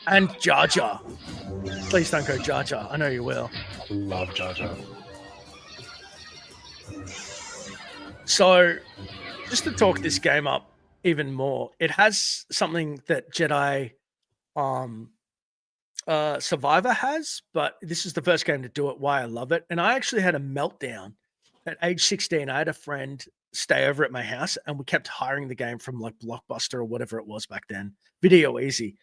And Jar Jar. Please don't go Jar Jar. I know you will. Love Jar Jar. So, just to talk this game up even more, it has something that Jedi Survivor has, but this is the first game to do it. Why I love it. And I actually had a meltdown at age 16. I had a friend stay over at my house, and we kept hiring the game from like Blockbuster or whatever it was back then. Video Easy.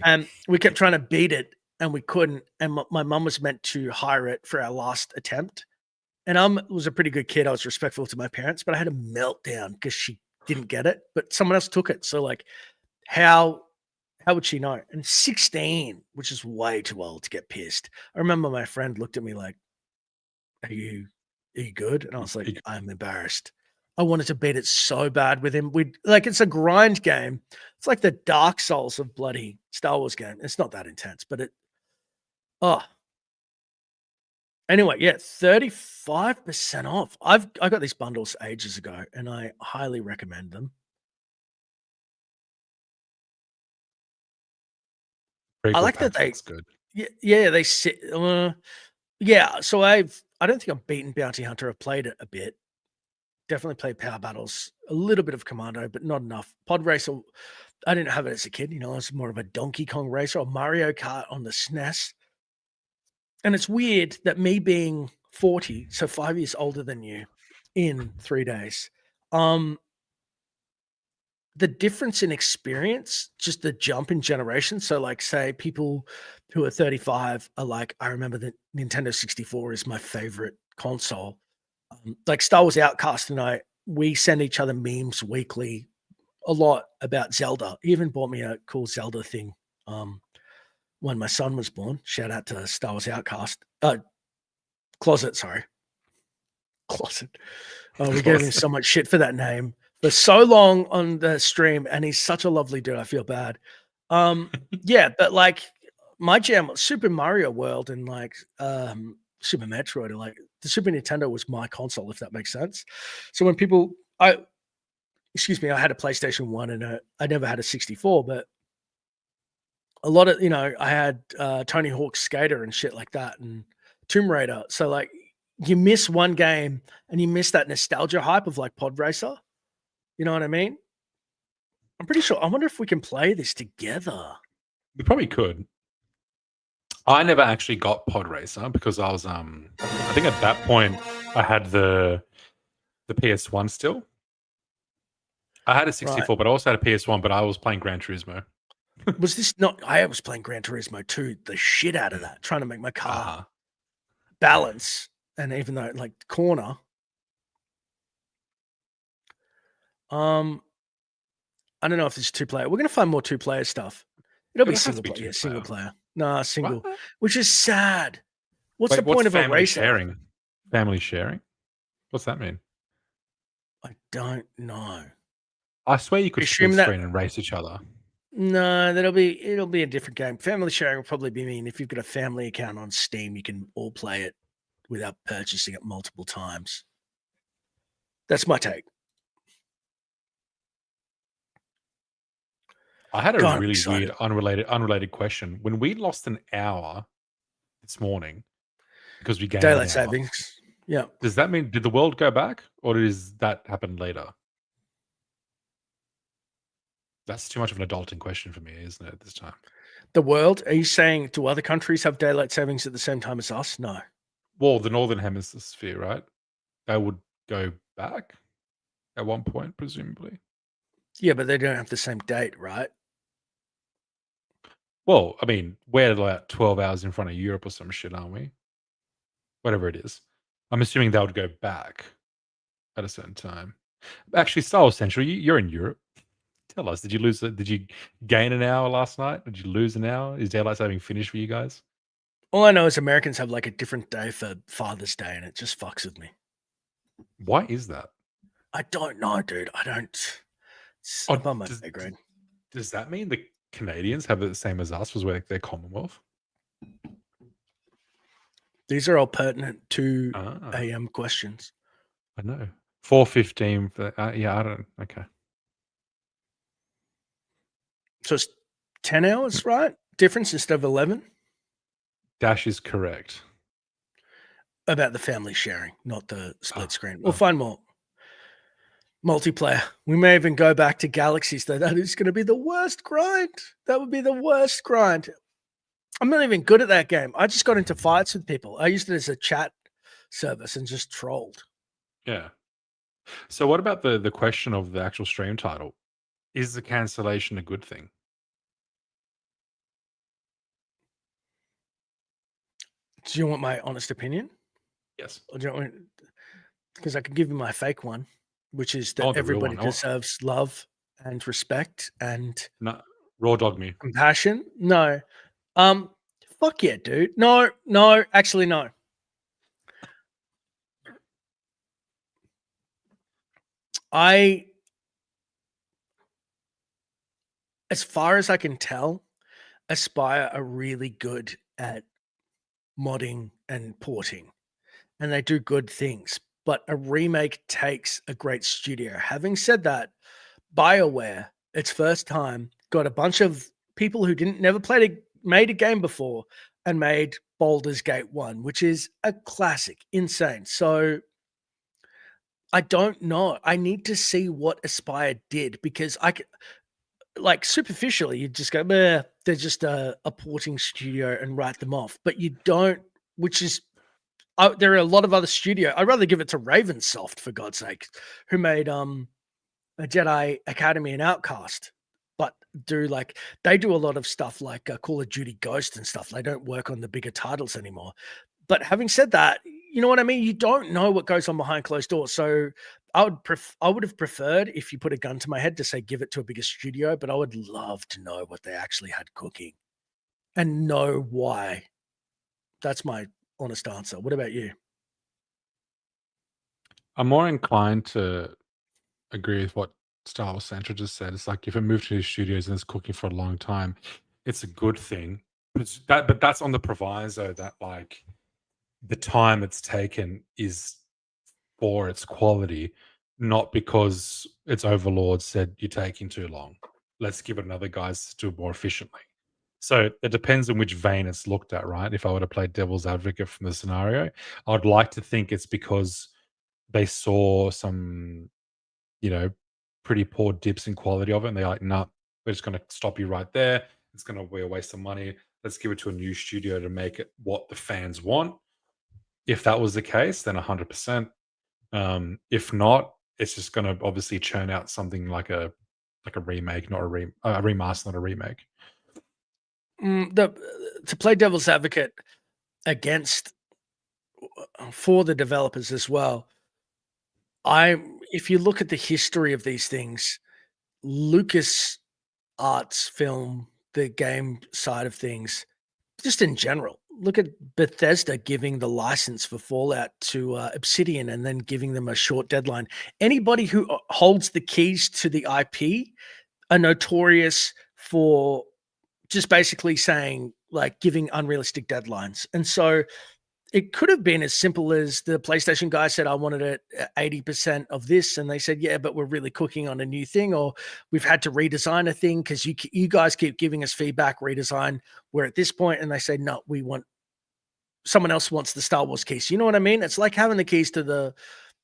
And we kept trying to beat it, and we couldn't. And my mum was meant to hire it for our last attempt. And I was a pretty good kid. I was respectful to my parents, but I had a meltdown because she didn't get it, but someone else took it. So like, how would she know? And 16, which is way too old to get pissed. I remember my friend looked at me like, are you good? And I was like, I'm embarrassed. I wanted to beat it so bad with him. It's a grind game. It's like the Dark Souls of bloody Star Wars game. It's not that intense, but anyway, yeah, 35% off. I got these bundles ages ago, and I highly recommend them. Prequel I like that looks good. Yeah, they sit. Yeah, so I don't think I've beaten Bounty Hunter. I've played it a bit. Definitely played Power Battles, a little bit of Commando, but not enough. Pod Racer, I didn't have it as a kid. I was more of a Donkey Kong racer or Mario Kart on the SNES. And it's weird that me being 40, so 5 years older than you in 3 days, the difference in experience, just the jump in generation. So like say people who are 35 are like, I remember the Nintendo 64 is my favorite console. Like Star Wars Outcast and we send each other memes weekly a lot about Zelda. He even bought me a cool Zelda thing when my son was born. Shout out to Star Wars Outcast. Closet. We gave him so much shit for that name for so long on the stream, and he's such a lovely dude. I feel bad. Yeah, but like my jam was Super Mario World and like Super Metroid, or like the Super Nintendo was my console, if that makes sense. So when people excuse me, I had a PlayStation 1 and I never had a 64, but a lot of, I had Tony Hawk's Skater and shit like that and Tomb Raider. So like you miss one game and you miss that nostalgia hype of like Pod Racer. You know what I mean? I'm pretty sure. I wonder if we can play this together. We probably could. I never actually got Pod Racer because I was I think at that point I had the PS1 still. I had a 64, but I also had a PS1, but I was playing Gran Turismo. Was this not? I was playing Gran Turismo too, the shit out of that, trying to make my car balance. And even though like corner, I don't know if it's 2-player. We're gonna find more 2-player stuff. It'll be It has to single be player. Yeah, 2-player. single player. Nah, single. What? Which is sad. What's Wait, the point of a family racer? sharing? Family sharing? What's that mean? I don't know. I swear you could Assume split that- screen and race each other. No, it'll be a different game. Family sharing will probably be mean if you've got a family account on Steam, you can all play it without purchasing it multiple times. That's my take. I had a God, I'm really excited. weird, unrelated question. When we lost an hour this morning because we gained Daylight an hour, savings. Yeah. does that mean did the world go back, or does that happen later? That's too much of an adulting question for me, isn't it? At this time, The world? Are you saying do other countries have daylight savings at the same time as us? No. well, the northern hemisphere, right? They would go back at one point, presumably. Yeah, but they don't have the same date, right? Well, I mean, we're like 12 hours in front of Europe or some shit, aren't we? Whatever it is. I'm assuming they would go back at a certain time. Actually, Star Wars Central, you're in Europe. Tell us, did you gain an hour last night? Did you lose an hour? Is daylight saving finished for you guys? All I know is Americans have like a different day for Father's Day, and it just fucks with me. Why is that? I don't know, dude. I don't. It's Oh, above my pay grade. Does that mean the Canadians have it the same as us? Was where they're Commonwealth? These are all pertinent to Ah, AM questions. I know. 4:15. Yeah, I don't. Okay. So it's 10 hours, right? Difference instead of 11? Dash is correct. About the family sharing, not the split screen. We'll oh. find more. Multiplayer. We may even go back to Galaxies, though. That is going to be the worst grind. That would be the worst grind. I'm not even good at that game. I just got into fights with people. I used it as a chat service and just trolled. Yeah. So what about the question of the actual stream title? Is the cancellation a good thing? Do you want my honest opinion? Yes. Or do you want? Because I can give you my fake one, which is that want the real everybody one. deserves love and respect and No, raw dog me. compassion. No. Fuck yeah, dude. No, actually no. As far as I can tell, Aspire are really good at modding and porting, and they do good things. But a remake takes a great studio. Having said that, BioWare, its first time, got a bunch of people who never made a game before and made Baldur's Gate 1, which is a classic, insane. So I don't know. I need to see what Aspire did because like superficially, you just go, they're just a porting studio and write them off. But you don't, which is, there are a lot of other studio. I'd rather give it to Ravensoft, for God's sake, who made a Jedi Academy and Outcast. But they do a lot of stuff like Call of Duty Ghost and stuff. They don't work on the bigger titles anymore. But having said that, you know what I mean? You don't know what goes on behind closed doors. So I would have preferred if you put a gun to my head to say give it to a bigger studio, but I would love to know what they actually had cooking and know why. That's my honest answer. What about you? I'm more inclined to agree with what Star Wars Central just said. It's like if it moved to the studios and it's cooking for a long time, it's a good thing. But that's on the proviso that like the time it's taken is for its quality, not because its overlord said you're taking too long. Let's give it another guys to do it more efficiently. So it depends on which vein it's looked at, right? If I were to play devil's advocate from the scenario, I'd like to think it's because they saw some, pretty poor dips in quality of it, and they're like, "Nah, we're just going to stop you right there. It's going to be a waste of money. Let's give it to a new studio to make it what the fans want." If that was the case, then 100%. If not, it's just going to obviously churn out something like a remake, not a remaster, not a remake. To play devil's advocate against for the developers as well, if you look at the history of these things, Lucas Arts film, the game side of things, just in general, look at Bethesda giving the license for Fallout to Obsidian and then giving them a short deadline. Anybody who holds the keys to the IP are notorious for just basically saying, like, giving unrealistic deadlines. And so it could have been as simple as the PlayStation guy said, I wanted it 80% of this. And they said, yeah, but we're really cooking on a new thing, or we've had to redesign a thing because you guys keep giving us feedback, redesign. We're at this point, and they say, no, someone else wants the Star Wars keys. You know what I mean? It's like having the keys to the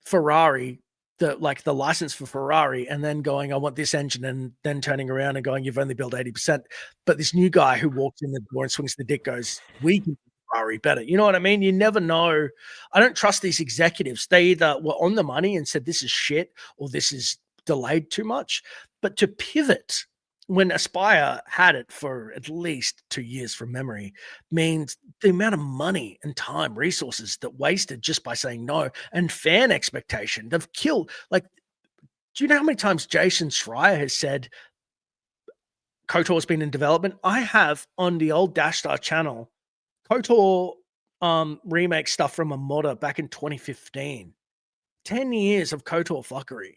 Ferrari, the license for Ferrari, and then going, I want this engine, and then turning around and going, you've only built 80%. But this new guy who walks in the door and swings the dick goes, we can Ferrari better. You know what I mean? You never know. I don't trust these executives. They either were on the money and said this is shit, or this is delayed too much. But to pivot when Aspire had it for at least 2 years from memory means the amount of money and time, resources that wasted just by saying no, and fan expectation. They've killed, like, do you know how many times Jason Schreier has said KOTOR's been in development? I have on the old Dash Star channel KOTOR remake stuff from a modder back in 2015. 10 years of KOTOR fuckery.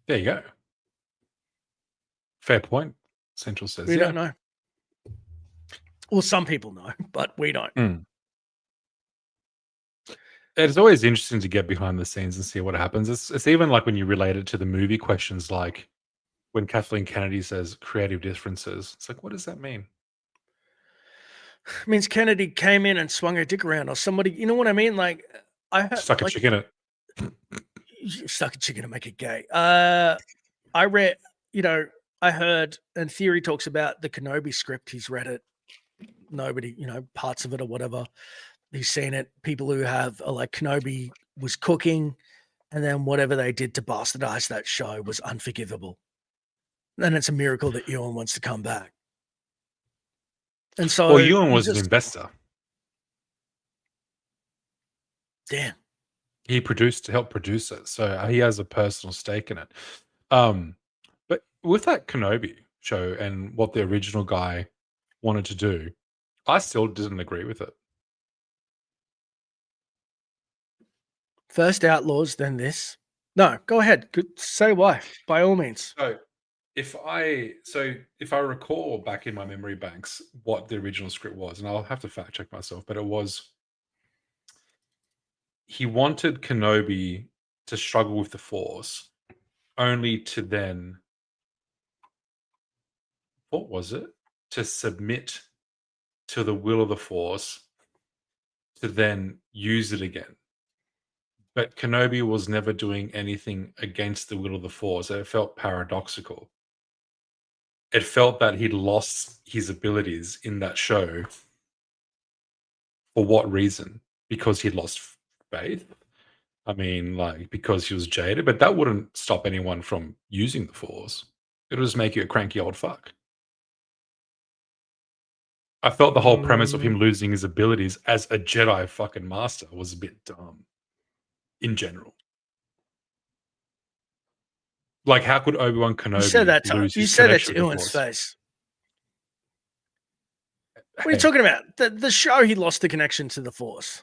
There you go. Fair point. Central says, We don't know. Well, some people know, but we don't. It's always interesting to get behind the scenes and see what happens. It's even like when you relate it to the movie questions, like when Kathleen Kennedy says creative differences. It's like, what does that mean? It means Kennedy came in and swung her dick around, or somebody, you know what I mean? Like, I heard, Stuck a chick in it. Stuck a chicken to make it gay. I read, I heard, and Theory talks about the Kenobi script. He's read it. Nobody, parts of it or whatever. He's seen it. People who have are like, Kenobi was cooking, and then whatever they did to bastardize that show was unforgivable. And it's a miracle that Ewan wants to come back. And so, well, Ewan was an investor. Damn. He helped produce it, so he has a personal stake in it. But with that Kenobi show and what the original guy wanted to do, I still didn't agree with it. First Outlaws, then this. No, go ahead. Say why, by all means. So if I recall back in my memory banks what the original script was, and I'll have to fact check myself, but it was, he wanted Kenobi to struggle with the Force, only to then, what was it? To submit to the will of the Force, to then use it again. But Kenobi was never doing anything against the will of the Force. It felt paradoxical. It felt that he'd lost his abilities in that show. For what reason? Because he'd lost faith? I mean, like, because he was jaded? But that wouldn't stop anyone from using the Force. It would just make you a cranky old fuck. I felt the whole premise of him losing his abilities as a Jedi fucking master was a bit dumb. In general. Like, how could Obi-Wan Kenobi lose his connection to Ewan's face. What are you talking about? The show, he lost the connection to the Force.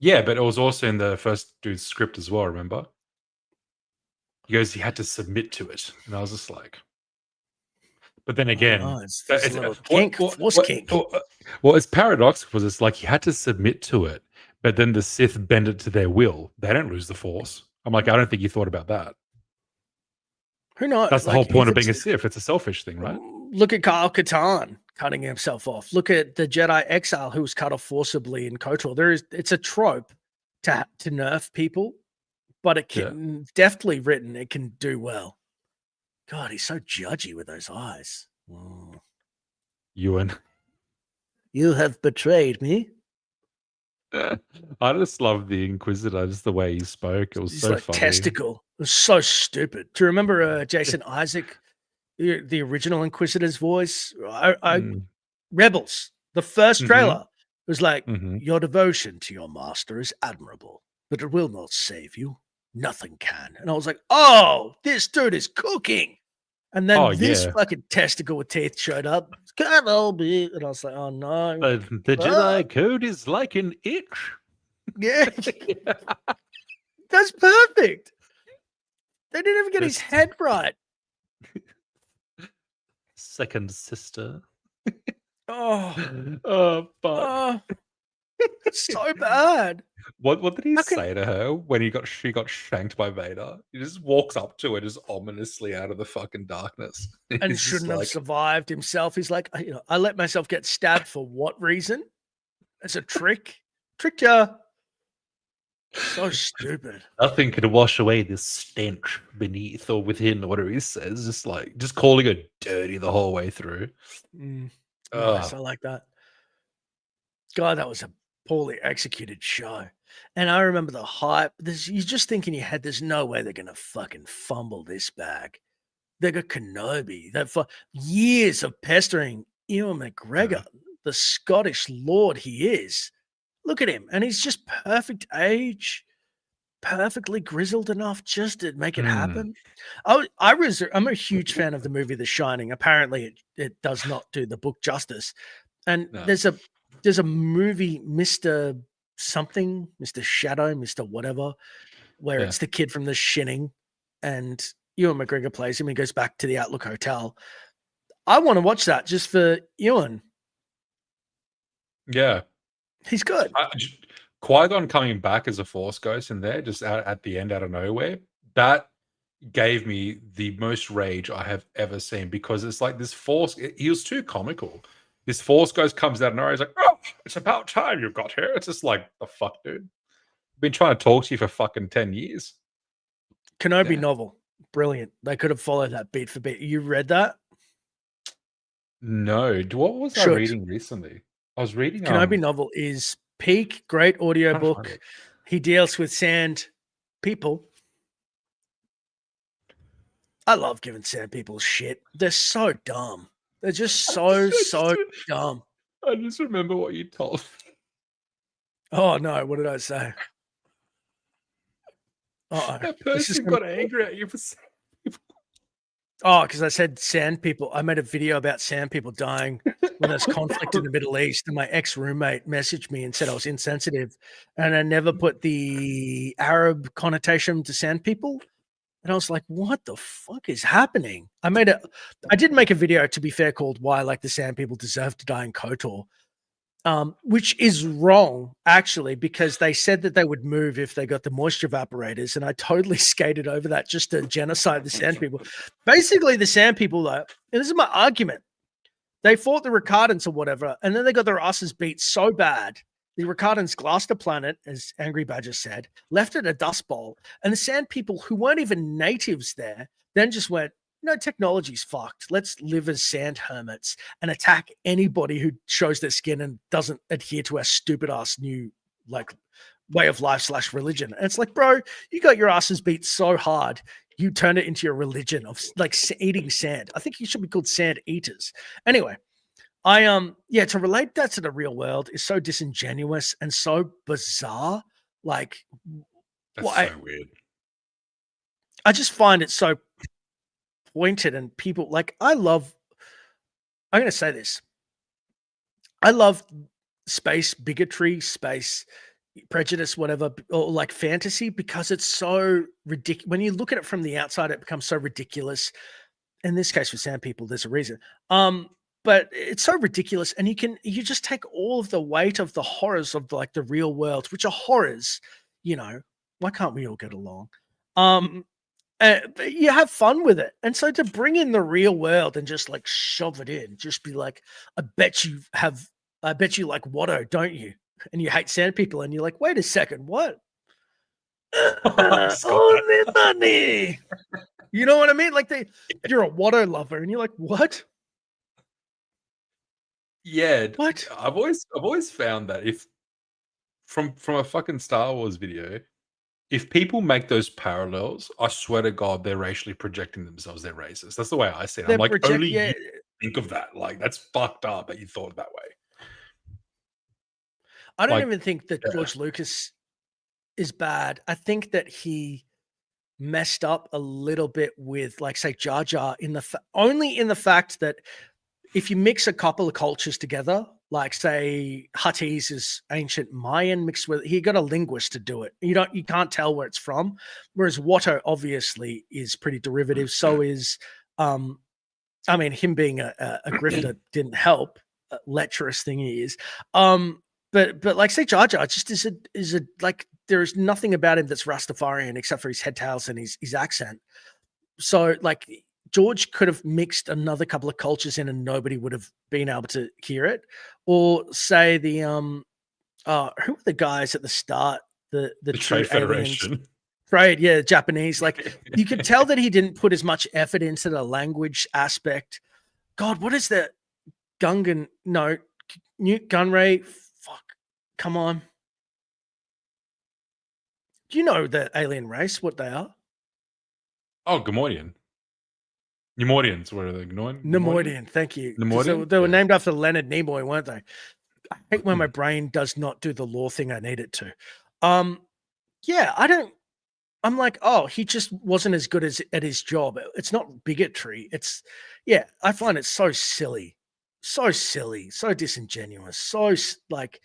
Yeah, but it was also in the first dude's script as well, remember? He goes, he had to submit to it. And I was just like... But then again... it's a little kink, Force kink. Well, it's paradoxical because it's like he had to submit to it, But then the Sith bend it to their will. They don't lose the Force. I'm like, I don't think you thought about that. Who knows? That's the Like, whole point if of being a it's- Sith. It's a selfish thing, right? Look at Kyle Katarn cutting himself off. Look at the Jedi Exile who was cut off forcibly in KOTOR. It's a trope to nerf people, but it can deftly written. It can do well. God, he's so judgy with those eyes. Oh. Ewan. You have betrayed me. I just love the Inquisitor, just the way he spoke. It was He's so like funny. testicle. It was so stupid. Do you remember Jason Isaac, the original Inquisitor's voice? Rebels, the first trailer was like, your devotion to your master is admirable, but it will not save you. Nothing can. And I was like, oh, this dude is cooking. And then this fucking testicle with teeth showed up. Can't all be. And I was like, oh no. The Jedi code is like an itch. Yeah. That's perfect. They didn't even get his head right. Second sister. Oh, fuck. It's so bad. What did he say to her when she got shanked by Vader? He just walks up to her just ominously out of the fucking darkness. And shouldn't have survived himself. He's like, I let myself get stabbed for what reason? As a trick? Tricked ya. So stupid. Nothing could wash away this stench beneath or within, or whatever he says. Just calling her dirty the whole way through. Nice, I like that. God, that was a poorly executed show. And I remember the hype. You're just thinking in your head, there's no way they're going to fucking fumble this bag. They got Kenobi. That for years of pestering Ewan McGregor, the Scottish lord he is. Look at him. And he's just perfect age, perfectly grizzled enough just to make it happen. I'm a huge fan of the movie The Shining. Apparently it does not do the book justice. And there's a movie, Mr. Something, Mr. Shadow, Mr. Whatever, where it's the kid from The Shining and Ewan McGregor plays him. He goes back to the Outlook Hotel. I want to watch that just for Ewan. Yeah. He's good. Qui-Gon coming back as a Force ghost in there, just at the end, out of nowhere, that gave me the most rage I have ever seen, because it's like this Force, he was too comical. This Force ghost comes out of nowhere, he's like, oh, it's about time you got here. It's just like, the fuck, dude? I've been trying to talk to you for fucking 10 years. Kenobi novel. Brilliant. They could have followed that beat for beat. You read that? No. What was I reading recently? I was reading Kenobi novel is peak, great audiobook. He deals with sand people. I love giving sand people shit. They're so dumb. They're just so dumb. I just remember what you told me. Oh no, what did I say? That person got angry at you for saying people. Oh, because I said sand people. I made a video about sand people dying when there's conflict in the Middle East, and my ex-roommate messaged me and said I was insensitive, and I never put the Arab connotation to sand people. And I was like, what the fuck is happening? I did make a video, to be fair, called Why Like the Sand People Deserve to Die in KOTOR, which is wrong, actually, because they said that they would move if they got the moisture evaporators. And I totally skated over that just to genocide the sand people. Basically, the sand people, though, and this is my argument, they fought the Ricardans or whatever, and then they got their asses beat so bad. The Ricardans glassed the planet, as Angry Badger said, left it a dust bowl, and the sand people, who weren't even natives there, then just went, no, technology's fucked. Let's live as sand hermits and attack anybody who shows their skin and doesn't adhere to our stupid ass new way of life / religion. And it's like, bro, you got your asses beat so hard, you turned it into your religion of eating sand. I think you should be called sand eaters. Anyway, to relate that to the real world is so disingenuous and so bizarre. That's so weird. I just find it so pointed, and people I'm going to say this. I love space bigotry, space prejudice, whatever, or fantasy, because it's so ridiculous. When you look at it from the outside, it becomes so ridiculous. In this case, with sand people, there's a reason. but it's so ridiculous, and you just take all of the weight of the horrors of like the real world, which are horrors. Why can't we all get along? But you have fun with it, and so to bring in the real world and just like shove it in, just be like, I bet you like Watto, don't you? And you hate sand people, and you're like, wait a second, what? Just got On that. the money. You know what I mean? Like you're a Watto lover, and you're like, what? Yeah, What? I've always found that if from a fucking Star Wars video, if people make those parallels, I swear to God, they're racially projecting themselves. They're racist. That's the way I see it. I'm like, only you think of that. Like, that's fucked up that you thought that way. I don't Like, even think that yeah. George Lucas is bad. I think that he messed up a little bit with, like, say, Jar Jar only in the fact that if you mix a couple of cultures together, like say Huttese is ancient Mayan mixed with, he got a linguist to do it. You can't tell where it's from. Whereas Watto obviously is pretty derivative. So is, I mean, him being a grifter didn't help. Lecherous thing he is. But like say Jar Jar just is a like there's nothing about him that's Rastafarian except for his head tails and his accent. So like George could have mixed another couple of cultures in and nobody would have been able to hear it. Or say the who were the guys at the start? The Trade two aliens. Federation. Right, yeah, Japanese. Like you could tell that he didn't put as much effort into the language aspect. God, what is that? Gungan? No, Newt Gunray. Fuck, come on. Do you know the alien race? What they are? Oh, Gamorrean. Nemoidians, what are they? Nemoidian. Thank you. 'Cause Nemoidian? They were Yeah. named after Leonard Nimoy, weren't they? I hate when my brain does not do the lore thing I need it to. Yeah, I'm like, oh, he just wasn't as good at his job. It's not bigotry. Yeah, I find it so silly, so disingenuous, like,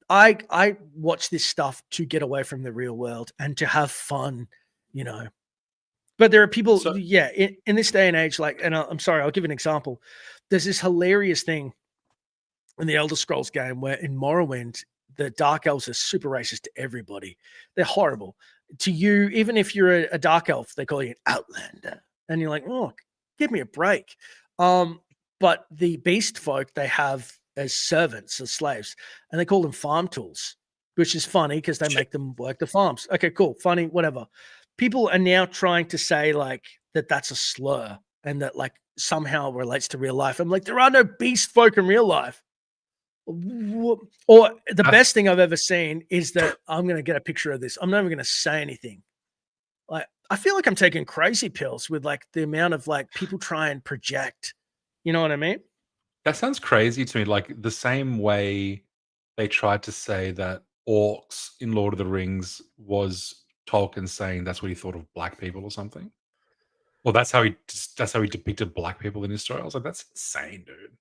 I watch this stuff to get away from the real world and to have fun, you know. But there are people, So- yeah, in this day and age, like, and I'm sorry, I'll give an example. There's this hilarious thing in the Elder Scrolls game where in Morrowind, the Dark Elves are super racist to everybody. They're horrible. To you, even if you're a Dark Elf, they call you an Outlander. And you're like, oh, give me a break. But the beast folk they have as servants, as slaves, and they call them farm tools, which is funny because they make them work the farms. Okay, cool, funny, whatever. People are now trying to say like that's a slur and that like somehow relates to real life. I'm like, there are no beast folk in real life. Or the best thing I've ever seen is that I'm going to get a picture of this. I'm never going to say anything. Like, I feel like I'm taking crazy pills with like the amount of like people try and project. You know what I mean? That sounds crazy to me. Like the same way they tried to say that orcs in Lord of the Rings was Tolkien saying that's what he thought of black people or something. Well, that's how he depicted black people in his story. I was like, that's insane, dude.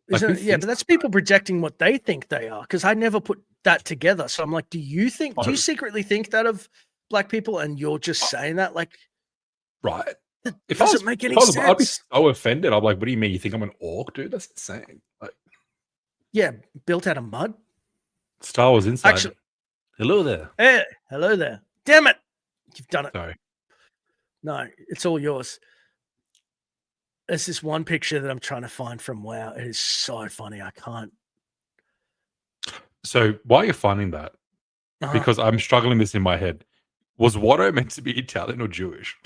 Like, who Yeah, thinks but that's people projecting what they think they are because I never put that together. So I'm like, do you secretly think that of black people and you're just saying that? Like, right. It doesn't make any sense. I'd be so offended. I'm like, what do you mean? You think I'm an orc, dude? That's insane. Like, yeah, built out of mud. Star Wars inside. Actually, hello there. Hey, hello there. Damn it. You've done it. Sorry. No, it's all yours. There's this one picture that I'm trying to find from WoW. It is so funny. I can't. So while you're finding that, because I'm struggling this in my head, was Watto meant to be Italian or Jewish?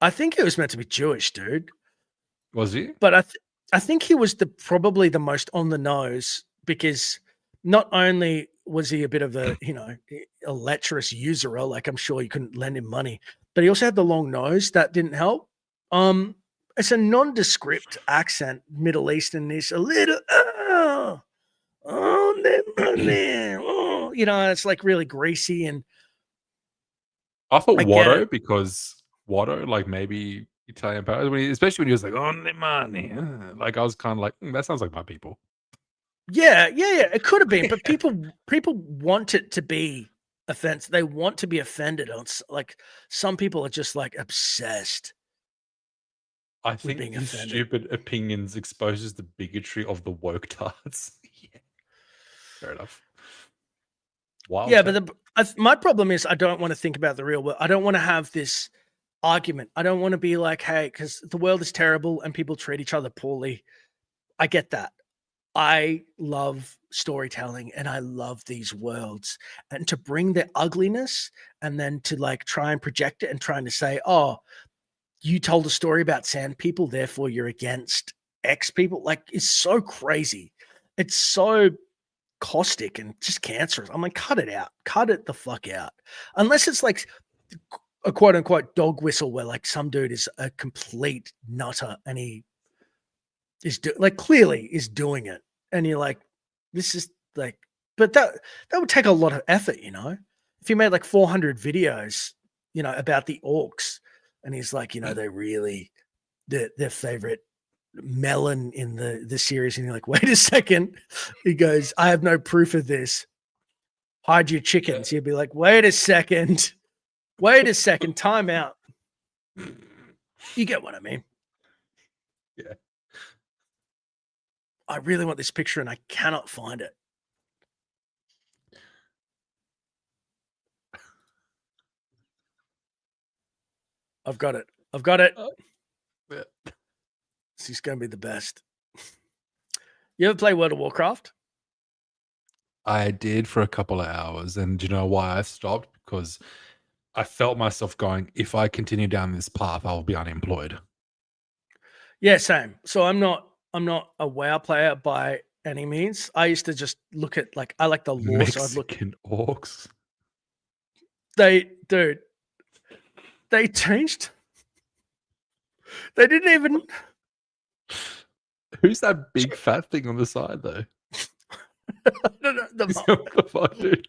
I think it was meant to be Jewish, dude. Was he? But I think he was probably the most on the nose because not only was he a bit of a a lecherous usurer, like I'm sure you couldn't lend him money, but he also had the long nose that didn't help. It's a nondescript accent, Middle Eastern is a little it's like really greasy and I thought I get Watto it. because Watto, like maybe Italian power, especially when he was like, "Oh, money," like I was kind of like, that sounds like my people. Yeah, it could have been, but people want it to be offensive. They want to be offended on like some people are just like obsessed. I think being these offended. stupid opinions exposes the bigotry of the woke tards. Yeah. Fair enough. Wild Yeah, take. but my problem is I don't want to think about the real world. I don't want to have this argument. I don't want to be like, hey, because the world is terrible and people treat each other poorly. I get that. I love storytelling and I love these worlds. And to bring their ugliness and then to like try and project it and trying to say, oh, you told a story about sand people, therefore you're against X people, like it's so crazy. It's so caustic and just cancerous. I'm like, cut it out. Cut it the fuck out. Unless it's like a quote unquote dog whistle where like some dude is a complete nutter and he is like clearly is doing it. And you're like, this is like, but that would take a lot of effort, you know? If you made like 400 videos, you know, about the orcs and he's like, you know, they really their favorite melon in the series, and you're like, wait a second. He goes, I have no proof of this. Hide your chickens. You'd be like, wait a second. Wait a second. Time out. You get what I mean? Yeah. I really want this picture and I cannot find it. I've got it. I've got it. Yeah. This is going to be the best. You ever play World of Warcraft? I did for a couple of hours, and do you know why I stopped? Because I felt myself going, if I continue down this path, I'll be unemployed. Yeah, same. So I'm not a WoW player by any means. I used to just look at like I like the lore, so I'd look. Mexican orcs. They changed. They didn't even. Who's that big fat thing on the side though? I don't know, What the fuck, dude?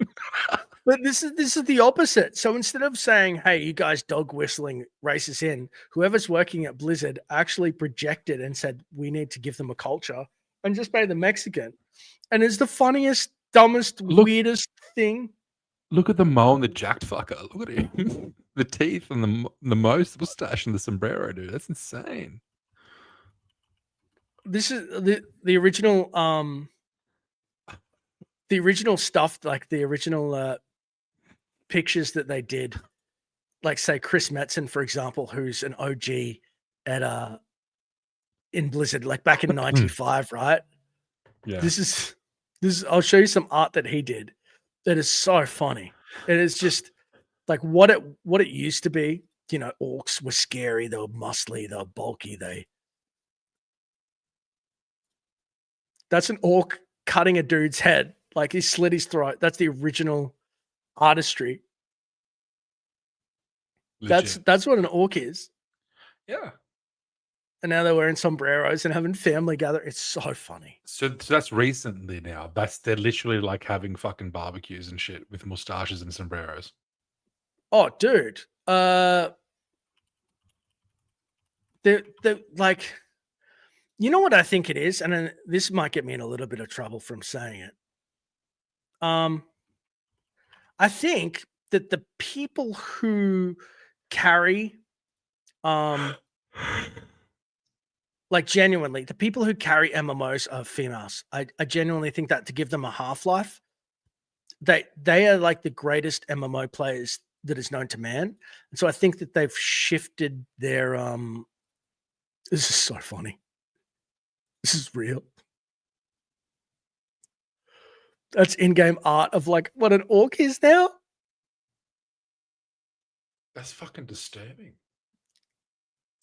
but this is the opposite. So instead of saying, "Hey, you guys dog whistling races in," whoever's working at Blizzard actually projected and said, "We need to give them a culture," and just made them Mexican. And it's the funniest, dumbest, weirdest thing. Look at the mo and the jacked fucker. Look at him. The teeth and the mustache and the sombrero, dude. That's insane. This is the original stuff, like the original pictures that they did, like say Chris Metzen, for example, who's an OG at in Blizzard, like back in '95, right? Yeah. This is I'll show you some art that he did that is so funny. It is just like what it used to be. You know, orcs were scary, they were muscly, they were bulky, that's an orc cutting a dude's head. Like he slit his throat. That's the original artistry. Legit. That's what an orc is. Yeah. And now they're wearing sombreros and having family gather. It's so funny. So that's recently now. They're literally like having fucking barbecues and shit with mustaches and sombreros. Oh, dude. They're like, you know what I think it is, and then this might get me in a little bit of trouble from saying it. I think that the people who carry, like genuinely, the people who carry MMOs are females. I genuinely think that to give them a half-life, they are like the greatest MMO players that is known to man. And so I think that they've shifted their this is so funny. This is real. That's in-game art of like what an orc is now. That's fucking disturbing.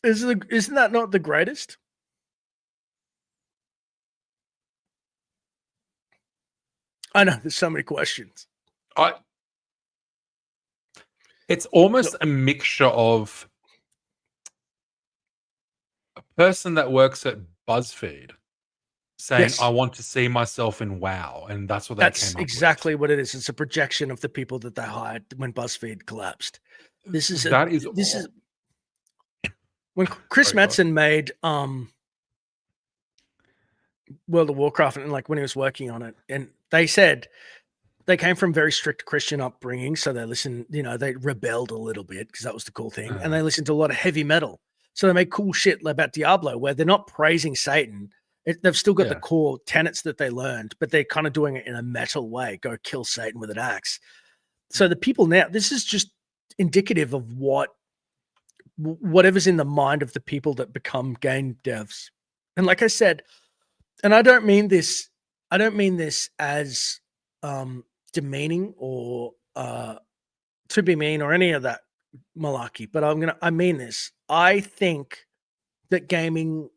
Isn't that not the greatest? I know there's so many questions. It's almost a mixture of a person that works at BuzzFeed saying, Yes. I want to see myself in WoW, and that's what they That's came up exactly what it is. It's a projection of the people that they hired when BuzzFeed collapsed. with. This is when Chris Sorry, Metzen made World of Warcraft, and like when he was working on it, and they said they came from very strict Christian upbringing, so they listened, you know, they rebelled a little bit because that was the cool thing, and they listened to a lot of heavy metal. So they make cool shit about Diablo where they're not praising Satan. They've still got the Yeah. core tenets that they learned, but they're kind of doing it in a metal way. Go kill Satan with an axe. So the people now, this is just indicative of whatever's in the mind of the people that become game devs. And like I said, and I don't mean this as demeaning or to be mean or any of that malarkey, but I mean this. I think that gaming,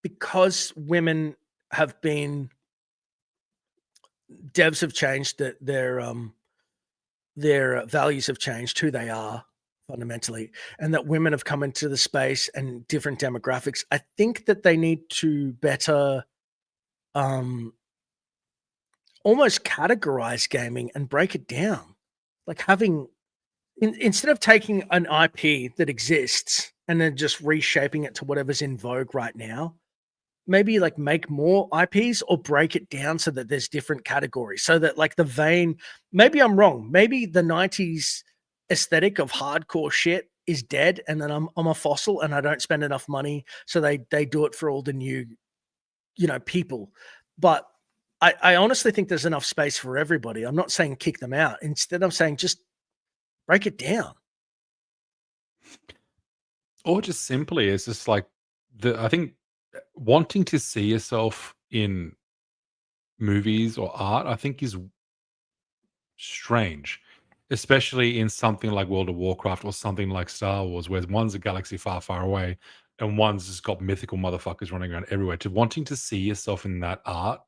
because women have been devs have changed, that their values have changed, who they are fundamentally, and that women have come into the space and different demographics. I think that they need to better almost categorize gaming and break it down. Like having instead of taking an IP that exists and then just reshaping it to whatever's in vogue right now, maybe like make more IPs or break it down so that there's different categories. So that like the vein, maybe I'm wrong. Maybe the 90s aesthetic of hardcore shit is dead, and then I'm a fossil and I don't spend enough money. So they do it for all the new, people. But I honestly think there's enough space for everybody. I'm not saying kick them out. Instead, I'm saying just break it down. Or just simply, it's just like I think wanting to see yourself in movies or art, I think is strange, especially in something like World of Warcraft or something like Star Wars, where one's a galaxy far, far away and one's just got mythical motherfuckers running around everywhere. To wanting to see yourself in that art,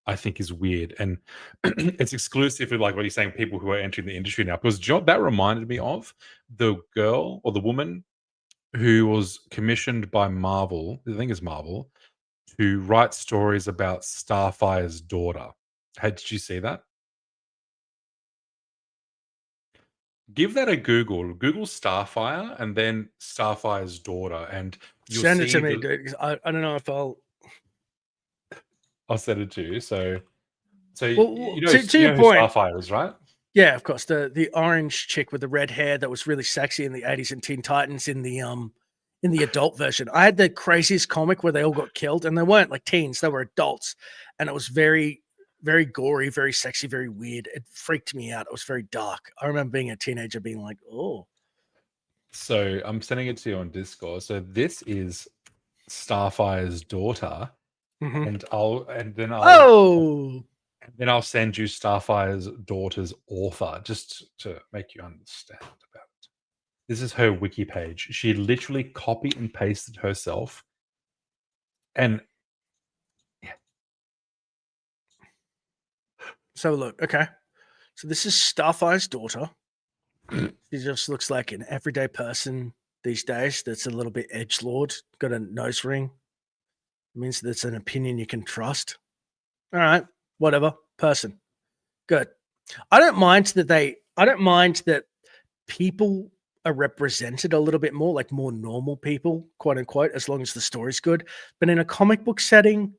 I think is weird. And it's exclusively like what you're saying, people who are entering the industry now. Because that reminded me of the girl or the woman who was commissioned by Marvel, I think it's Marvel, to write stories about Starfire's daughter. Did you see that? Give that a Google. Google Starfire and then Starfire's daughter, and you'll Send it see to me, dude. 'Cause I don't know if I'll. I'll send it to you. So Well, you know to you your know who point, Starfire is, right? yeah, of course. The orange chick with the red hair that was really sexy in the 80s in Teen Titans in the adult version. I had the craziest comic where they all got killed, and they weren't like teens, they were adults. And it was very, very gory, very sexy, very weird. It freaked me out. It was very dark. I remember being a teenager being like, oh. So I'm sending it to you on Discord. So this is Starfire's daughter, Mhm. and then Oh, I'll send you Starfire's daughter's author just to make you understand about it. This is her wiki page. She literally copied and pasted herself. And so look, okay. So this is Starfire's daughter. She just looks like an everyday person these days that's a little bit edgelord, got a nose ring. It means that's an opinion you can trust. All right, whatever. Person. Good. I don't mind that people are represented a little bit more, like more normal people, quote unquote, as long as the story's good. But in a comic book setting,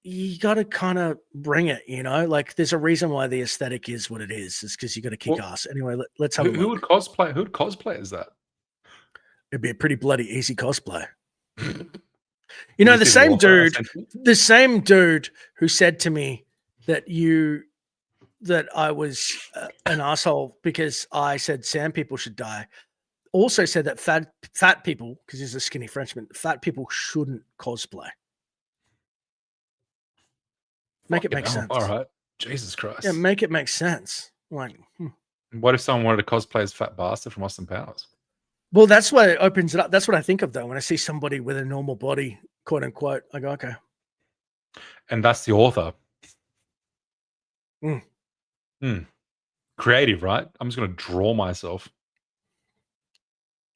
you got to kind of bring it, like there's a reason why the aesthetic is what it is. It's because you got to kick Well, ass. Anyway, let's have a who would look. cosplay? Who would cosplay as that? It'd be a pretty bloody easy cosplay. Did You know, you the see same author I dude, sent you? the same dude who said to me that I was an asshole because I said sand people should die, also said that fat people, because he's a skinny Frenchman, fat people shouldn't cosplay. Make it Fucking make hell. sense. All right. Jesus Christ. Yeah, make it make sense. Like, What if someone wanted to cosplay as Fat Bastard from Austin Powers? well, that's what it opens it up. That's what I think of though when I see somebody with a normal body, quote unquote. I go, okay. And that's the author. Mm. Creative, right? I'm just going to draw myself.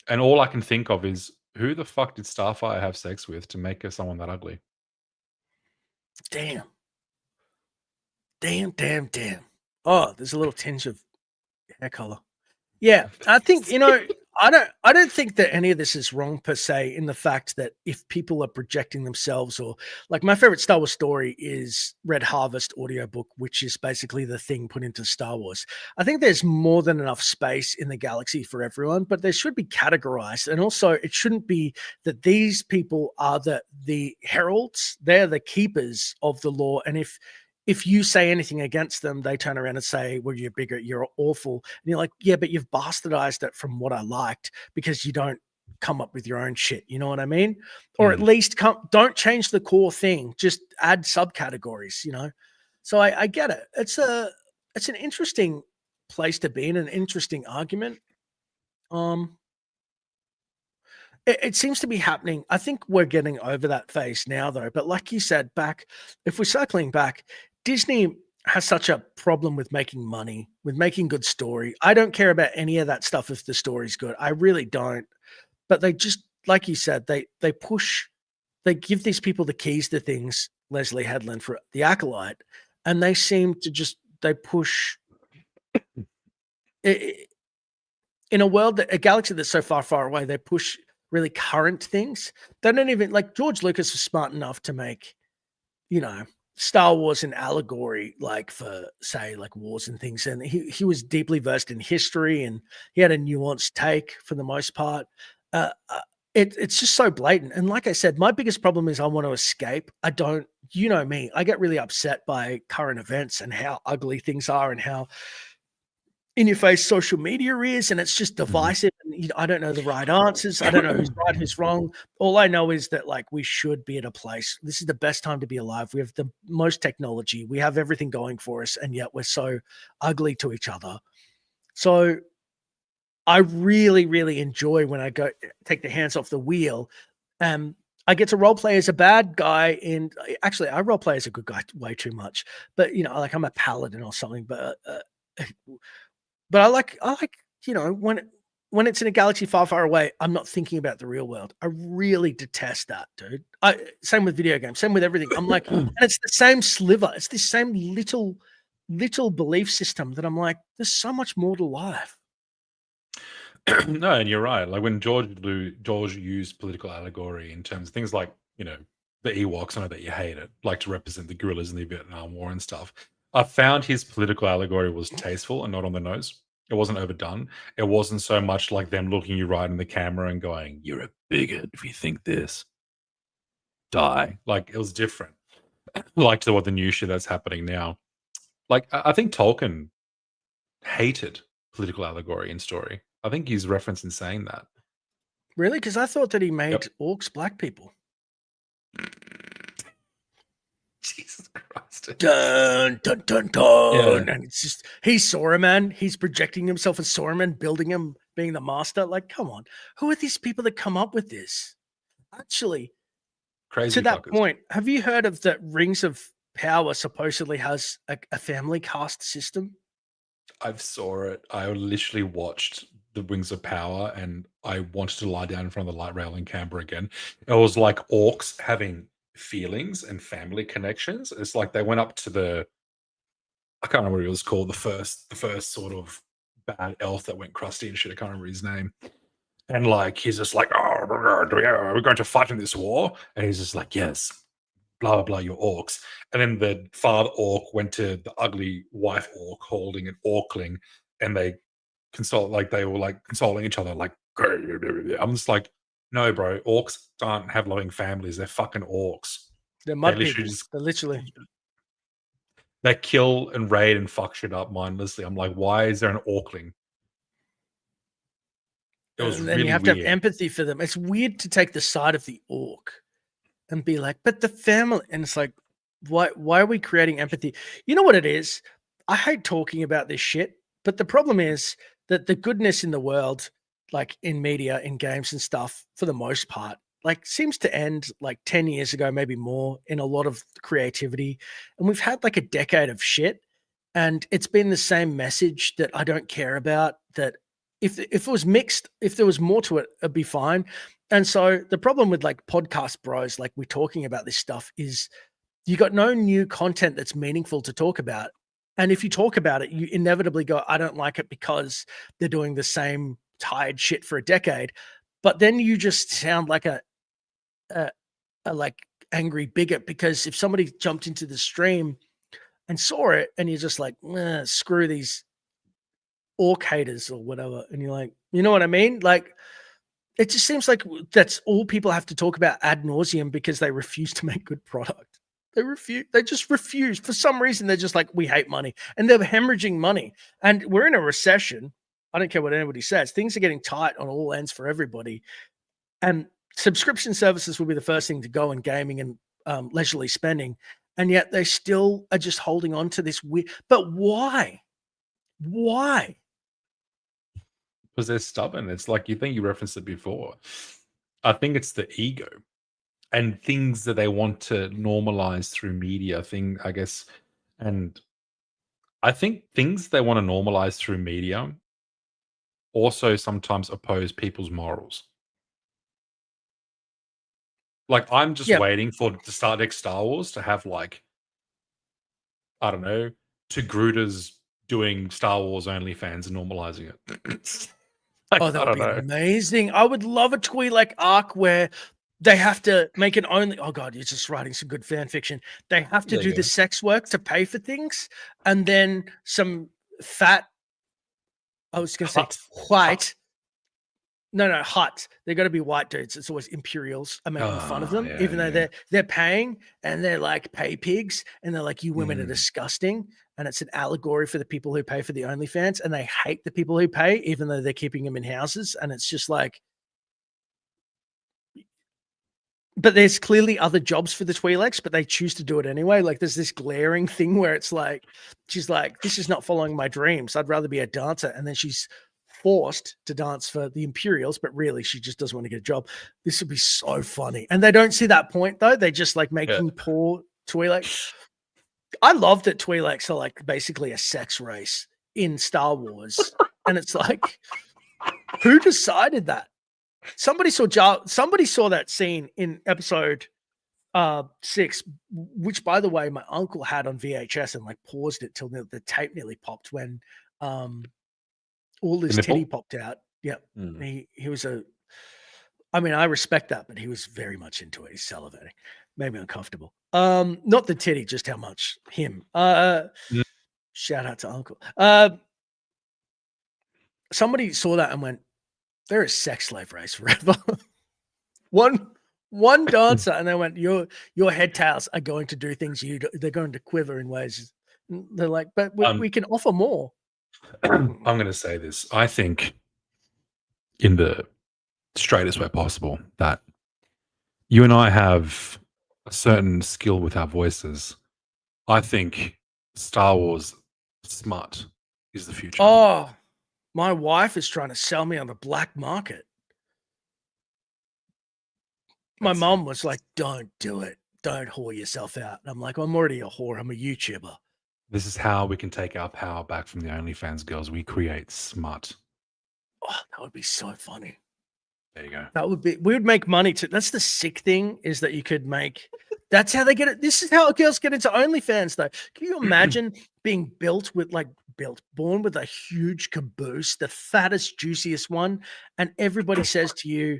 And all I can think of is who the fuck did Starfire have sex with to make her someone that ugly? Damn. Oh, there's a little tinge of hair color. Yeah, I think I don't think that any of this is wrong per se, in the fact that if people are projecting themselves, or like my favorite Star Wars story is Red Harvest audiobook, which is basically the thing put into Star Wars. I think there's more than enough space in the galaxy for everyone, but they should be categorized. And also it shouldn't be that these people are the heralds, they're the keepers of the law. And if you say anything against them, they turn around and say, well, you're bigger, you're awful. And you're like, yeah, but you've bastardized it from what I liked because you don't come up with your own shit. You know what I mean? Or at least don't change the core thing. Just add subcategories, you know? So I get it. It's an interesting place to be in, an interesting argument. It seems to be happening. I think we're getting over that phase now, though. But like you said, if we're circling back, Disney has such a problem with making money, with making good story. I don't care about any of that stuff if the story's good. I really don't. But they just, like you said, they give these people the keys to things, Leslie Headland for The Acolyte, and they seem to they push in a galaxy that's so far, far away, they push really current things. They don't even, like, George Lucas was smart enough to make, you know, Star Wars an allegory, like, for, say, like wars and things. And he was deeply versed in history, and he had a nuanced take for the most part. It's just so blatant. And like I said, my biggest problem is I want to escape. I don't, you know me, I get really upset by current events and how ugly things are and how in your face social media is, and it's just divisive. And I don't know the right answers. I don't know who's right, who's wrong. All I know is that, like, we should be at a place. This is the best time to be alive. We have the most technology. We have everything going for us, and yet we're so ugly to each other. So I really, really enjoy when I go take the hands off the wheel. I get to role play as a bad guy, and actually, I role play as a good guy way too much. But you know, like I'm a paladin or something. But I like, you know, when it's in a galaxy far, far away, I'm not thinking about the real world. I really detest that, dude. Same with video games, same with everything. I'm like, and it's the same sliver. It's this same little belief system that I'm like, there's so much more to life. No, and you're right. Like when George used political allegory in terms of things like, you know, the Ewoks, I know that you hate it, like to represent the guerrillas in the Vietnam War and stuff. I found his political allegory was tasteful and not on the nose. It wasn't overdone. It wasn't so much like them looking you right in the camera and going, "You're a bigot if you think this. Die." Like it was different. Like to what the new shit that's happening now. Like I think Tolkien hated political allegory in story. I think he's referenced in saying that. Really? Because I thought that he made orcs black people. Jesus Christ. Dun, dun, dun, dun. Yeah. And it's just, he's Sauron. He's projecting himself as Sauron, building him, being the master. Like, come on. Who are these people that come up with this? Actually, Crazy to that fuckers. point, have you heard of that Rings of Power supposedly has a family cast system? I saw it. I literally watched the Wings of Power and I wanted to lie down in front of the light rail in Canberra again. It was like orcs having feelings and family connections. It's like they went up to I can't remember what it was called, the first sort of bad elf that went crusty and shit. I can't remember his name. And like he's just like, "Oh, we're going to fight in this war." And he's just like, "Yes, blah blah blah, you're orcs." And then the father orc went to the ugly wife orc holding an orcling, and they they were like consoling each other, like, I'm just like, no, bro, orcs don't have loving families. They're fucking orcs. They're mud They people. literally just They're literally. they kill and raid and fuck shit up mindlessly. I'm like, why is there an orcling? It was And then really you have to weird. have empathy for them. It's weird to take the side of the orc and be like, but the family, and it's like, why are we creating empathy? You know what it is? I hate talking about this shit, but the problem is that the goodness in the world, like in media, in games and stuff, for the most part, like seems to end like 10 years ago, maybe more, in a lot of creativity. And we've had like a decade of shit. And it's been the same message that I don't care about, that if it was mixed, if there was more to it, it'd be fine. And so the problem with like podcast bros, like we're talking about this stuff, is you got no new content that's meaningful to talk about. And if you talk about it, you inevitably go, I don't like it because they're doing the same tired shit for a decade, but then you just sound like a like angry bigot, because if somebody jumped into the stream and saw it and you're just like, screw these orc haters or whatever, and you're like, you know what I mean? Like, it just seems like that's all people have to talk about ad nauseum because they refuse to make good product. They just refuse. For some reason, they're just like, we hate money. And they're hemorrhaging money. And we're in a recession. I don't care what anybody says. Things are getting tight on all ends for everybody. And subscription services will be the first thing to go in gaming and leisurely spending. And yet they still are just holding on to this weird. But why? Why? Because they're stubborn. It's like, you think you referenced it before. I think it's the ego and things that they want to normalize through media I guess. And I think things they want to normalize through media also sometimes oppose people's morals. Like, I'm just Yeah. waiting for to start next Star Wars to have, like, I don't know, Togrutas doing Star Wars OnlyFans and normalizing it. Like, Oh, that I would don't be know. amazing. I would love a Twi'lek arc where they have to make an only. Oh God, you're just writing some good fan fiction. They have to There you do the go. sex work to pay for things, and then some fat. I was going to say Hut. white. No, hut. They got to be white dudes. It's always Imperials are making fun of Oh, them, yeah, even though yeah. they're paying and they're like pay pigs, and they're like, you women are Mm. disgusting, and it's an allegory for the people who pay for the OnlyFans, and they hate the people who pay, even though they're keeping them in houses, and it's just like. But there's clearly other jobs for the Twi'leks, but they choose to do it anyway. Like, there's this glaring thing where it's like, she's like, this is not following my dreams. I'd rather be a dancer. And then she's forced to dance for the Imperials, but really she just doesn't want to get a job. This would be so funny. And they don't see that point though. They just like making poor Twi'lek. I love that Twi'leks are like basically a sex race in Star Wars. And it's like, who decided that? Somebody saw that scene in episode 6, which by the way, my uncle had on VHS and like paused it till the tape nearly popped when all his titty popped out. Yeah. Mm. He was I mean, I respect that, but he was very much into it. He's salivating. Made me uncomfortable. Not the titty, just how much him. Shout out to uncle. Somebody saw that and went, they're a sex slave race forever. one dancer, and they went, your head tails are going to do things they're going to quiver in ways. And they're like, but we can offer more. I'm going to say this. I think, in the straightest way possible, that you and I have a certain skill with our voices. I think Star Wars smut is the future. Oh, my wife is trying to sell me on the black market. My mom was like, don't do it. Don't whore yourself out. And I'm like, I'm already a whore. I'm a YouTuber. This is how we can take our power back from the OnlyFans girls. We create smut. Oh, that would be so funny. There you go. We would make money too. That's the sick thing, is that you could make. That's how they get it. This is how girls get into OnlyFans, though. Can you imagine being born with a huge caboose, the fattest, juiciest one, and everybody says to you,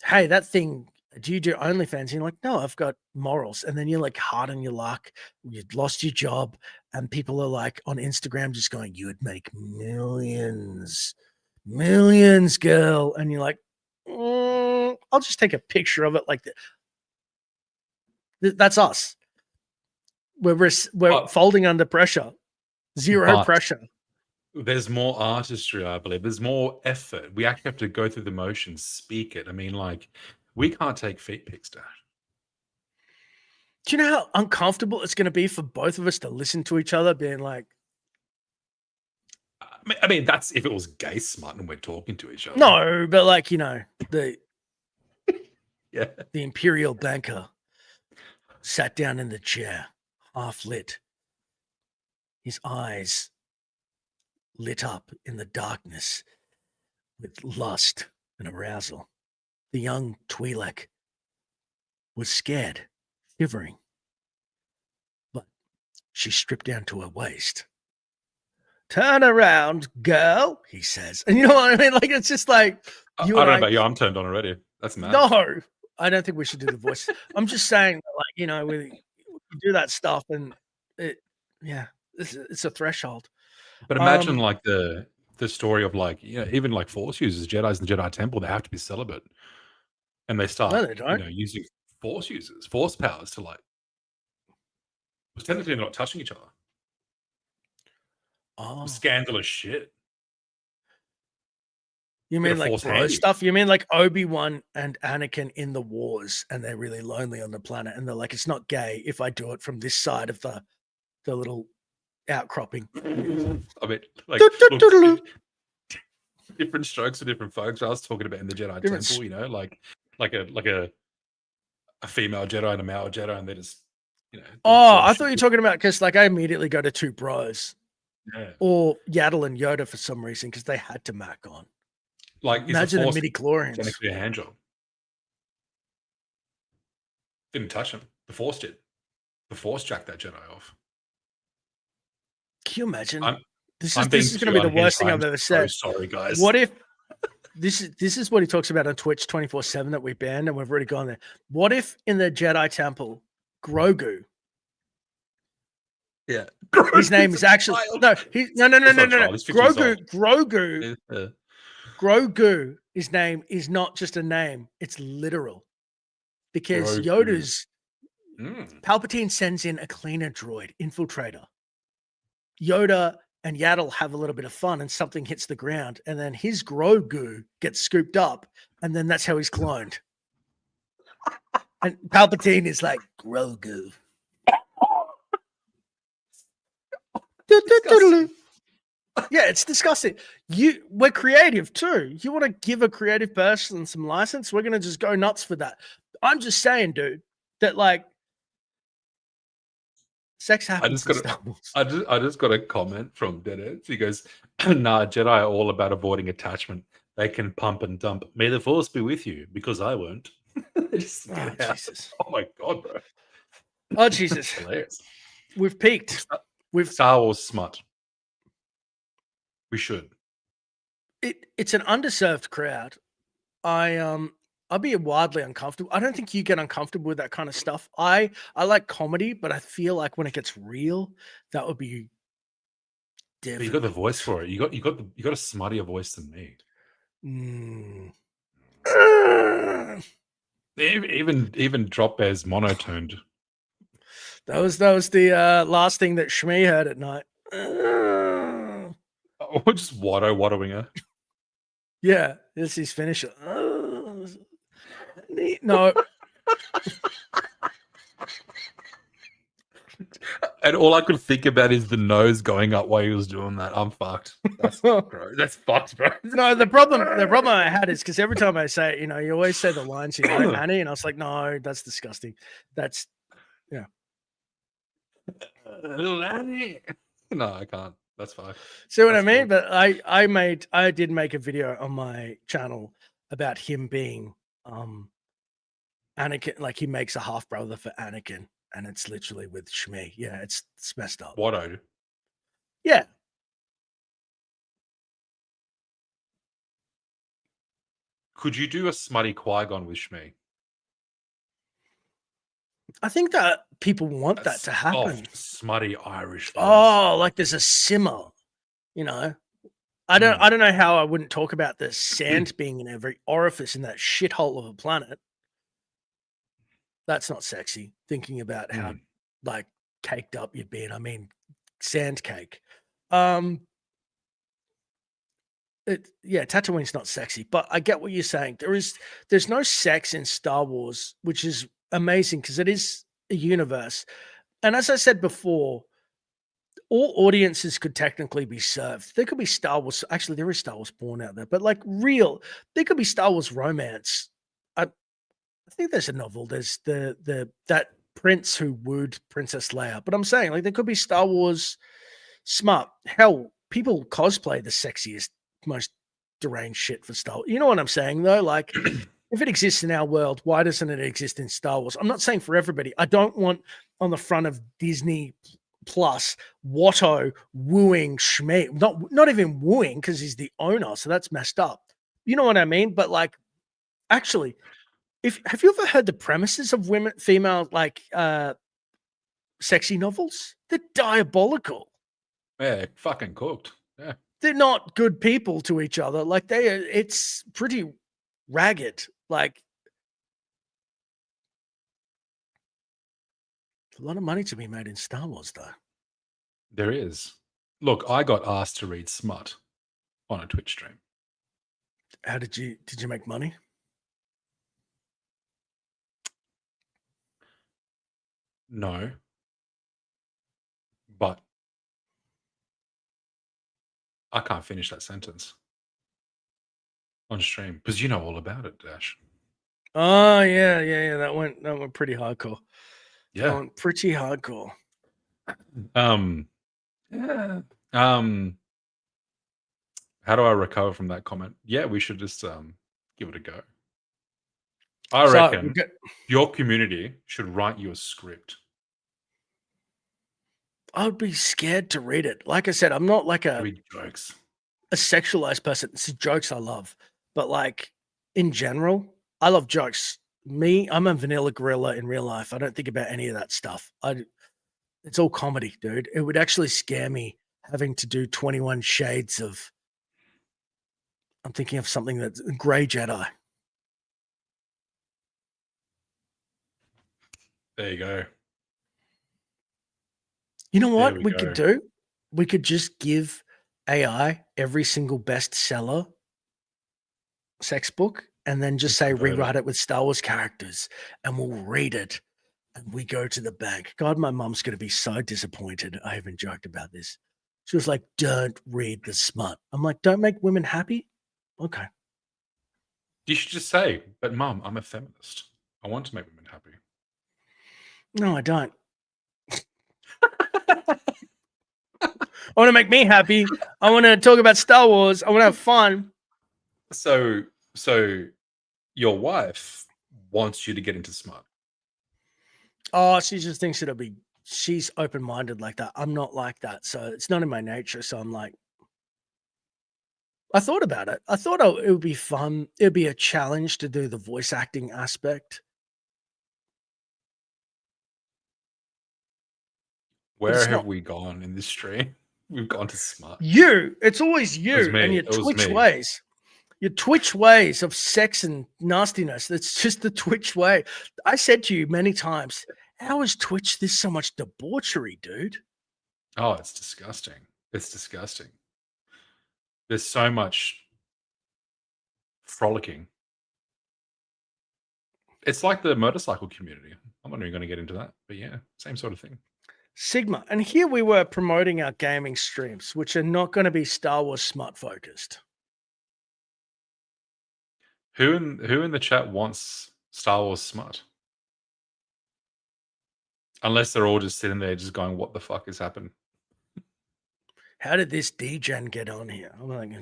hey, that thing, do you do OnlyFans? And you're like, no, I've got morals. And then you're like hard on your luck. You'd lost your job. And people are like on Instagram just going, you would make millions, girl. And you're like, I'll just take a picture of it like that. That's us. We're folding under pressure. Zero pressure. There's more artistry, I believe. There's more effort. We actually have to go through the motions, speak it. I mean, like, we can't take feet pics, Dash. Do you know how uncomfortable it's going to be for both of us to listen to each other being like, I mean, that's if it was gay smut and we're talking to each other. no, but like, the Yeah. the imperial banker sat down in the chair, half lit, his eyes lit up in the darkness with lust and arousal. The young Twi'lek was scared, shivering, but she stripped down to her waist, Turn around, girl, he says. And you know what I mean? Like, it's just like, I you don't and know I, about you. I'm turned on already. That's mad. no, I don't think we should do the voice. I'm just saying, like, you know, we do that stuff and yeah, it's a threshold. But imagine like the story of like, even like Force users, Jedi's in the Jedi Temple, they have to be celibate, and they start, No, they don't. using Force users, Force powers to like. Well, technically, they're not touching each other. Oh, Scandalous shit. you Bit mean of like Force bro hate. stuff? You mean like Obi-Wan and Anakin in the wars, and they're really lonely on the planet, and they're like, it's not gay if I do it from this side of the little outcropping. I mean, like, Doo-doo-doo-doo-doo. look, different strokes for different folks. I was talking about in the Jedi Different Temple, like a female Jedi and a male Jedi, and they just, doing Oh, Force I thought you were shit. talking about because like I immediately go to Two Bros Yeah. or Yaddle and Yoda for some reason because they had to Mac on. Like, Imagine the Force midi-chlorians. technically a hand job. Didn't touch him. The Force did. The Force jacked that Jedi off. Can you imagine? I'm This being is going to too be the unhinged. worst thing I'm I've ever so said. sorry, guys. What if this is what he talks about on Twitch 24/7 that we banned and we've already gone there. What if in the Jedi Temple, Grogu, Yeah. his name is actually no, He's no. not a child, he's 50 years old. Grogu, his name is not just a name, it's literal. Because Grogu. Yoda's Mm. Palpatine sends in a cleaner droid, infiltrator. Yoda and Yaddle have a little bit of fun and something hits the ground, and then his Grogu gets scooped up, and then that's how he's cloned. And Palpatine is like, Grogu. Disgusting. Yeah, it's disgusting. We're creative too. You want to give a creative person some license? We're gonna just go nuts for that. I'm just saying, dude, that like sex happens in Star Wars. I just got a comment from Deadheads. He goes, "Nah, Jedi are all about avoiding attachment. They can pump and dump. May the Force be with you, because I won't." Just get Oh, out. Jesus. Oh my god, bro! Oh, Jesus. Hilarious. We've peaked. Star Wars smut. We should. It's an underserved crowd. I'll be wildly uncomfortable. I don't think you get uncomfortable with that kind of stuff. I like comedy, but I feel like when it gets real, that would be But difficult. you got the voice for it. You got a smuttier voice than me. Mm. Even Drop Bear's monotoned. That was the last thing that Shmi heard at night. Or just Wattoing her. Yeah, this is his finisher. No. And all I could think about is the nose going up while he was doing that. I'm fucked. That's gross. That's fucked, bro. No, the problem I had is because every time I say it, you always say the lines, Annie, and I was like, no, that's disgusting. That's Little Annie. No, I can't. That's fine. See what I That's mean? cool. But I did make a video on my channel about him being Anakin, like he makes a half brother for Anakin, and it's literally with Shmi. Yeah, it's messed up. Watto. Yeah. Could you do a smutty Qui-Gon with Shmi? I think that people want that to happen. Soft, smutty Irish voice. Oh, like there's a simmer, I don't know how I wouldn't talk about the sand being in every orifice in that shithole of a planet. That's not sexy. Thinking about how like caked up you'd be, and I mean sand cake. Tatooine's not sexy, but I get what you're saying. There's no sex in Star Wars, which is amazing because it is a universe. And as I said before, all audiences could technically be served. There could be Star Wars. Actually, there is Star Wars porn out there, but like there could be Star Wars romance. I think there's a novel. There's that prince who wooed Princess Leia. But I'm saying like there could be Star Wars smart. Hell, people cosplay the sexiest, most deranged shit for Star Wars. You know what I'm saying though? Like if it exists in our world, why doesn't it exist in Star Wars? I'm not saying for everybody. I don't want on the front of Disney plus Watto wooing Shmi. Not even wooing because he's the owner, so that's messed up. You know what I mean? But like, actually, have you ever heard the premises of female like sexy novels? They're diabolical. Yeah, fucking cooked. Yeah. They're not good people to each other. Like it's pretty ragged. Like a lot of money to be made in Star Wars, though. There is. Look, I got asked to read smut on a Twitch stream. How did you make money? No. But I can't finish that sentence on stream because you know all about it, Dash. Oh yeah. That went pretty hardcore. That Yeah. went pretty hardcore. Yeah. How do I recover from that comment? Yeah, we should just give it a go. I reckon your community should write you a script. I would be scared to read it. Like I said, I'm not like Read jokes. a sexualized person. It's jokes I love, but like in general, I love jokes. I'm a vanilla gorilla in real life. I don't think about any of that stuff. It's all comedy, dude. It would actually scare me having to do 21 shades of. I'm thinking of something that's Grey Jedi. There you go. You know what we could do? We could just give AI every single bestseller sex book and then just say rewrite it with Star Wars characters and we'll read it and we go to the bank. God, my mom's going to be so disappointed. I even joked about this. She was like, don't read the smut. I'm like, don't make women happy? Okay. You should just say, but Mom, I'm a feminist. I want to make women happy. No, I don't. I want to make me happy. I want to talk about Star Wars. I want to have fun. So your wife wants you to get into smut. Oh, she just thinks she's open-minded like that. I'm not like that. So it's not in my nature. So I'm like, I thought about it. I thought it would be fun. It'd be a challenge to do the voice acting aspect. Where have we gone in this stream? We've gone to smut. It's always you and your Twitch ways. Your Twitch ways of sex and nastiness. That's just the Twitch way. I said to you many times, how is Twitch this so much debauchery, dude? Oh, it's disgusting. It's disgusting. There's so much frolicking. It's like the motorcycle community. I'm not even going to get into that, but yeah, same sort of thing. Sigma. And here we were promoting our gaming streams, which are not going to be Star Wars smut focused. Who in the chat wants Star Wars smut? Unless they're all just sitting there just going, what the fuck has happened? How did this degen get on here? I'm like,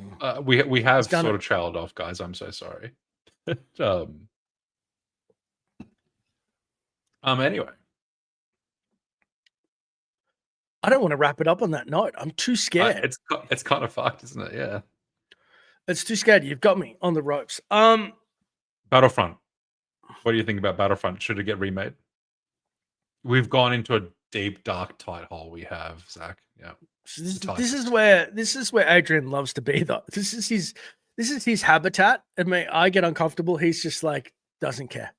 we have sort of trailed off, guys. I'm so sorry. Anyway. I don't want to wrap it up on that note. I'm too scared. It's kind of fucked, isn't it? Yeah. It's too scared. You've got me on the ropes. Battlefront. What do you think about Battlefront? Should it get remade? We've gone into a deep, dark, tight hole. We have, Zach. Yeah. So this is where Adrian loves to be, though. This is his habitat. And I get uncomfortable. He's just like doesn't care.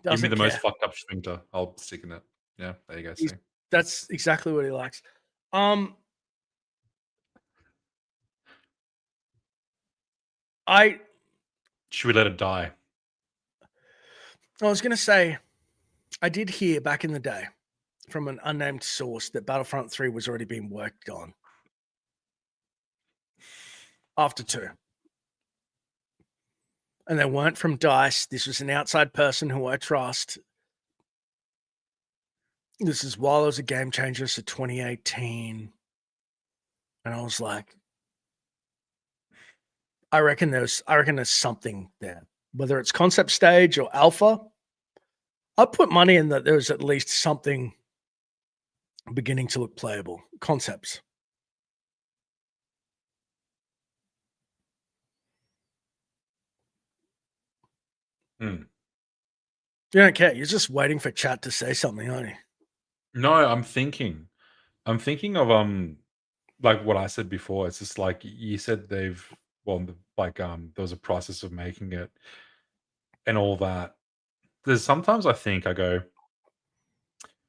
Give me the most fucked up sphincter. I'll stick in it. Yeah, there you go. See. That's exactly what he likes. Should we let it die? I was going to say, I did hear back in the day from an unnamed source that Battlefront 3 was already being worked on after 2. And they weren't from DICE. This was an outside person who I trust. This is while I was a game changer, so 2018. And I was like, I reckon there's something there. Whether it's concept stage or alpha, I put money in that there's at least something beginning to look playable. Concepts. Hmm. You don't care. You're just waiting for chat to say something, aren't you? No, I'm thinking. I'm thinking of like what I said before. It's just like you said like there was a process of making it and all that. There's sometimes I think I go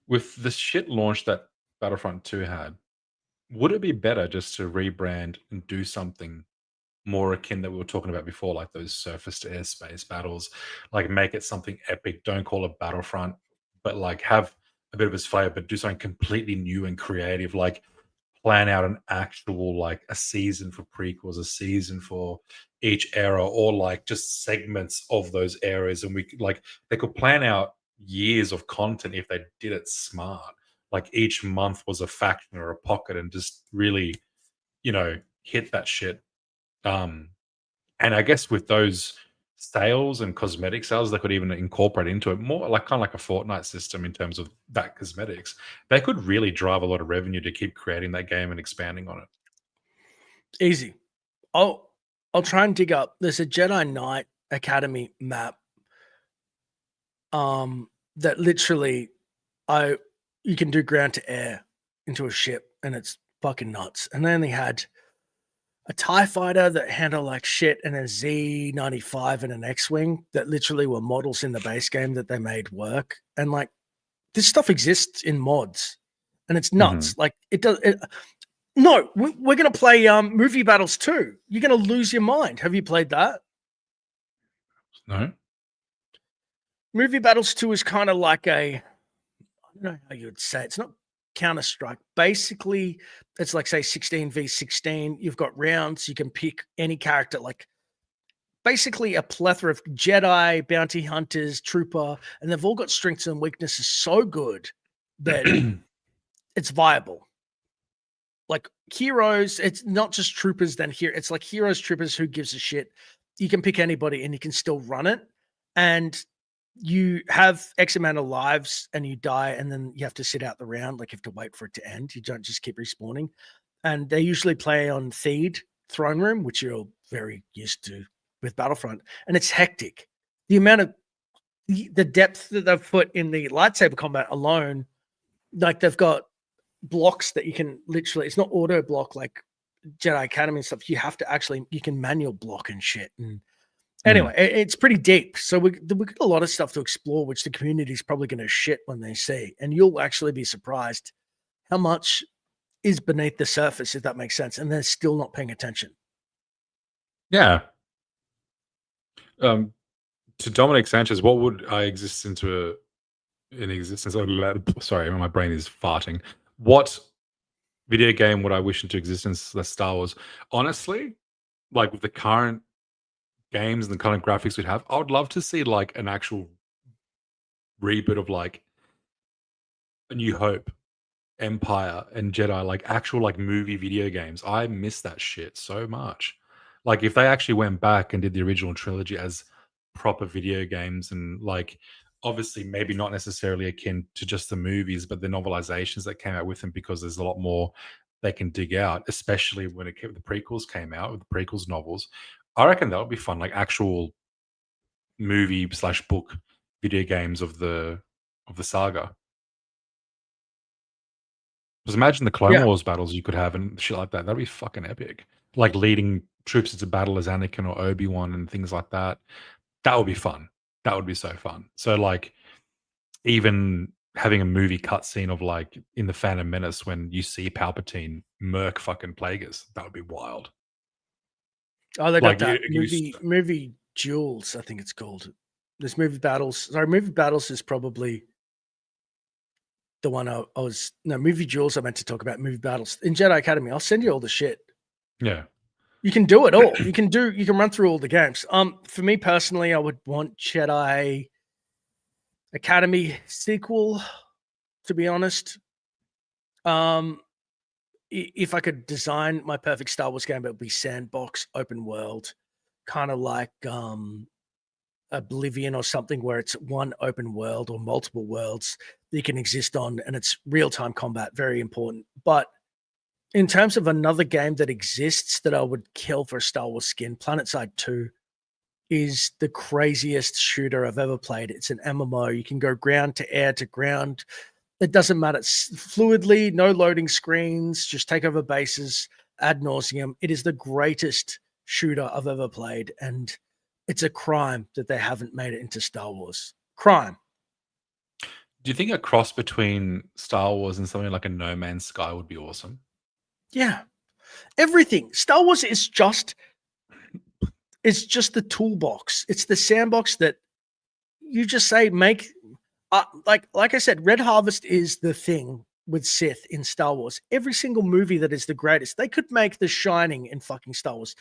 with the shit launch that Battlefront 2 had, would it be better just to rebrand and do something more akin that we were talking about before, like those surface to airspace battles, like make it something epic. Don't call it Battlefront, but like have a bit of its flavor, but do something completely new and creative. Like plan out an actual like a season for prequels, a season for each era, or like just segments of those eras, and like they could plan out years of content if they did it smart. Like each month was a faction or a pocket, and just really, hit that shit. Um, and I guess with those sales and cosmetic sales, they could even incorporate into it more like kind of like a Fortnite system in terms of that cosmetics. They could really drive a lot of revenue to keep creating that game and expanding on it. Easy. I'll try and dig up. There's a Jedi Knight Academy map. That literally you can do ground to air into a ship, and it's fucking nuts. And they only had a TIE fighter that handled like shit, and a Z-95 and an X-Wing that literally were models in the base game that they made work. And like this stuff exists in mods, and it's nuts. Like it does. No, we're gonna play movie battles too. You're gonna lose your mind. Have you played that? No. Movie battles 2 is kind of like I don't know how you would say it's not Counter Strike. Basically, it's like say 16v16. You've got rounds. You can pick any character, like basically a plethora of Jedi, bounty hunters, trooper, and they've all got strengths and weaknesses so good that it's viable. Like heroes, it's not just troopers. Then here, it's like heroes, troopers. Who gives a shit? You can pick anybody, and you can still run it. And you have X amount of lives, and you die, and then you have to sit out the round. Like you have to wait for it to end. You don't just keep respawning. And they usually play on Theed Throne Room, which you're very used to with Battlefront, and it's hectic. The amount of the depth that they've put in the lightsaber combat alone, like they've got blocks that you can literally, it's not auto block like Jedi Academy and stuff. You have to actually, you can manual block and shit. And anyway, it's pretty deep. So we got a lot of stuff to explore, which the community is probably going to shit when they see. And you'll actually be surprised how much is beneath the surface, if that makes sense. And they're still not paying attention. Yeah. To Dominic Sanchez, what would I exist into in existence? Oh, sorry, my brain is farting. What video game would I wish into existence that's Star Wars? Honestly, like with the current games and the kind of graphics we'd have, I would love to see like an actual reboot of like A New Hope, Empire, and Jedi, like actual like movie video games. I miss that shit so much. Like if they actually went back and did the original trilogy as proper video games, and like obviously maybe not necessarily akin to just the movies, but the novelizations that came out with them, because there's a lot more they can dig out, especially when the prequels came out with the prequels novels. I reckon that would be fun, like actual movie slash book video games of the saga. Because imagine the Clone Yeah. Wars battles you could have and shit like that. That'd be fucking epic. Like leading troops into battle as Anakin or Obi-Wan and things like that. That would be fun. That would be so fun. So like even having a movie cutscene of like in the Phantom Menace when you see Palpatine murk fucking Plagueis, that would be wild. Oh, they got Like that movie Duels, I think it's called. This movie battles. Sorry, movie battles is probably the one movie Duels I meant to talk about. Movie battles in Jedi Academy. I'll send you all the shit. yeah. You can do it all. You can run through all the games. For me personally, I would want Jedi Academy sequel, to be honest. If I could design my perfect Star Wars game, it would be sandbox, open world, kind of like Oblivion or something, where it's one open world or multiple worlds that you can exist on, and it's real-time combat, very important. But in terms of another game that exists that I would kill for a Star Wars skin, PlanetSide 2 is the craziest shooter I've ever played. It's an MMO. You can go ground to air to ground. It doesn't matter. It's fluidly, no loading screens, just take over bases ad nauseum. It is the greatest shooter I've ever played, and it's a crime that they haven't made it into Star Wars. Crime. Do you think a cross between Star Wars and something like a No Man's Sky would be awesome? Yeah. Everything. Star Wars is just the toolbox. It's the sandbox that you just say make like I said, Red Harvest is the thing with Sith in Star Wars. Every single movie that is the greatest. They could make The Shining in fucking Star Wars.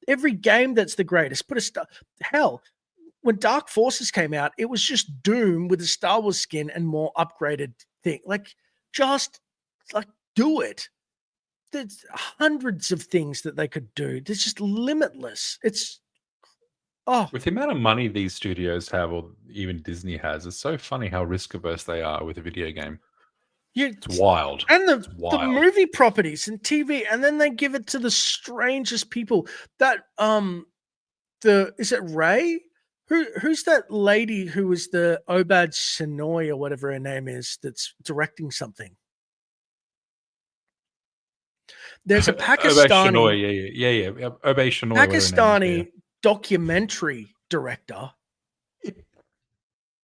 Every game that's the greatest. Hell, when Dark Forces came out, it was just Doom with a Star Wars skin and more upgraded thing. Just do it. There's hundreds of things that they could do. It's just limitless. With the amount of money these studios have, or even Disney has, it's so funny how risk averse they are with a video game. It's wild. And It's the wild. movie properties and TV, and then they give it to the strangest people. That is it Ray? Who's that lady who was the Obad Shinoy or whatever her name is that's directing something? There's a Pakistani Yeah. Obey Shinoy, whatever her name is, Pakistani documentary director,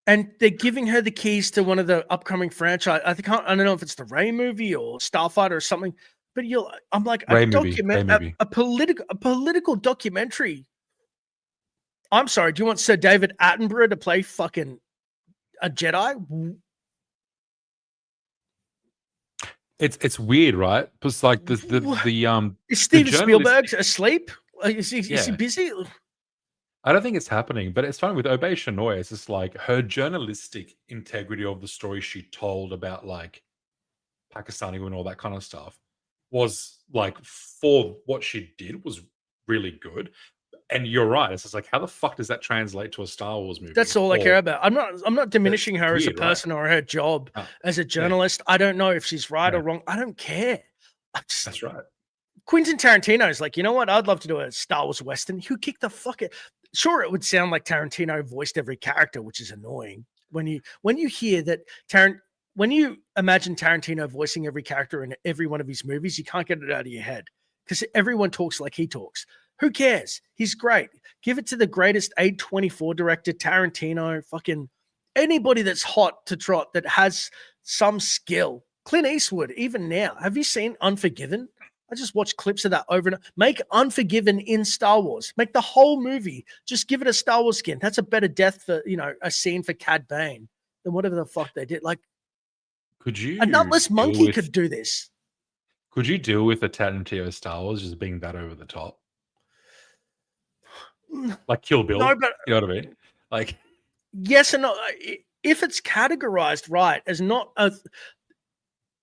and they're giving her the keys to one of the upcoming franchise. I don't know if it's the Ray movie or Starfighter or something, but I'm like Ray movie. a political documentary. I'm sorry, do you want Sir David Attenborough to play fucking a Jedi? It's weird, right? Because like Is Steven journalist- Spielberg asleep? Is he Yeah. busy? I don't think it's happening, but it's funny with Obey Shinoy. It's just like her journalistic integrity of the story she told about like Pakistani and all that kind of stuff was like, for what she did, was really good. And you're right. It's just like, how the fuck does that translate to a Star Wars movie? That's all I care about. I'm not diminishing her as a weird, right? person or her job Oh, as a journalist. I don't know if she's right Yeah. or wrong. I don't care. That's right. Quentin Tarantino is like, you know what? I'd love to do a Star Wars Western. Who kicked the fuck it? Sure, it would sound like Tarantino voiced every character, which is annoying. When you hear that when you imagine Tarantino voicing every character in every one of his movies, you can't get it out of your head because everyone talks like he talks. Who cares? He's great. Give it to the greatest A24 director, Tarantino, fucking anybody that's hot to trot that has some skill. Clint Eastwood, even now. Have you seen Unforgiven? I just watched clips of that over and over. Make Unforgiven in Star Wars. Make the whole movie. Just give it a Star Wars skin. That's a better death for, a scene for Cad Bane than whatever the fuck they did. Like, Could you a nutless deal monkey with- could do this. Could you deal with a Tarantino Star Wars just being that over the top? Like Kill Bill? No, but You know what I mean? Like, yes and no. If it's categorized right as not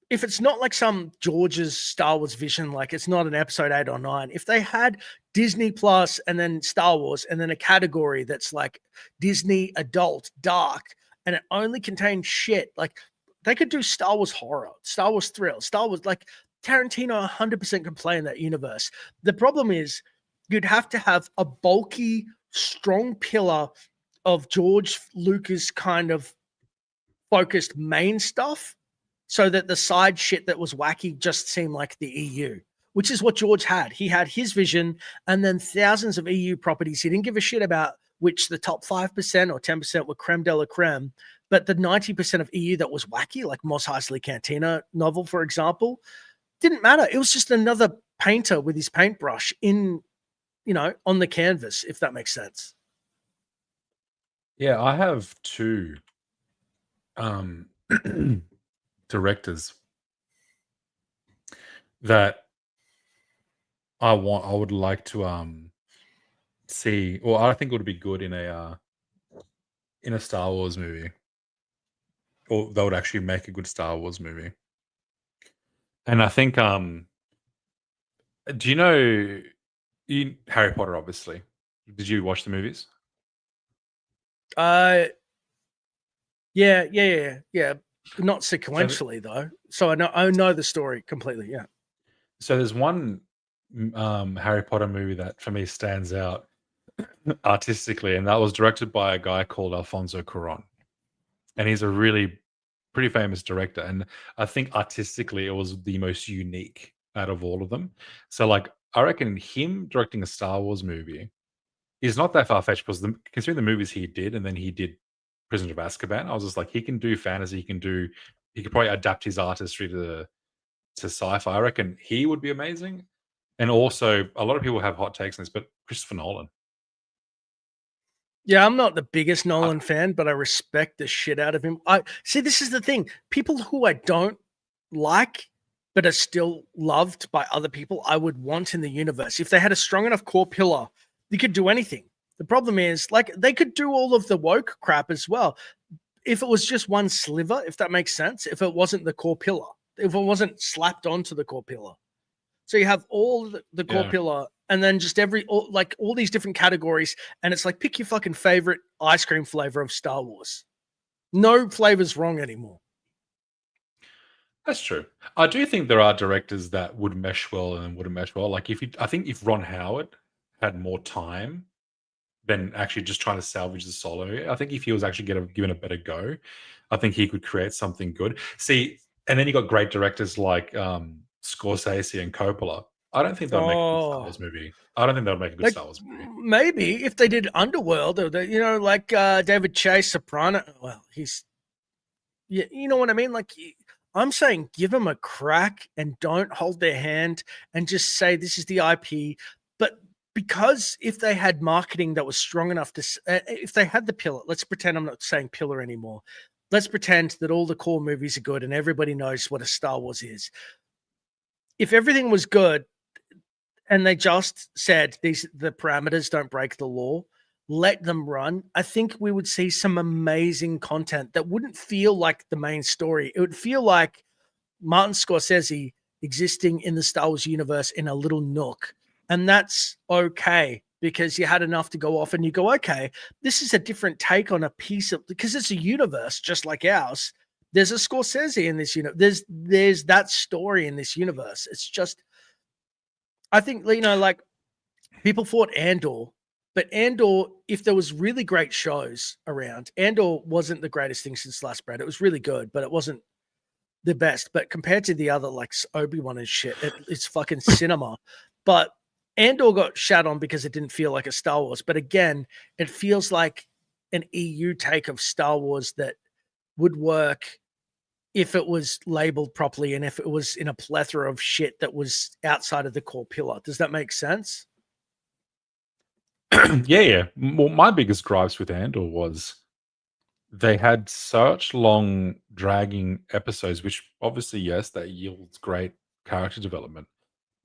if it's not like some George's Star Wars vision, like it's not an episode 8 or 9, if they had Disney Plus and then Star Wars and then a category that's like Disney adult dark and it only contains shit, like they could do Star Wars horror, Star Wars thrill, Star Wars, like Tarantino 100% can play in that universe. The problem is you'd have to have a bulky, strong pillar of George Lucas kind of focused main stuff so that the side shit that was wacky just seemed like the EU, which is what George had. He had his vision and then thousands of EU properties. He didn't give a shit about which the top 5% or 10% were creme de la creme, but the 90% of EU that was wacky, like Mos Eisley Cantina novel, for example, didn't matter. It was just another painter with his paintbrush in, on the canvas, if that makes sense. yeah, I have two directors that I would like to see, or I think it would be good in a Star Wars movie, or they would actually make a good Star Wars movie. And I think do you know Harry Potter? Obviously, did you watch the movies? Yeah. not sequentially though. So I know the story completely. Yeah. So there's one Harry Potter movie that for me stands out artistically, and that was directed by a guy called Alfonso Cuarón, and he's a really pretty famous director. And I think artistically, it was the most unique out of all of them. So, like, I reckon him directing a Star Wars movie is not that far fetched because considering the movies he did, and then he did Prisoner of Azkaban, I was just like, he can do fantasy, he could probably adapt his artistry to sci-fi. I reckon he would be amazing. And also, a lot of people have hot takes on this, but Christopher Nolan. Yeah, I'm not the biggest Nolan fan, but I respect the shit out of him. I see. This is the thing: people who I don't like, but are still loved by other people, I would want in the universe. If they had a strong enough core pillar, you could do anything. The problem is, like, they could do all of the woke crap as well. If it was just one sliver, if that makes sense, if it wasn't the core pillar, if it wasn't slapped onto the core pillar. So you have all the core Yeah. pillar and then just all these different categories. And it's like, pick your fucking favorite ice cream flavor of Star Wars. No flavor's wrong anymore. That's true. I do think there are directors that would mesh well and wouldn't mesh well. Like I think if Ron Howard had more time than actually just trying to salvage the solo, I think if he was actually given a better go, I think he could create something good. See, and then you got great directors like Scorsese and Coppola. I don't think they'll make a good Star Wars movie. I don't think they'll make a good Like, Star Wars movie. maybe if they did Underworld or like David Chase Soprano. Well, you know what I mean? Like, I'm saying give them a crack and don't hold their hand and just say this is the IP. But because if they had marketing that was strong enough if they had the pillar, let's pretend I'm not saying pillar anymore. Let's pretend that all the core movies are good and everybody knows what a Star Wars is. If everything was good and they just said the parameters don't break the law, let them run, I think we would see some amazing content that wouldn't feel like the main story. It would feel like Martin Scorsese existing in the Star Wars universe in a little nook. And that's okay because you had enough to go off and you go, okay, this is a different take on a piece of, because it's a universe just like ours. There's a Scorsese in this universe. There's that story in this universe. It's just, I think, like, people fought Andor, but Andor, if there was really great shows around, Andor wasn't the greatest thing since Last Bread. It was really good, but it wasn't the best. But compared to the other, like Obi-Wan and shit, it's fucking cinema. But Andor got shat on because it didn't feel like a Star Wars. But again, it feels like an EU take of Star Wars that would work if it was labeled properly and if it was in a plethora of shit that was outside of the core pillar. Does that make sense? Yeah. Well, my biggest gripes with Andor was they had such long, dragging episodes, which obviously, yes, that yields great character development.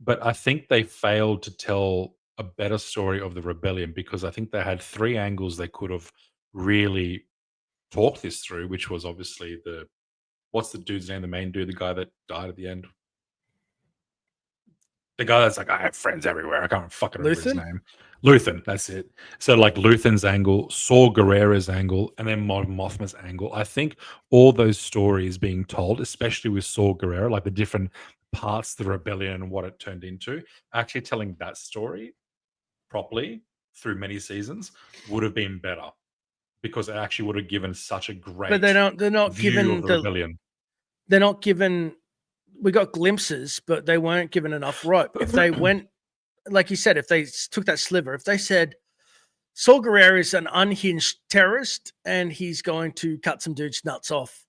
But I think they failed to tell a better story of the rebellion because I think they had three angles they could have really talked this through, which was obviously what's the dude's name? The main dude, the guy that died at the end. The guy that's like, I have friends everywhere. I can't fucking remember his Luthen? name. Luthen, that's it. So like Luthen's angle, Saw Gerrera's angle, and then Mon Mothma's angle. I think all those stories being told, especially with Saw Gerrera, like the different parts of the rebellion and what it turned into, actually telling that story properly through many seasons would have been better because it actually would have given such a great But they're not view given of the rebellion. they're not given, we got glimpses, but they weren't given enough rope. If they went, like you said, if they took that sliver, if they said Saul Guerrero is an unhinged terrorist and he's going to cut some dude's nuts off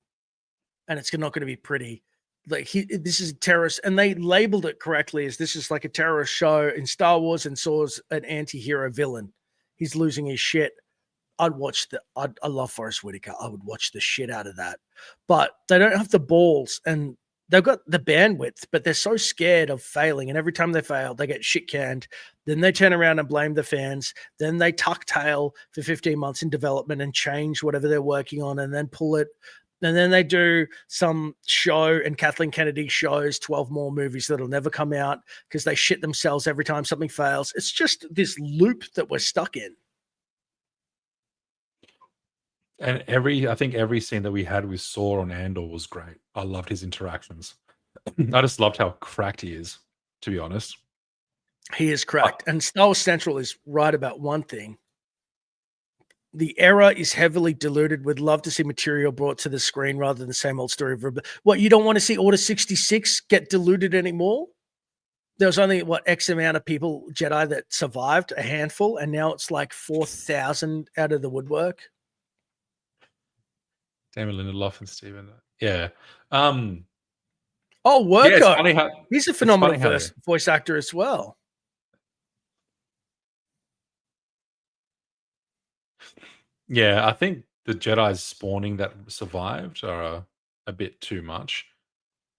and it's not going to be pretty. Like, this is a terrorist, and they labeled it correctly as this is like a terrorist show in Star Wars and Saw's an anti-hero villain. He's losing his shit. I love Forrest Whitaker. I would watch the shit out of that. But they don't have the balls and they've got the bandwidth, but they're so scared of failing. And every time they fail, they get shit canned. Then they turn around and blame the fans. Then they tuck tail for 15 months in development and change whatever they're working on and then pull it. And then they do some show and Kathleen Kennedy shows 12 more movies that'll never come out because they shit themselves every time something fails. It's just this loop that we're stuck in. And I think every scene that we had with Saw on Andor was great. I loved his interactions. I just loved how cracked he is, to be honest. He is correct. And Star Wars Central is right about one thing. The era is heavily diluted. Would love to see material brought to the screen rather than the same old story. What, you don't want to see Order 66 get diluted anymore? There was only, what, X amount of people, Jedi, that survived, a handful, and now it's like 4,000 out of the woodwork. Damon Lindelof and Steven. Yeah. Oh, Yeah, it's Worko. funny how He's a phenomenal funny how voice actor as well. Yeah, I think the Jedi's spawning that survived are a bit too much.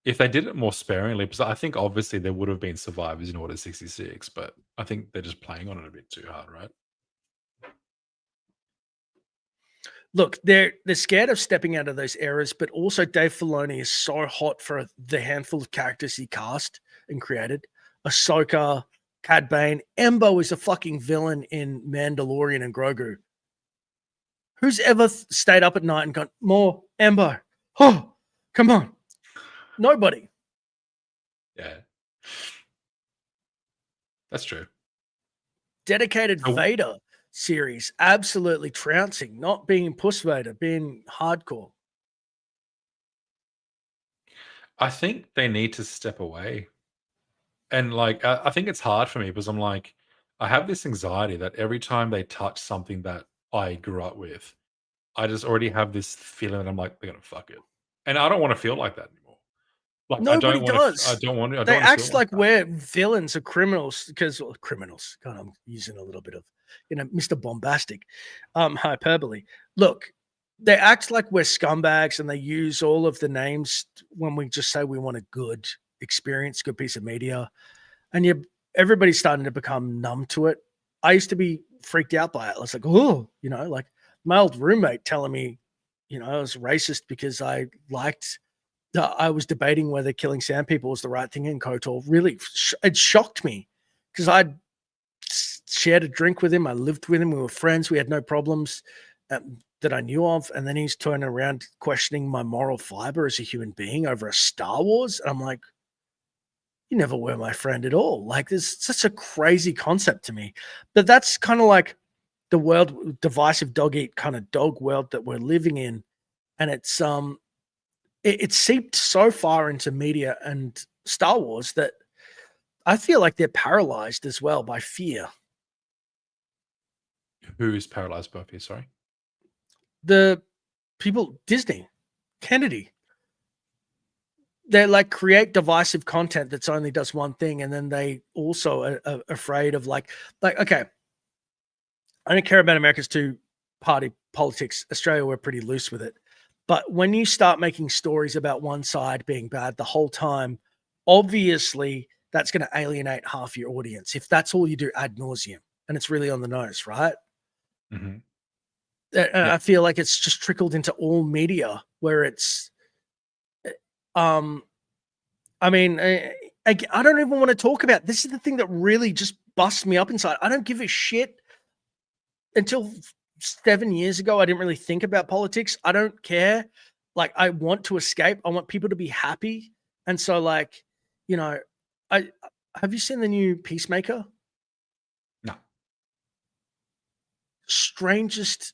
If they did it more sparingly, because I think obviously there would have been survivors in Order 66, but I think they're just playing on it a bit too hard, right? Look, they're scared of stepping out of those eras, but also Dave Filoni is so hot for the handful of characters he cast and created. Ahsoka, Cad Bane, Embo is a fucking villain in Mandalorian and Grogu. Who's ever stayed up at night and gone, more Embo? Oh, come on. Nobody. Yeah. That's true. Dedicated Oh. Vader series, absolutely trouncing, not being Puss Vader, being hardcore. I think they need to step away. And like, I think it's hard for me because I'm like, I have this anxiety that every time they touch something that I grew up with, I just already have this feeling that I'm like, they're gonna fuck it. And I don't want to feel like that anymore. Like Nobody does. I don't want to They feel act like that. we're villains or criminals because criminals. God, I'm using a little bit of, Mr. Bombastic, hyperbole. Look, they act like we're scumbags and they use all of the names when we just say we want a good experience, good piece of media, and everybody's starting to become numb to it. I used to be freaked out by it. I was like, oh, like my old roommate telling me, I was racist because I was debating whether killing sand people was the right thing in KOTOR. Really, it shocked me because I'd shared a drink with him. I lived with him. We were friends. We had no problems that I knew of. And then he's turning around questioning my moral fiber as a human being over a Star Wars. And I'm like, you never were my friend at all. Like, there's such a crazy concept to me. But that's kind of like the world, divisive dog eat kind of dog world that we're living in. And it seeped so far into media and Star Wars that I feel like they're paralyzed as well by fear. Who is paralyzed by fear? Sorry. The people, Disney, Kennedy, they like create divisive content that's only does one thing. And then they also are afraid of like, okay, I don't care about America's two-party politics. Australia, we're pretty loose with it. But when you start making stories about one side being bad the whole time, obviously that's going to alienate half your audience. If that's all you do ad nauseum, and it's really on the nose, right? Mm-hmm. I feel like it's just trickled into all media where it's, I mean, I don't even want to talk about, this is the thing that really just busts me up inside. I don't give a shit. Until 7 years ago, I didn't really think about politics. I don't care. Like, I want to escape. I want people to be happy. And so, like, have you seen the new Peacemaker? No. Strangest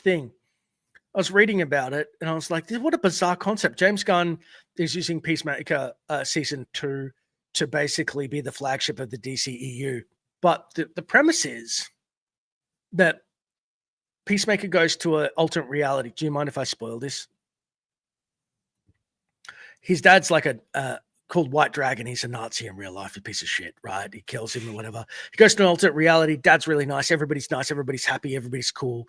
thing. I was reading about it and I was like, what a bizarre concept. James Gunn is using Peacemaker season 2 to basically be the flagship of the DCEU. But the premise is that Peacemaker goes to an alternate reality. Do you mind if I spoil this? His dad's like called White Dragon. He's a Nazi in real life, a piece of shit, right? He kills him or whatever. He goes to an alternate reality. Dad's really nice. Everybody's nice. Everybody's happy. Everybody's cool.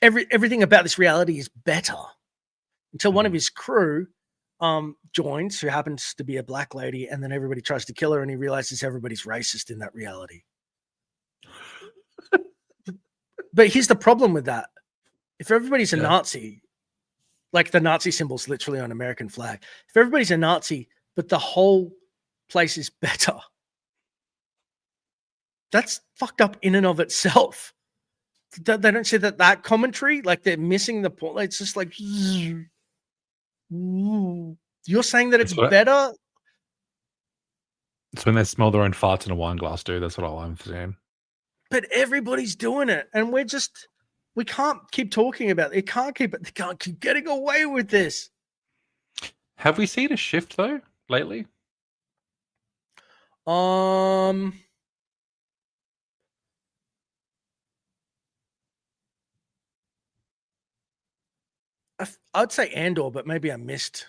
Everything about this reality is better until one of his crew joins, who happens to be a black lady, and then everybody tries to kill her, and he realizes everybody's racist in that reality. But here's the problem with that. If everybody's a Nazi, like the Nazi symbol's literally on American flag. If everybody's a Nazi, but the whole place is better, that's fucked up in and of itself. They don't see that commentary, like they're missing the point. It's just like, you're saying that it's better. It's when they smell their own farts in a wine glass, dude. That's what I'm saying. But everybody's doing it, and we can't keep talking about it. They can't keep getting away with this. Have we seen a shift though lately? I'd say Andor, but maybe I missed.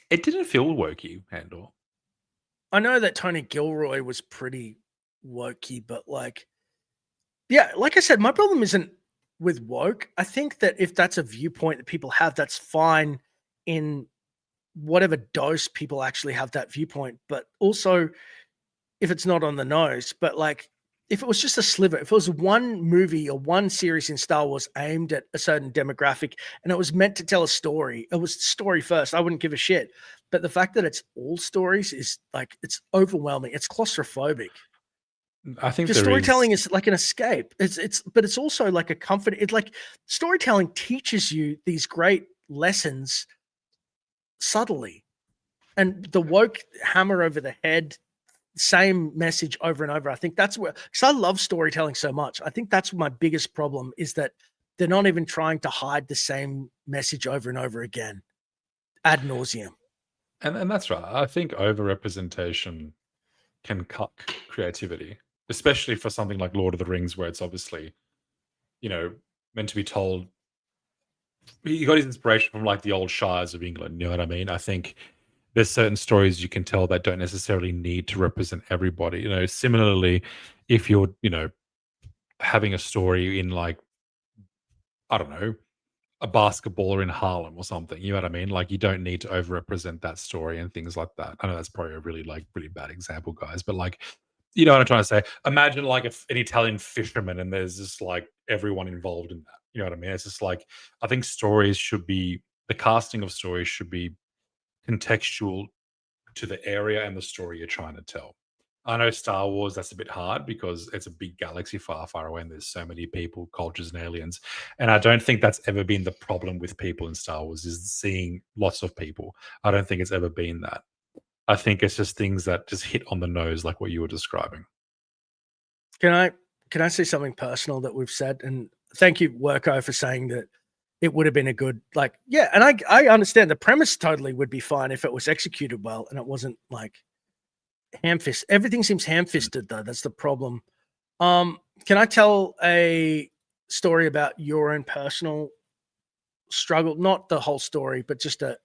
It didn't feel wokey, Andor. I know that Tony Gilroy was pretty wokey, but like, yeah, like I said, my problem isn't with woke. I think that if that's a viewpoint that people have, that's fine in whatever dose people actually have that viewpoint. But also, if it's not on the nose, but like, if it was just a sliver, if it was one movie or one series in Star Wars aimed at a certain demographic and it was meant to tell a story, it was story first, I wouldn't give a shit. But the fact that it's all stories is like, it's overwhelming. It's claustrophobic. I think storytelling is like an escape. But it's also like a comfort. It's like storytelling teaches you these great lessons subtly, and the woke hammer over the head, same message over and over. I think that's where, because I love storytelling so much. I think that's my biggest problem, is that they're not even trying to hide the same message over and over again ad nauseum. And that's right. I think overrepresentation can cut creativity, especially for something like Lord of the Rings, where it's obviously, meant to be told. He got his inspiration from like the old shires of England. You know what I mean? I think there's certain stories you can tell that don't necessarily need to represent everybody. Similarly, if you're, having a story in like, I don't know, a basketballer in Harlem or something, you know what I mean? Like, you don't need to overrepresent that story and things like that. I know that's probably a really bad example, guys, but like, you know what I'm trying to say? Imagine like an Italian fisherman and there's just like everyone involved in that. You know what I mean? It's just like, I think the casting of stories should be contextual to the area and the story you're trying to tell. I know Star Wars, that's a bit hard because it's a big galaxy far, far away and there's so many people, cultures, and aliens. And I don't think that's ever been the problem with people in Star Wars, is seeing lots of people. I don't think it's ever been that. I think it's just things that just hit on the nose, like what you were describing. Can I say something personal that we've said? And thank you, Worko, for saying that it would have been a good, like, yeah. And I understand the premise totally would be fine if it was executed well and it wasn't like ham-fist. Everything seems ham-fisted though. That's the problem. Can I tell a story about your own personal struggle? Not the whole story, but just a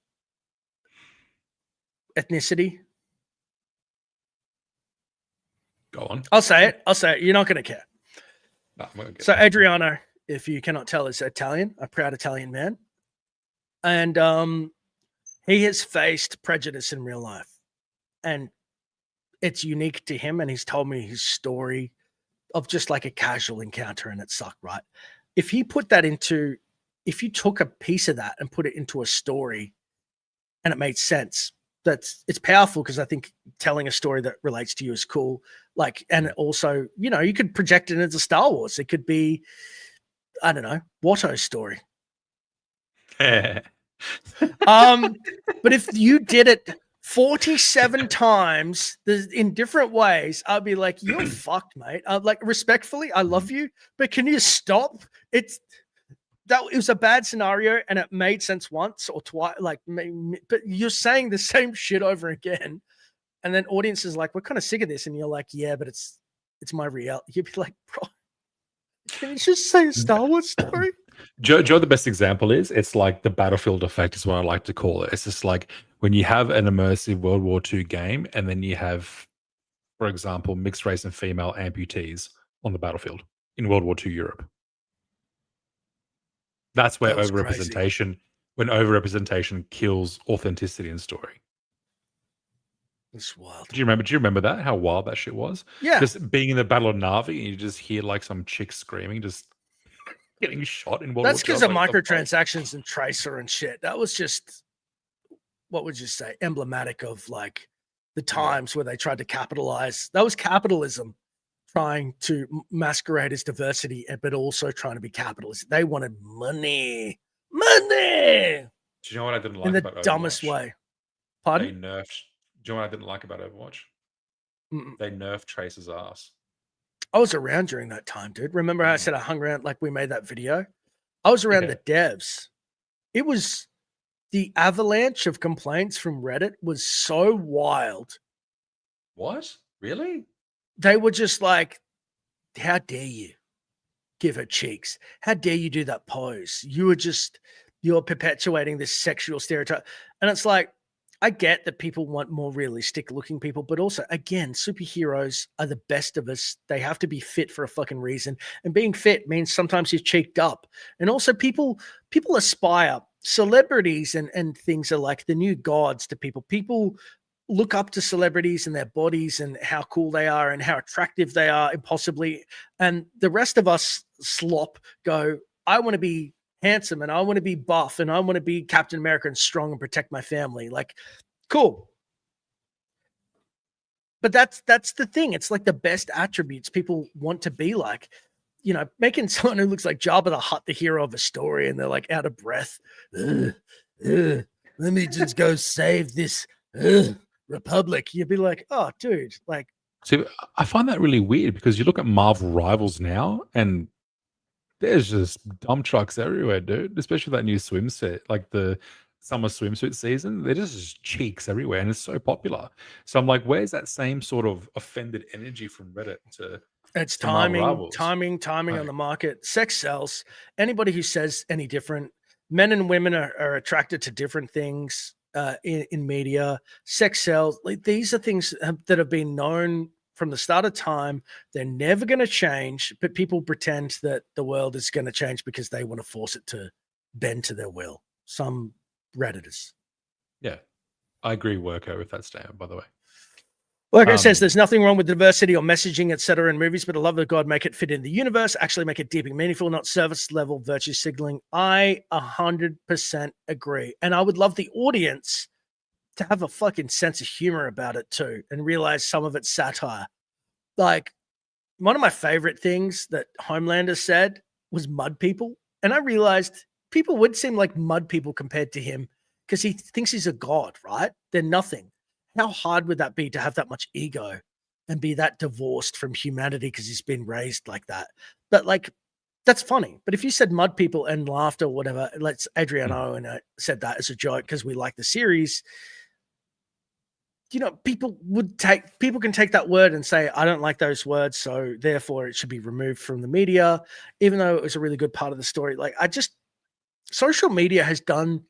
ethnicity. Go on. I'll say it. You're not going to care. No, So Adriano, if you cannot tell, is Italian, a proud Italian man. And he has faced prejudice in real life. And it's unique to him. And he's told me his story of just like a casual encounter and it sucked, right? If you took a piece of that and put it into a story and it made sense, it's powerful, because I think telling a story that relates to you is cool. Like, and also, you could project it into Star Wars. It could be, I don't know, Watto's story. But if you did it 47 times in different ways, I'd be like, you're fucked, mate. Like, respectfully, I love you, but can you stop? It was a bad scenario and it made sense once or twice, like, but you're saying the same shit over again. And then audience is like, we're kind of sick of this. And you're like, yeah, but it's my reality. You'd be like, bro, can you just say a Star Wars story? Joe, the best example is, it's like the Battlefield effect is what I like to call it. It's just like when you have an immersive World War II game and then you have, for example, mixed race and female amputees on the battlefield in World War II Europe. That's where overrepresentation kills authenticity in story. It's wild. Do you remember that? How wild that shit was? Yeah. Just being in the Battle of Na'vi and you just hear like some chick screaming, just getting shot in World War II. That's because of microtransactions and Tracer and shit. That was just, what would you say, emblematic of like the times where they tried to capitalize. That was capitalism trying to masquerade as diversity, but also trying to be capitalist. They wanted money Do you know what I didn't like in the about dumbest Overwatch? way. They Pardon? nerfed. Do you know what I didn't like about Overwatch? Mm. They nerfed Tracer's ass. I was around during that time, dude. Remember how I said I hung around, like we made that video? I was around Yeah. the devs. It was the avalanche of complaints from Reddit was so wild. What? Really? They were just like, how dare you give her cheeks? How dare you do that pose? You're perpetuating this sexual stereotype. And it's like, I get that people want more realistic looking people, but also, again, superheroes are the best of us. They have to be fit for a fucking reason. And being fit means sometimes you're cheeked up. And also people aspire. Celebrities and things are like the new gods to people. People look up to celebrities and their bodies and how cool they are and how attractive they are impossibly. And the rest of us slop go, I want to be handsome and I want to be buff and I want to be Captain America and strong and protect my family. Like, cool. But that's the thing. It's like the best attributes people want to be like. You know, making someone who looks like Jabba the Hutt the hero of a story and they're like out of breath. Ugh, ugh, let me just go save this republic. You'd be like, oh, dude, like, See, I find that really weird because you look at Marvel Rivals now, and there's just dump trucks everywhere, dude. Especially that new swimsuit, like the summer swimsuit season. They're just cheeks everywhere, and it's so popular. So I'm like, where's that same sort of offended energy from Reddit it's to Marvel timing, Rivals? timing, timing on Right. the market. Sex sells. Anybody who says any different, men and women are attracted to different things in media. Sex sells. Like, these are things that have been known from the start of time. They're never going to change, but people pretend that the world is going to change because they want to force it to bend to their will. Some Redditors. Yeah, I agree, Worko, with that statement. By the way, Like it says, Um, there's nothing wrong with diversity or messaging, etc. in movies, but the love of God make it fit in the universe, actually make it deep and meaningful, not service level virtue signaling. I 100% agree. And I would love the audience to have a fucking sense of humor about it too and realize some of it's satire. Like, one of my favorite things that Homelander said was mud people. And I realized people would seem like mud people compared to him because he thinks he's a god, right? They're nothing. How hard would that be to have that much ego and be that divorced from humanity because he's been raised like that? But like, that's funny. But if you said mud people and laughed or whatever, let's Adriano and I said that as a joke because we like the series. You know, people can take that word and say, I don't like those words, so therefore it should be removed from the media, even though it was a really good part of the story. Like, social media has done.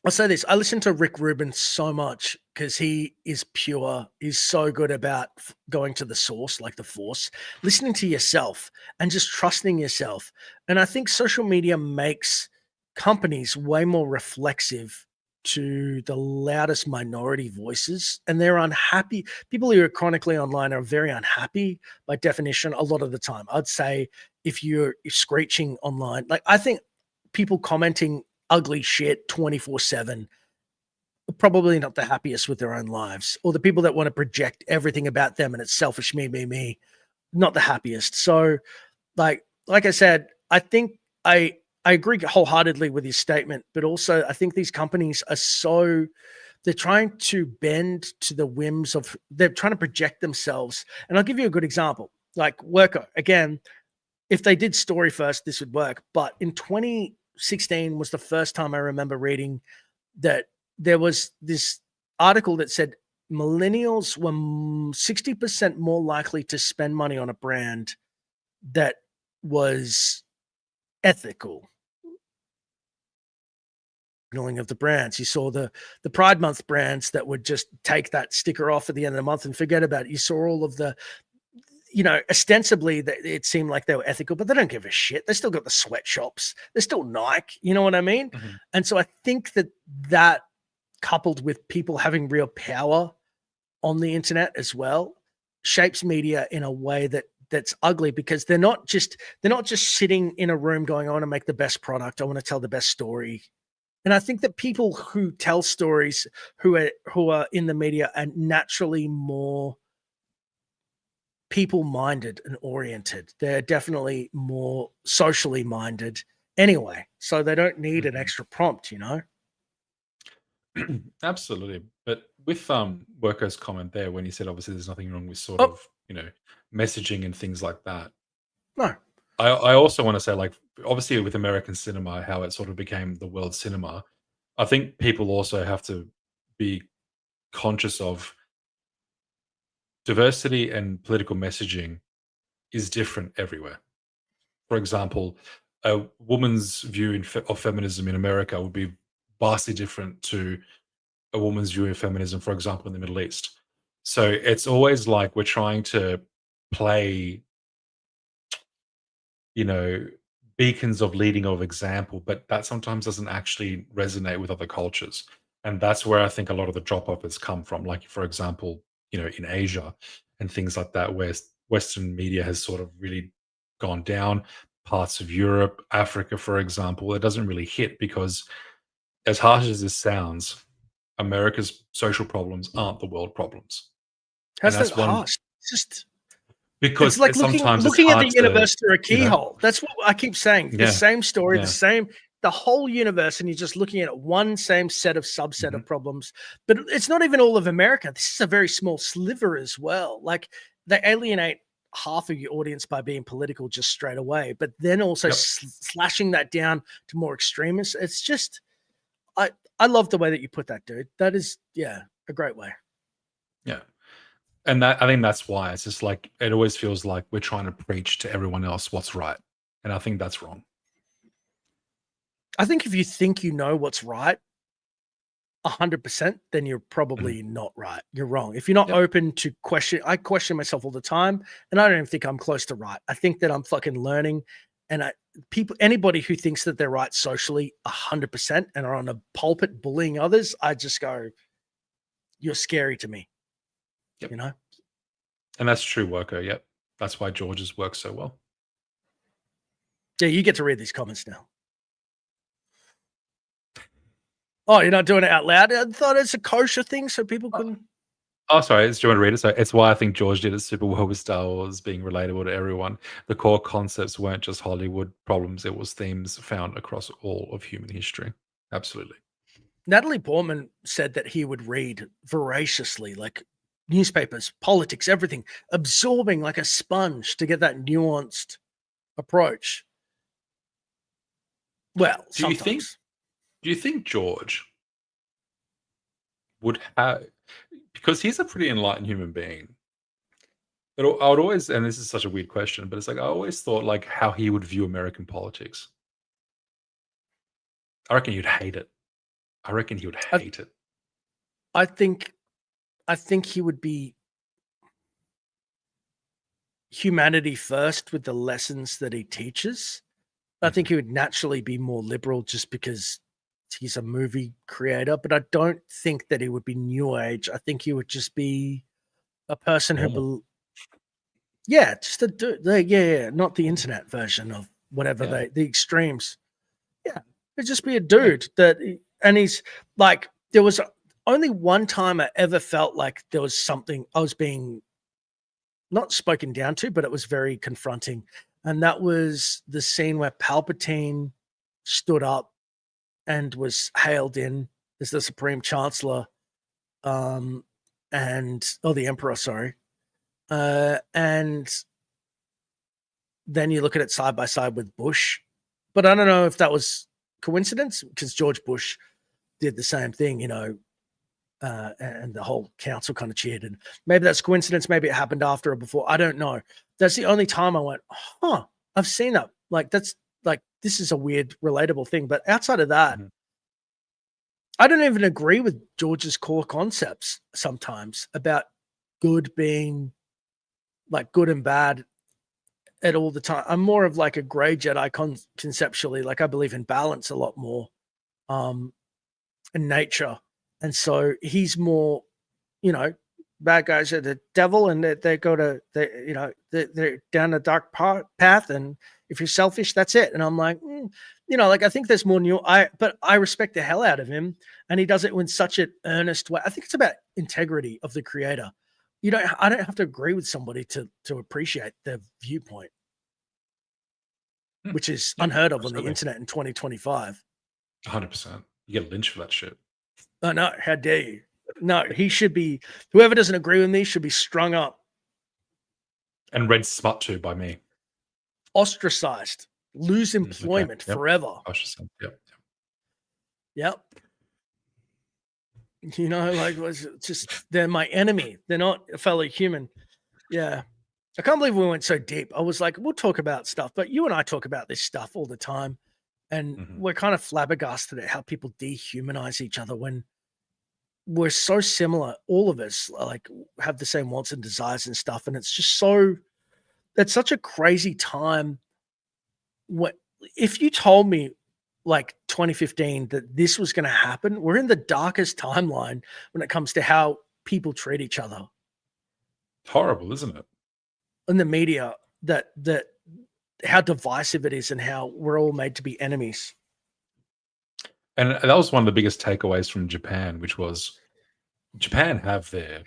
I'll say this. I listen to Rick Rubin so much because he is pure. He's so good about going to the source, like the force, listening to yourself and just trusting yourself. And I think social media makes companies way more reflexive to the loudest minority voices. And they're unhappy. People who are chronically online are very unhappy by definition a lot of the time. I'd say if you're screeching online, like, I think people commenting ugly shit 24/7 probably not the happiest with their own lives, or the people that want to project everything about them and it's selfish, me, not the happiest. So like I said, I think I agree wholeheartedly with his statement, but also I think these companies are they're trying to bend to the whims of, they're trying to project themselves. And I'll give you a good example. Like Worker, again, if they did story first, this would work. But in 2016 was the first time I remember reading that there was this article that said millennials were 60% more likely to spend money on a brand that was ethical. Of the brands, you saw the Pride Month brands that would just take that sticker off at the end of the month and forget about it. You saw all of the, ostensibly that it seemed like they were ethical, but they don't give a shit. They still got the sweatshops. They're still Nike. You know what I mean? Mhm. And so I think that coupled with people having real power on the internet as well shapes media in a way that's ugly, because they're not just sitting in a room going, I want to make the best product, I want to tell the best story. And I think that people who tell stories, who are in the media, are naturally more people minded and oriented. They're definitely more socially minded anyway. So they don't need an Mhm. extra prompt, you know? Absolutely. But with Worko's comment there, when he said obviously there's nothing wrong with sort Oh, of, messaging and things like that. no. I also want to say, like, obviously with American cinema, how it sort of became the world cinema. I think people also have to be conscious of diversity and political messaging is different everywhere. For example, a woman's view of feminism in America would be vastly different to a woman's view of feminism, for example, in the Middle East. So it's always like we're trying to play, you know, beacons of leading of example, but that sometimes doesn't actually resonate with other cultures. And that's where I think a lot of the drop off has come from. Like, for example, in Asia and things like that, where Western media has sort of really gone down, parts of Europe, Africa, for example, it doesn't really hit because, as harsh as this sounds, America's social problems aren't the world problems. And How's that that's one harsh? It's just it's because like sometimes it's looking at the hard to, universe through a you know, keyhole. That's what I keep saying. The yeah, same story, yeah. the whole universe, and you're just looking at one same subset Mhm. of problems. But it's not even all of America. This is a very small sliver as well. Like they alienate half of your audience by being political just straight away, but then also Yep. slashing that down to more extremists. It's just I I love the way that you put that, dude. That is a great way. Yeah. And that I think that's why it's just like it always feels like we're trying to preach to everyone else what's right. And I think that's wrong. I think if you think you know what's right 100%, then you're Mhm. probably not right. You're wrong. If you're not Yep. open to I question myself all the time, and I don't even think I'm close to right. I think that I'm fucking learning, and anybody who thinks that they're right socially 100% and are on a pulpit bullying others, I just go, you're scary to me. Yep. You know? And that's true, Worker. Yep. That's why George's works so well. Yeah, you get to read these comments now. Oh, you're not doing it out loud? I thought it's a kosher thing so people couldn't. Oh, sorry. Do you want to read it? So it's why I think George did it super well with Star Wars being relatable to everyone. The core concepts weren't just Hollywood problems, it was themes found across all of human history. Absolutely. Natalie Portman said that he would read voraciously, like newspapers, politics, everything, absorbing like a sponge to get that nuanced approach. Well, Do you think sometimes. do you think George would have, because he's a pretty enlightened human being. I would always, and this is such a weird question, but it's like I always thought like how he would view American politics. I reckon he'd hate it. I reckon he would I, hate it. I think he would be humanity first with the lessons that he teaches. I think Mhm. he would naturally be more liberal just because he's a movie creator, but I don't think that he would be new age. I think he would just be a person who Normal. yeah, just a dude. Yeah, not the internet version of whatever Yeah. the extremes. Yeah, it'd just be a Yeah. dude and he's like, there was only one time I ever felt like there was something I was being not spoken down to, but it was very confronting. And that was the scene where Palpatine stood up and was hailed in as the Supreme Chancellor, um, the Emperor, sorry. And then you look at it side by side with Bush. But I don't know if that was coincidence because George Bush did the same thing, and the whole council kind of cheered. And maybe that's coincidence. Maybe it happened after or before. I don't know. That's the only time I went, huh, I've seen that. Like, that's like, this is a weird, relatable thing. But outside of that, Mhm. I don't even agree with George's core concepts sometimes about good being like good and bad at all the time. I'm more of like a gray Jedi conceptually. Like I believe in balance a lot more, in nature. And so he's more, you know, bad guys are the devil and they go to, they're down a dark path. And if you're selfish, that's it. And I'm like, like I think there's more but I respect the hell out of him. And he does it in such an earnest way. I think it's about integrity of the creator. I don't have to agree with somebody to appreciate their viewpoint, which is Yeah, unheard of on the absolutely. internet in 2025. 100%. You get lynched for that shit. Oh no, how dare you? No, he should be. Whoever doesn't agree with me should be strung up, And read smut too by me. ostracized, lose Okay. employment Yep. forever. Ostracized. Yep. Yep. Like was just they're my enemy. They're not a fellow human. Yeah. I can't believe we went so deep. I was like, we'll talk about stuff, but you and I talk about this stuff all the time. And Mhm. we're kind of flabbergasted at how people dehumanize each other when we're so similar. All of us like have the same wants and desires and stuff. And it's just that's such a crazy time. What if you told me like 2015 that this was going to happen? We're in the darkest timeline when it comes to how people treat each other It's horrible, isn't it? in the media, that how divisive it is and how we're all made to be enemies. And that was one of the biggest takeaways from Japan, which was Japan have their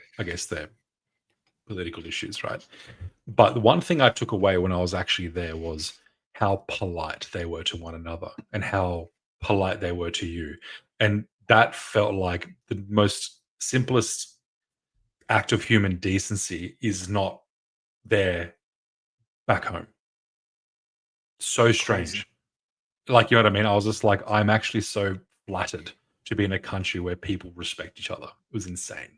political issues, right? But the one thing I took away when I was actually there was how polite they were to one another and how polite they were to you. And that felt like the most simplest act of human decency is not there back home. So strange. Crazy. Like, you know what I mean? I was just like, I'm actually so flattered to be in a country where people respect each other. It was insane.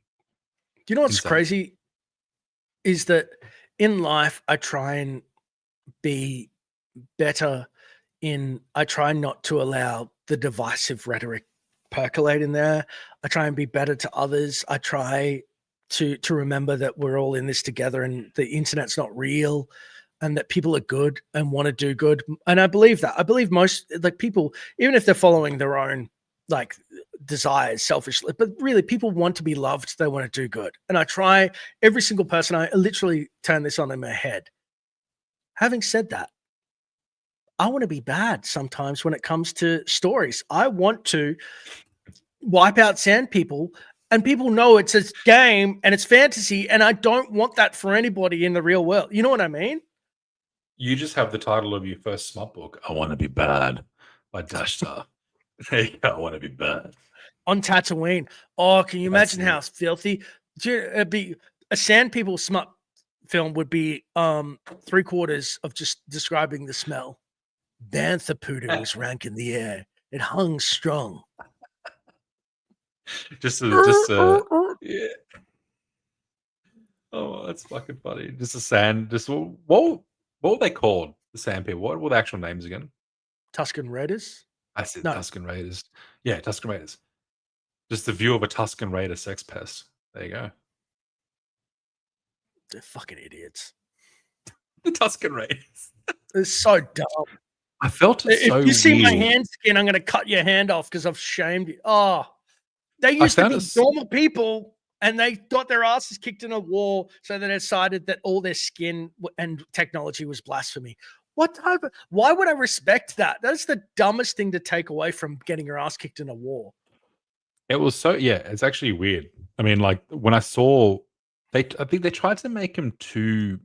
You know what's Insane. crazy is that in life, I try and be better I try not to allow the divisive rhetoric percolate in there. I try and be better to others. I try to remember that we're all in this together and the internet's not real and that people are good and want to do good. And I believe that. I believe most like people, even if they're following their own like desires selfishly, but really people want to be loved. They want to do good. And I try every single person, I literally turn this on in my head. Having said that, I want to be bad sometimes when it comes to stories. I want to wipe out sand people, and people know it's a game and it's fantasy, and I don't want that for anybody in the real world. You know what I mean? You just have the title of your first smut book. I want to be bad by Dash Star. There you go. I want to be bad. On Tatooine. Oh, can you That's imagine how it. filthy? It'd be a sand people smut film would be 3/4 of just describing the smell. Bantha poodoo was rank in the air. It hung strong. just yeah. Oh, that's fucking funny. Just a sand. Just what were they called? The sand people. What were the actual names again? Tuscan Raiders? I said No. Tuscan Raiders. Yeah, Tuscan Raiders. Just the view of a Tuscan Raider sex pest. There you go. They're fucking idiots. The Tuscan Raiders. It's so dumb. I felt it If so you see my weird. hand skin, I'm going to cut your hand off because I've shamed you. Oh, they used to found be it s- normal people and they got their asses kicked in a war. So they decided that all their skin and technology was blasphemy. Why would I respect that? That's the dumbest thing to take away from getting your ass kicked in a war. It was so it's actually weird. I mean, like when I saw I think they tried to make him too,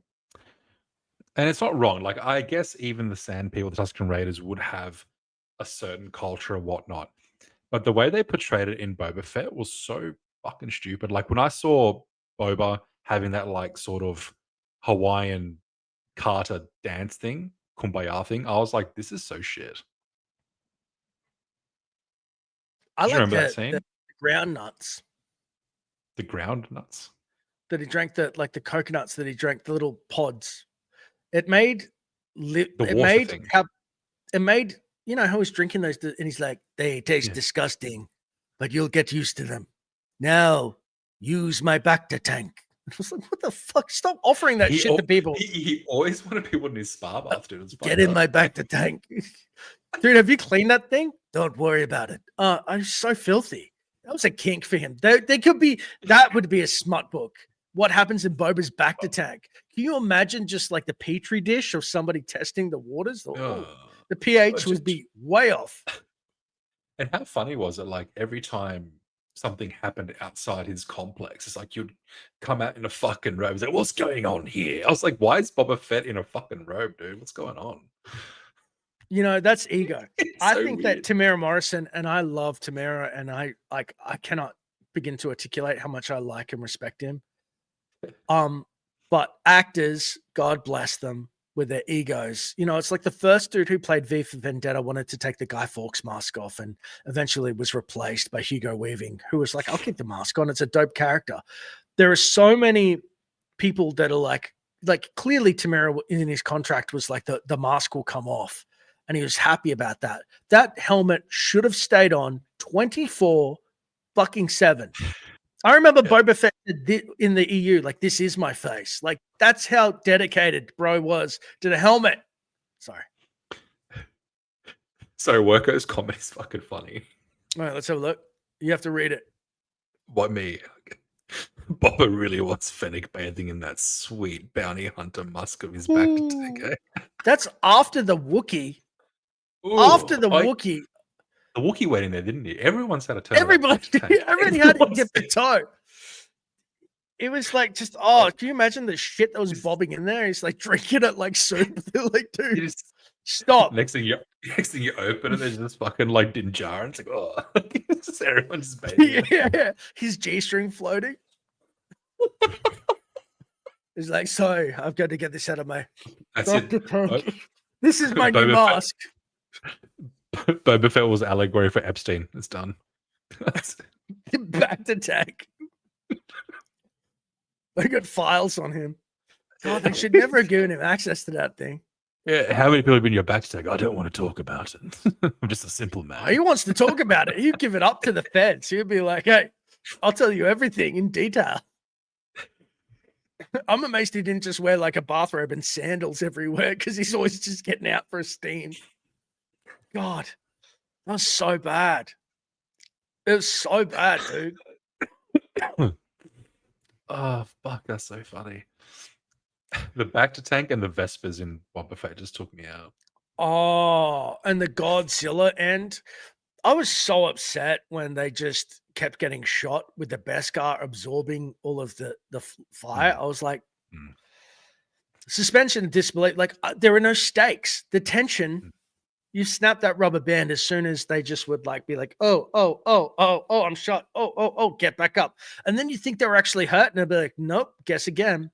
and it's not wrong. Like I guess even the Sand People, the Tuscan Raiders, would have a certain culture and whatnot. But the way they portrayed it in Boba Fett was so fucking stupid. Like when I saw Boba having that like sort of Hawaiian Carter dance thing, kumbaya thing, I was like, this is so shit. I Do you like remember that the scene? ground nuts The ground nuts. that he drank, the coconuts that he drank, the little pods. It made The water thing. you know how he's drinking those and he's like, they taste Yeah. disgusting, but you'll get used to them. Now use my Bacta tank. I was like, what the fuck? Stop offering that shit to people. He always wanted people in his spa bath, dude. It's Get fucked in up. my Bacta tank. Dude, have you cleaned that thing? Don't worry about it. I'm so filthy. That was a kink for him. That would be a smut book. What happens in Boba's Bacta tank? Can you imagine just like the petri dish of somebody testing the waters? The pH would be way off. And how funny was it? Like every time something happened outside his complex. It's like you'd come out in a fucking robe. It's like, what's going on here? I was like, why is Boba Fett in a fucking robe, dude? What's going on? You know, that's ego. It's I so think weird. that Tamara Morrison, and I love Tamara, and I cannot begin to articulate how much I like and respect him. But actors, God bless them, with their egos. You know, it's like the first dude who played V for Vendetta wanted to take the Guy Fawkes mask off and eventually was replaced by Hugo Weaving, who was like, I'll keep the mask on. It's a dope character. There are so many people that are like clearly Tamara in his contract was like the mask will come off. And he was happy about that. That helmet should have stayed on 24/7. I remember Boba Fett in the EU, like, this is my face. Like, that's how dedicated bro was to the helmet. Sorry. So Worko's comment is fucking funny. All right, let's have a look. You have to read it. Why me? Boba really wants Fennec bathing in that sweet bounty hunter musk of his back to take. That's after the Wookiee. After the Wookiee. The Wookiee went in there, didn't he? Everyone's had a turn. Everybody had to dip the toe. It was like just, can you imagine the shit that was bobbing in there? He's like drinking it like soup. Like, dude, stop. Next thing you open it, there's this fucking like din jar. And it's like, oh, it's just everyone's just bathing. Yeah, his G-string floating. He's like, sorry, I've got to get this out of my. That's it. This is my new mask. Boba Fett was allegory for Epstein. It's done. Back to Tank. They got files on him. God, they should never have given him access to that thing. Yeah, how many people have been in your back tag? I don't want to talk about it. I'm just a simple man. He wants to talk about it. He'd give it up to the feds. He'd be like, hey, I'll tell you everything in detail. I'm amazed he didn't just wear like a bathrobe and sandals everywhere because he's always just getting out for a steam. God, that was so bad. It was so bad, dude. Oh, fuck, that's so funny. The back to tank and the Vespers in Boba Fett just took me out. Oh, and the Godzilla end. I was so upset when they just kept getting shot with the Beskar absorbing all of the fire. I was like, suspension of disbelief. Like, there are no stakes. The tension, you snap that rubber band as soon as they just would like be like, oh, I'm shot. Oh, get back up. And then you think they were actually hurt, and they'll be like, nope, guess again.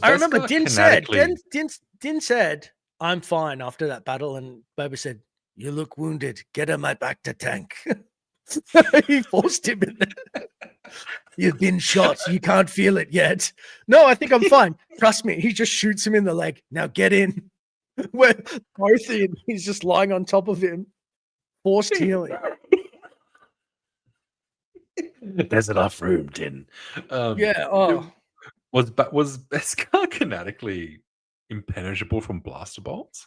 I remember Din said, I'm fine after that battle, and Boba said, you look wounded. Get on my back to tank. He forced him in there. You've been shot. You can't feel it yet. No, I think I'm fine. Trust me. He just shoots him in the leg. Now get in. We're both in. He's just lying on top of him. Forced healing. There's enough room, Din. Yeah. Oh. Was Beskar kinetically impenetrable from blaster bolts?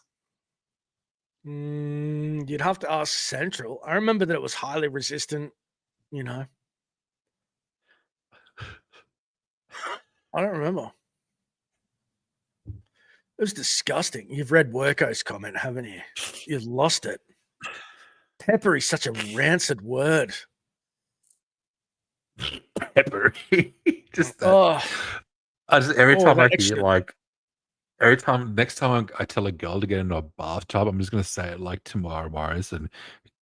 You'd have to ask Central. I remember that it was highly resistant, you know. I don't remember. It was disgusting. You've read Worko's comment, haven't you? You've lost it. Peppery is such a rancid word. Peppery. Just that. Every time I hear next time I tell a girl to get into a bathtub, I'm just going to say it like Tamara Morris and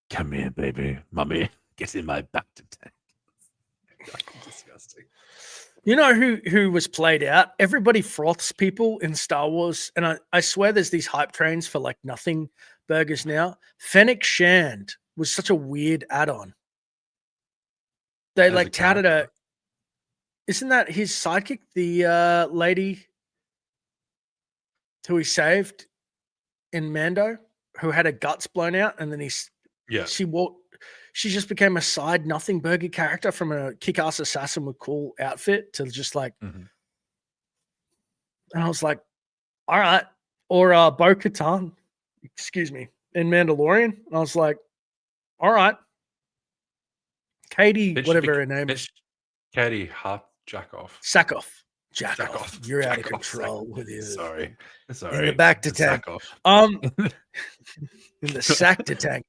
come here, baby, mummy, get in my back to tank. Disgusting. You know who was played out? Everybody froths people in Star Wars, and I swear there's these hype trains for like nothing burgers now. Fennec Shand was such a weird add-on. They As like a touted character. isn't that his sidekick, the lady who he saved in Mando, who had her guts blown out, and then she just became a side nothing burger character from a kick-ass assassin with cool outfit to just like, and I was like, all right. Or Bo-Katan, excuse me, in Mandalorian. And I was like, all right. Katie, whatever her name is. Katie Jackoff. Jackoff. You're out of control with you. Sorry. In the back to tank. In the sack to tank.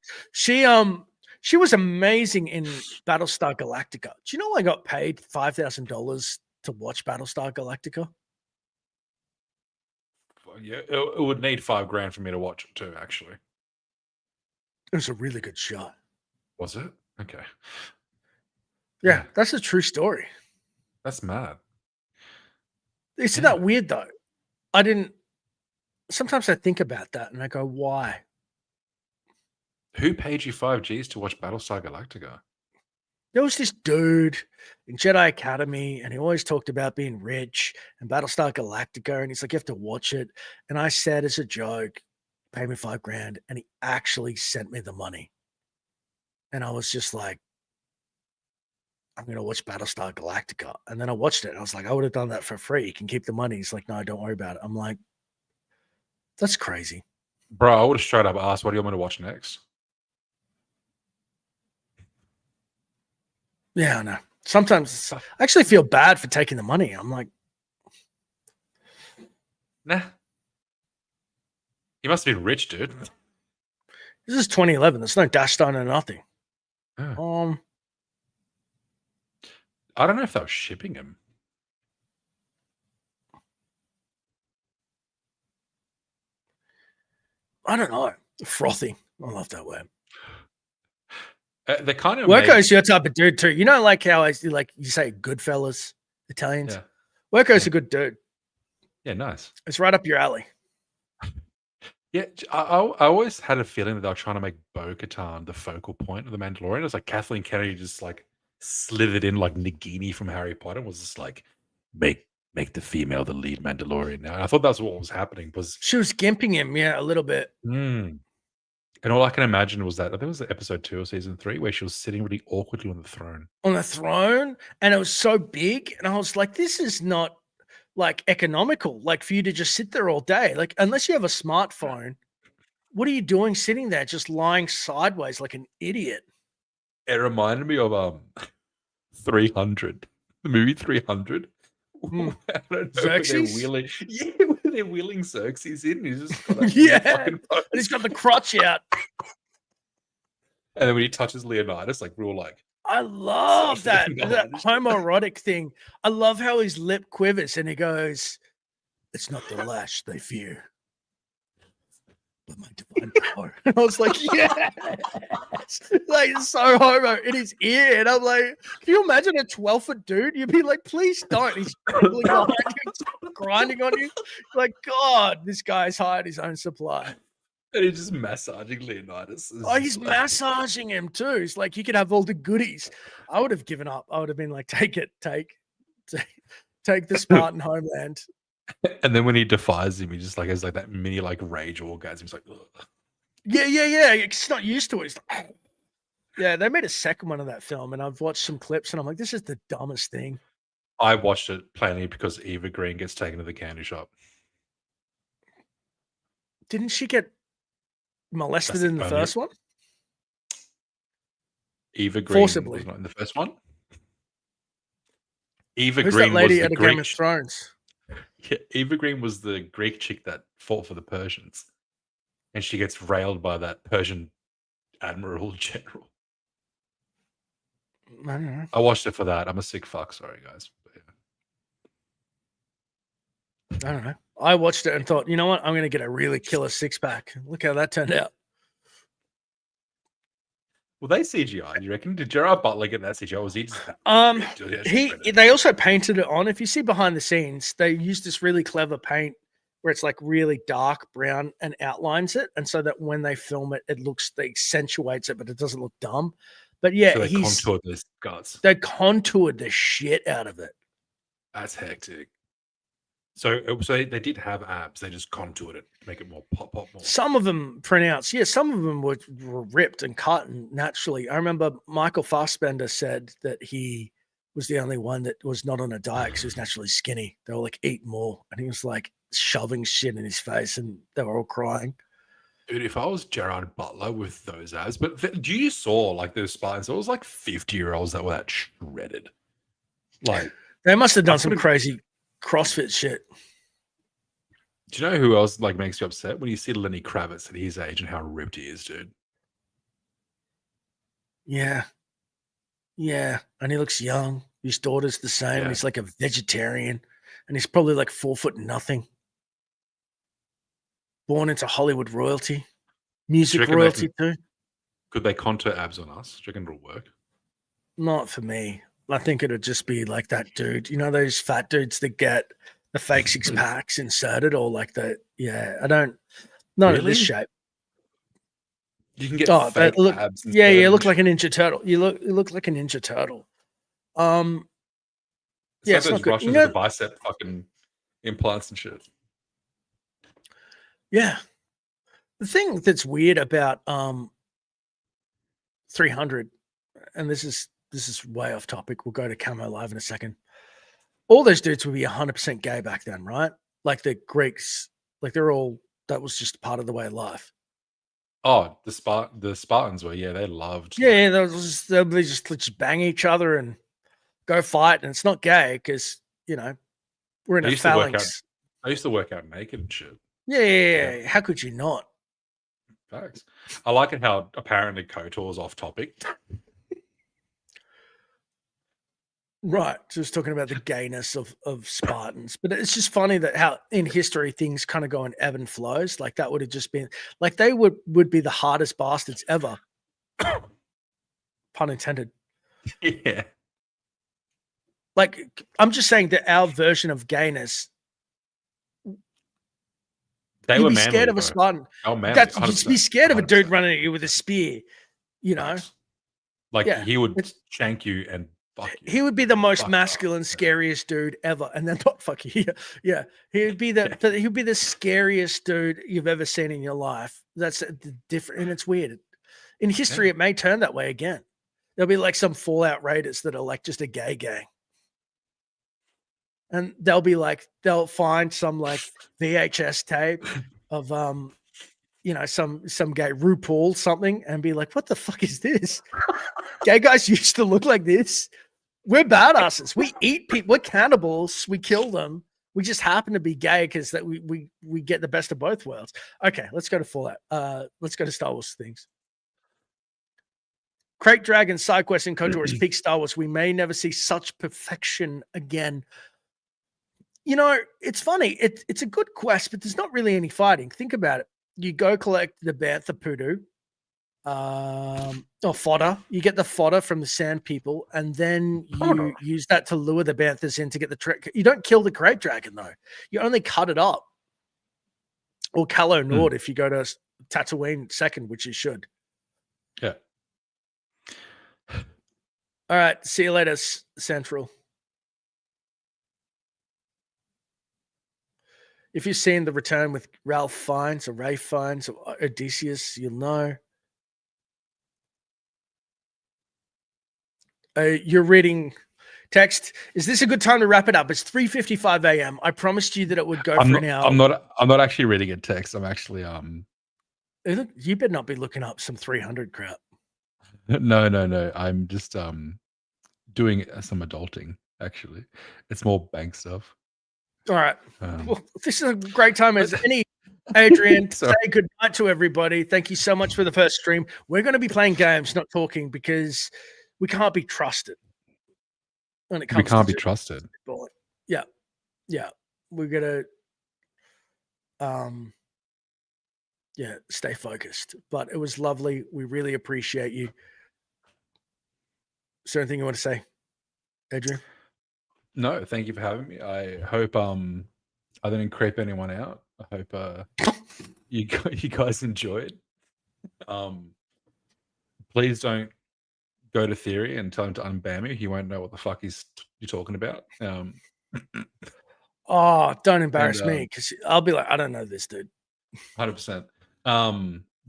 She was amazing in Battlestar Galactica. Do you know I got paid $5,000 to watch Battlestar Galactica? Yeah, it would need $5,000 for me to watch it too. Actually, It was a really good show. was it? Okay, Yeah, that's a true story. that's mad. Isn't Yeah. that weird though? Sometimes I think about that and I go, why? Who paid you $5,000 to watch Battlestar Galactica? There was this dude in Jedi Academy, and he always talked about being rich and Battlestar Galactica, and he's like, you have to watch it. And I said as a joke, pay me $5,000, and he actually sent me the money. And I was just like, I'm gonna watch Battlestar Galactica. And then I watched it, and I was like, I would have done that for free. You can keep the money. He's like, no, don't worry about it. I'm like, that's crazy. Bro, I would have straight up asked, what do you want me to watch next? Yeah, I know. Sometimes I actually feel bad for taking the money. I'm like, Nah. You must have been rich, dude. this is 2011. There's no dash line or nothing. Oh. I don't know if they were shipping him. I don't know. Frothy. I love that word. They kind of Worko's your type of dude too. You know, like how you say Goodfellas, Italians. Yeah. Worko's a good dude. Yeah, nice. It's right up your alley. Yeah, I always had a feeling that they were trying to make Bo-Katan the focal point of the Mandalorian. It was like Kathleen Kennedy just like slithered in like Nagini from Harry Potter and was just like, make the female the lead Mandalorian now. And I thought that's what was happening. Was She was gimping him, yeah, a little bit. And all I can imagine was that I think it was episode 2 of season 3 where she was sitting really awkwardly on the throne. On the throne, and it was so big, and I was like, this is not like economical, like for you to just sit there all day. Like, unless you have a smartphone, what are you doing sitting there just lying sideways like an idiot? It reminded me of 300, the movie 300. I don't know, when they're Xerxes? wheeling, when they're wheeling Xerxes in, he's just got that Yeah. fucking pose. And he's got the crotch out. And then when he touches Leonidas, like real like, I love So that Leonidas. homoerotic thing. I love how his lip quivers and he goes, "It's not the lash they fear, but my divine power." And I was like, yes, like it's so homo in his ear. And I'm like, can you imagine a 12-foot dude? You'd be like, please don't. He's dribbling behind you, he's grinding on you. Like, God, this guy's hired his own supply. and he's just massaging Leonidas. It's Oh, he's just like- massaging him too. He's like, you could have all the goodies. I would have given up. I would have been like, take it, take the Spartan homeland. And then when he defies him, he just like has like that mini like rage orgasm. He's like, ugh. Yeah. It's not used to it. It's like, yeah, they made a second one of that film, and I've watched some clips, and I'm like, this is the dumbest thing. I watched it plainly because Eva Green gets taken to the candy shop. Didn't she get molested That's in the only- first one? Eva Green Forcibly. was not in the first one. Eva Who's Green that lady was out the of Game Greek. of Thrones? Yeah, Eva Green was the Greek chick that fought for the Persians, and she gets railed by that Persian admiral general. I don't know. I watched it for that. I'm a sick fuck. Sorry, guys. But yeah. I don't know. I watched it and thought, you know what? I'm going to get a really killer six-pack. Look how that turned out. Well, they CGI. You reckon? Did Gerard Butler get that CGI? Or was he just They also painted it on. If you see behind the scenes, they use this really clever paint where it's like really dark brown and outlines it, and so that when they film it, they accentuates it, but it doesn't look dumb. But yeah, so they contoured those guts. They contoured the shit out of it. That's hectic. So they did have abs. They just contoured it to make it more pop more. Some of them pronounced, yeah, some of them were ripped and cut and naturally. I remember Michael Fassbender said that he was the only one that was not on a diet because he was naturally skinny. They were like, eat more. And he was like shoving shit in his face and they were all crying. Dude, if I was Gerard Butler with those abs, but do you saw like those Spartans? It was like 50-year-olds that were that shredded. Like they must have done some crazy CrossFit shit. Do you know who else like makes you upset? When you see Lenny Kravitz at his age and how ripped he is, dude. Yeah. Yeah. And he looks young. His daughter's the same. Yeah. He's like a vegetarian. And he's probably like 4'0". Born into Hollywood royalty. Music reckon they royalty too. Could they contour abs on us? Do you reckon it'll work? Not for me. I think it'd just be like that dude. You know those fat dudes that get the fake six packs inserted, or like the I don't. Not in this Really? shape. You can get Oh, fake look, abs. yeah, inserted you and look like shit. a Ninja Turtle. You look like a Ninja Turtle. It's Yeah, like it's not those good. Russians You know, with the bicep fucking implants and shit. yeah. The thing that's weird about 300, and this is way off topic. We'll go to Camo Live in a second. All those dudes would be 100% gay back then, right? Like the Greeks, like they're all, that was just part of the way of life. Oh, the Spartans were, they loved. Yeah, they'll just bang each other and go fight, and it's not gay because we're in I a used to work out. phalanx. I used to work out naked and shit. Yeah. How could you not? Facts. I like it how apparently KOTOR is off topic. Right, just talking about the gayness of Spartans, but it's just funny that how in history things kind of go in ebb and flows. Like that would have just been like they would be the hardest bastards ever, pun intended. Yeah. Like I'm just saying that our version of gayness, They you'd were be manly, scared of a bro. Spartan. Oh, manly. That's you'd 100%. be scared of a dude 100%. running at you with a spear. You know, Facts. Like Yeah, he would it's- shank you and fuck you. he would be the most Fuck masculine, off. scariest dude ever, and then not fuck you. Yeah, he would be the scariest dude you've ever seen in your life. That's different, and it's weird. In history, it may turn that way again. There'll be like some Fallout Raiders that are like just a gay gang. And they'll find some like VHS tape of some gay RuPaul something and be like, what the fuck is this? Gay guys used to look like this. We're badasses. We eat people. We're cannibals. We kill them. We just happen to be gay because that we get the best of both worlds. Okay, let's go to Fallout. Let's go to Star Wars things. Crate Dragon, Side Quest, and KOTOR is peak Star Wars. We may never see such perfection again. You know, it's funny. It's a good quest, but there's not really any fighting. Think about it. You go collect the bantha poodoo, or fodder. You get the fodder from the sand people, and then you use that to lure the banthas in to get the trick. You don't kill the crate dragon though. You only cut it up. Or Calo Nord if you go to Tatooine second, which you should. Yeah. All right. See you later, Central. If you've seen The Return with Ralph Fiennes or Ray Fiennes or Odysseus, you'll know. You're reading text. Is this a good time to wrap it up? It's 3:55 a.m. I promised you that it would go for an hour. I'm not actually reading a text. I'm actually Look, you better not be looking up some 300 crap. No. I'm just doing some adulting, actually. It's more bank stuff. All right. Well, this is a great time as any. Adrian, say good night to everybody. Thank you so much for the first stream. We're going to be playing games, not talking, because we can't be trusted when it comes. We can't be trusted. Yeah. We're gonna, stay focused. But it was lovely. We really appreciate you. Is there anything you want to say, Adrian? No, thank you for having me. I hope I didn't creep anyone out. I hope you guys enjoyed. Please don't go to Theory and tell him to unban me. He won't know what the fuck you're talking about. Oh, don't embarrass me, because I'll be like, I don't know this dude. 100%.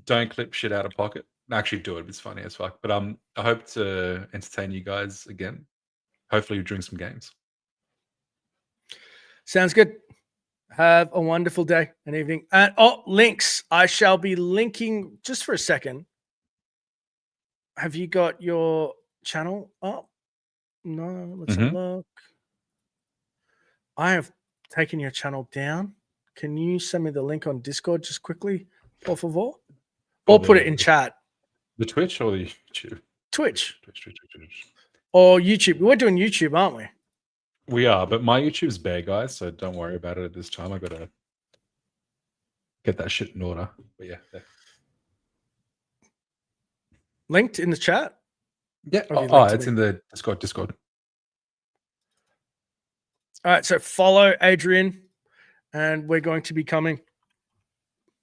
Don't clip shit out of pocket. Actually, do it. It's funny as fuck. But I hope to entertain you guys again. Hopefully, during some games. Sounds good. Have a wonderful day and evening. And links. I shall be linking just for a second. Have you got your channel up? No, let's have a look. I have taken your channel down. Can you send me the link on Discord just quickly, por favor? Or put it in chat. The Twitch or the YouTube? Twitch Twitch. or YouTube. We're doing YouTube, aren't we? We are, but my YouTube's bare, guys, so don't worry about it at this time. I gotta get that shit in order. But yeah, there. Linked in the chat. Yeah. Or have you Oh, linked to it's me? in the Discord. All right, so follow Adrian, and we're going to be coming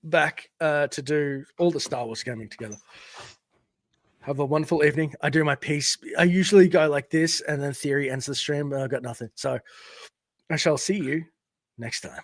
back to do all the Star Wars gaming together. Have a wonderful evening. I do my piece. I usually go like this, and then Theory ends the stream, but I've got nothing. So I shall see you next time.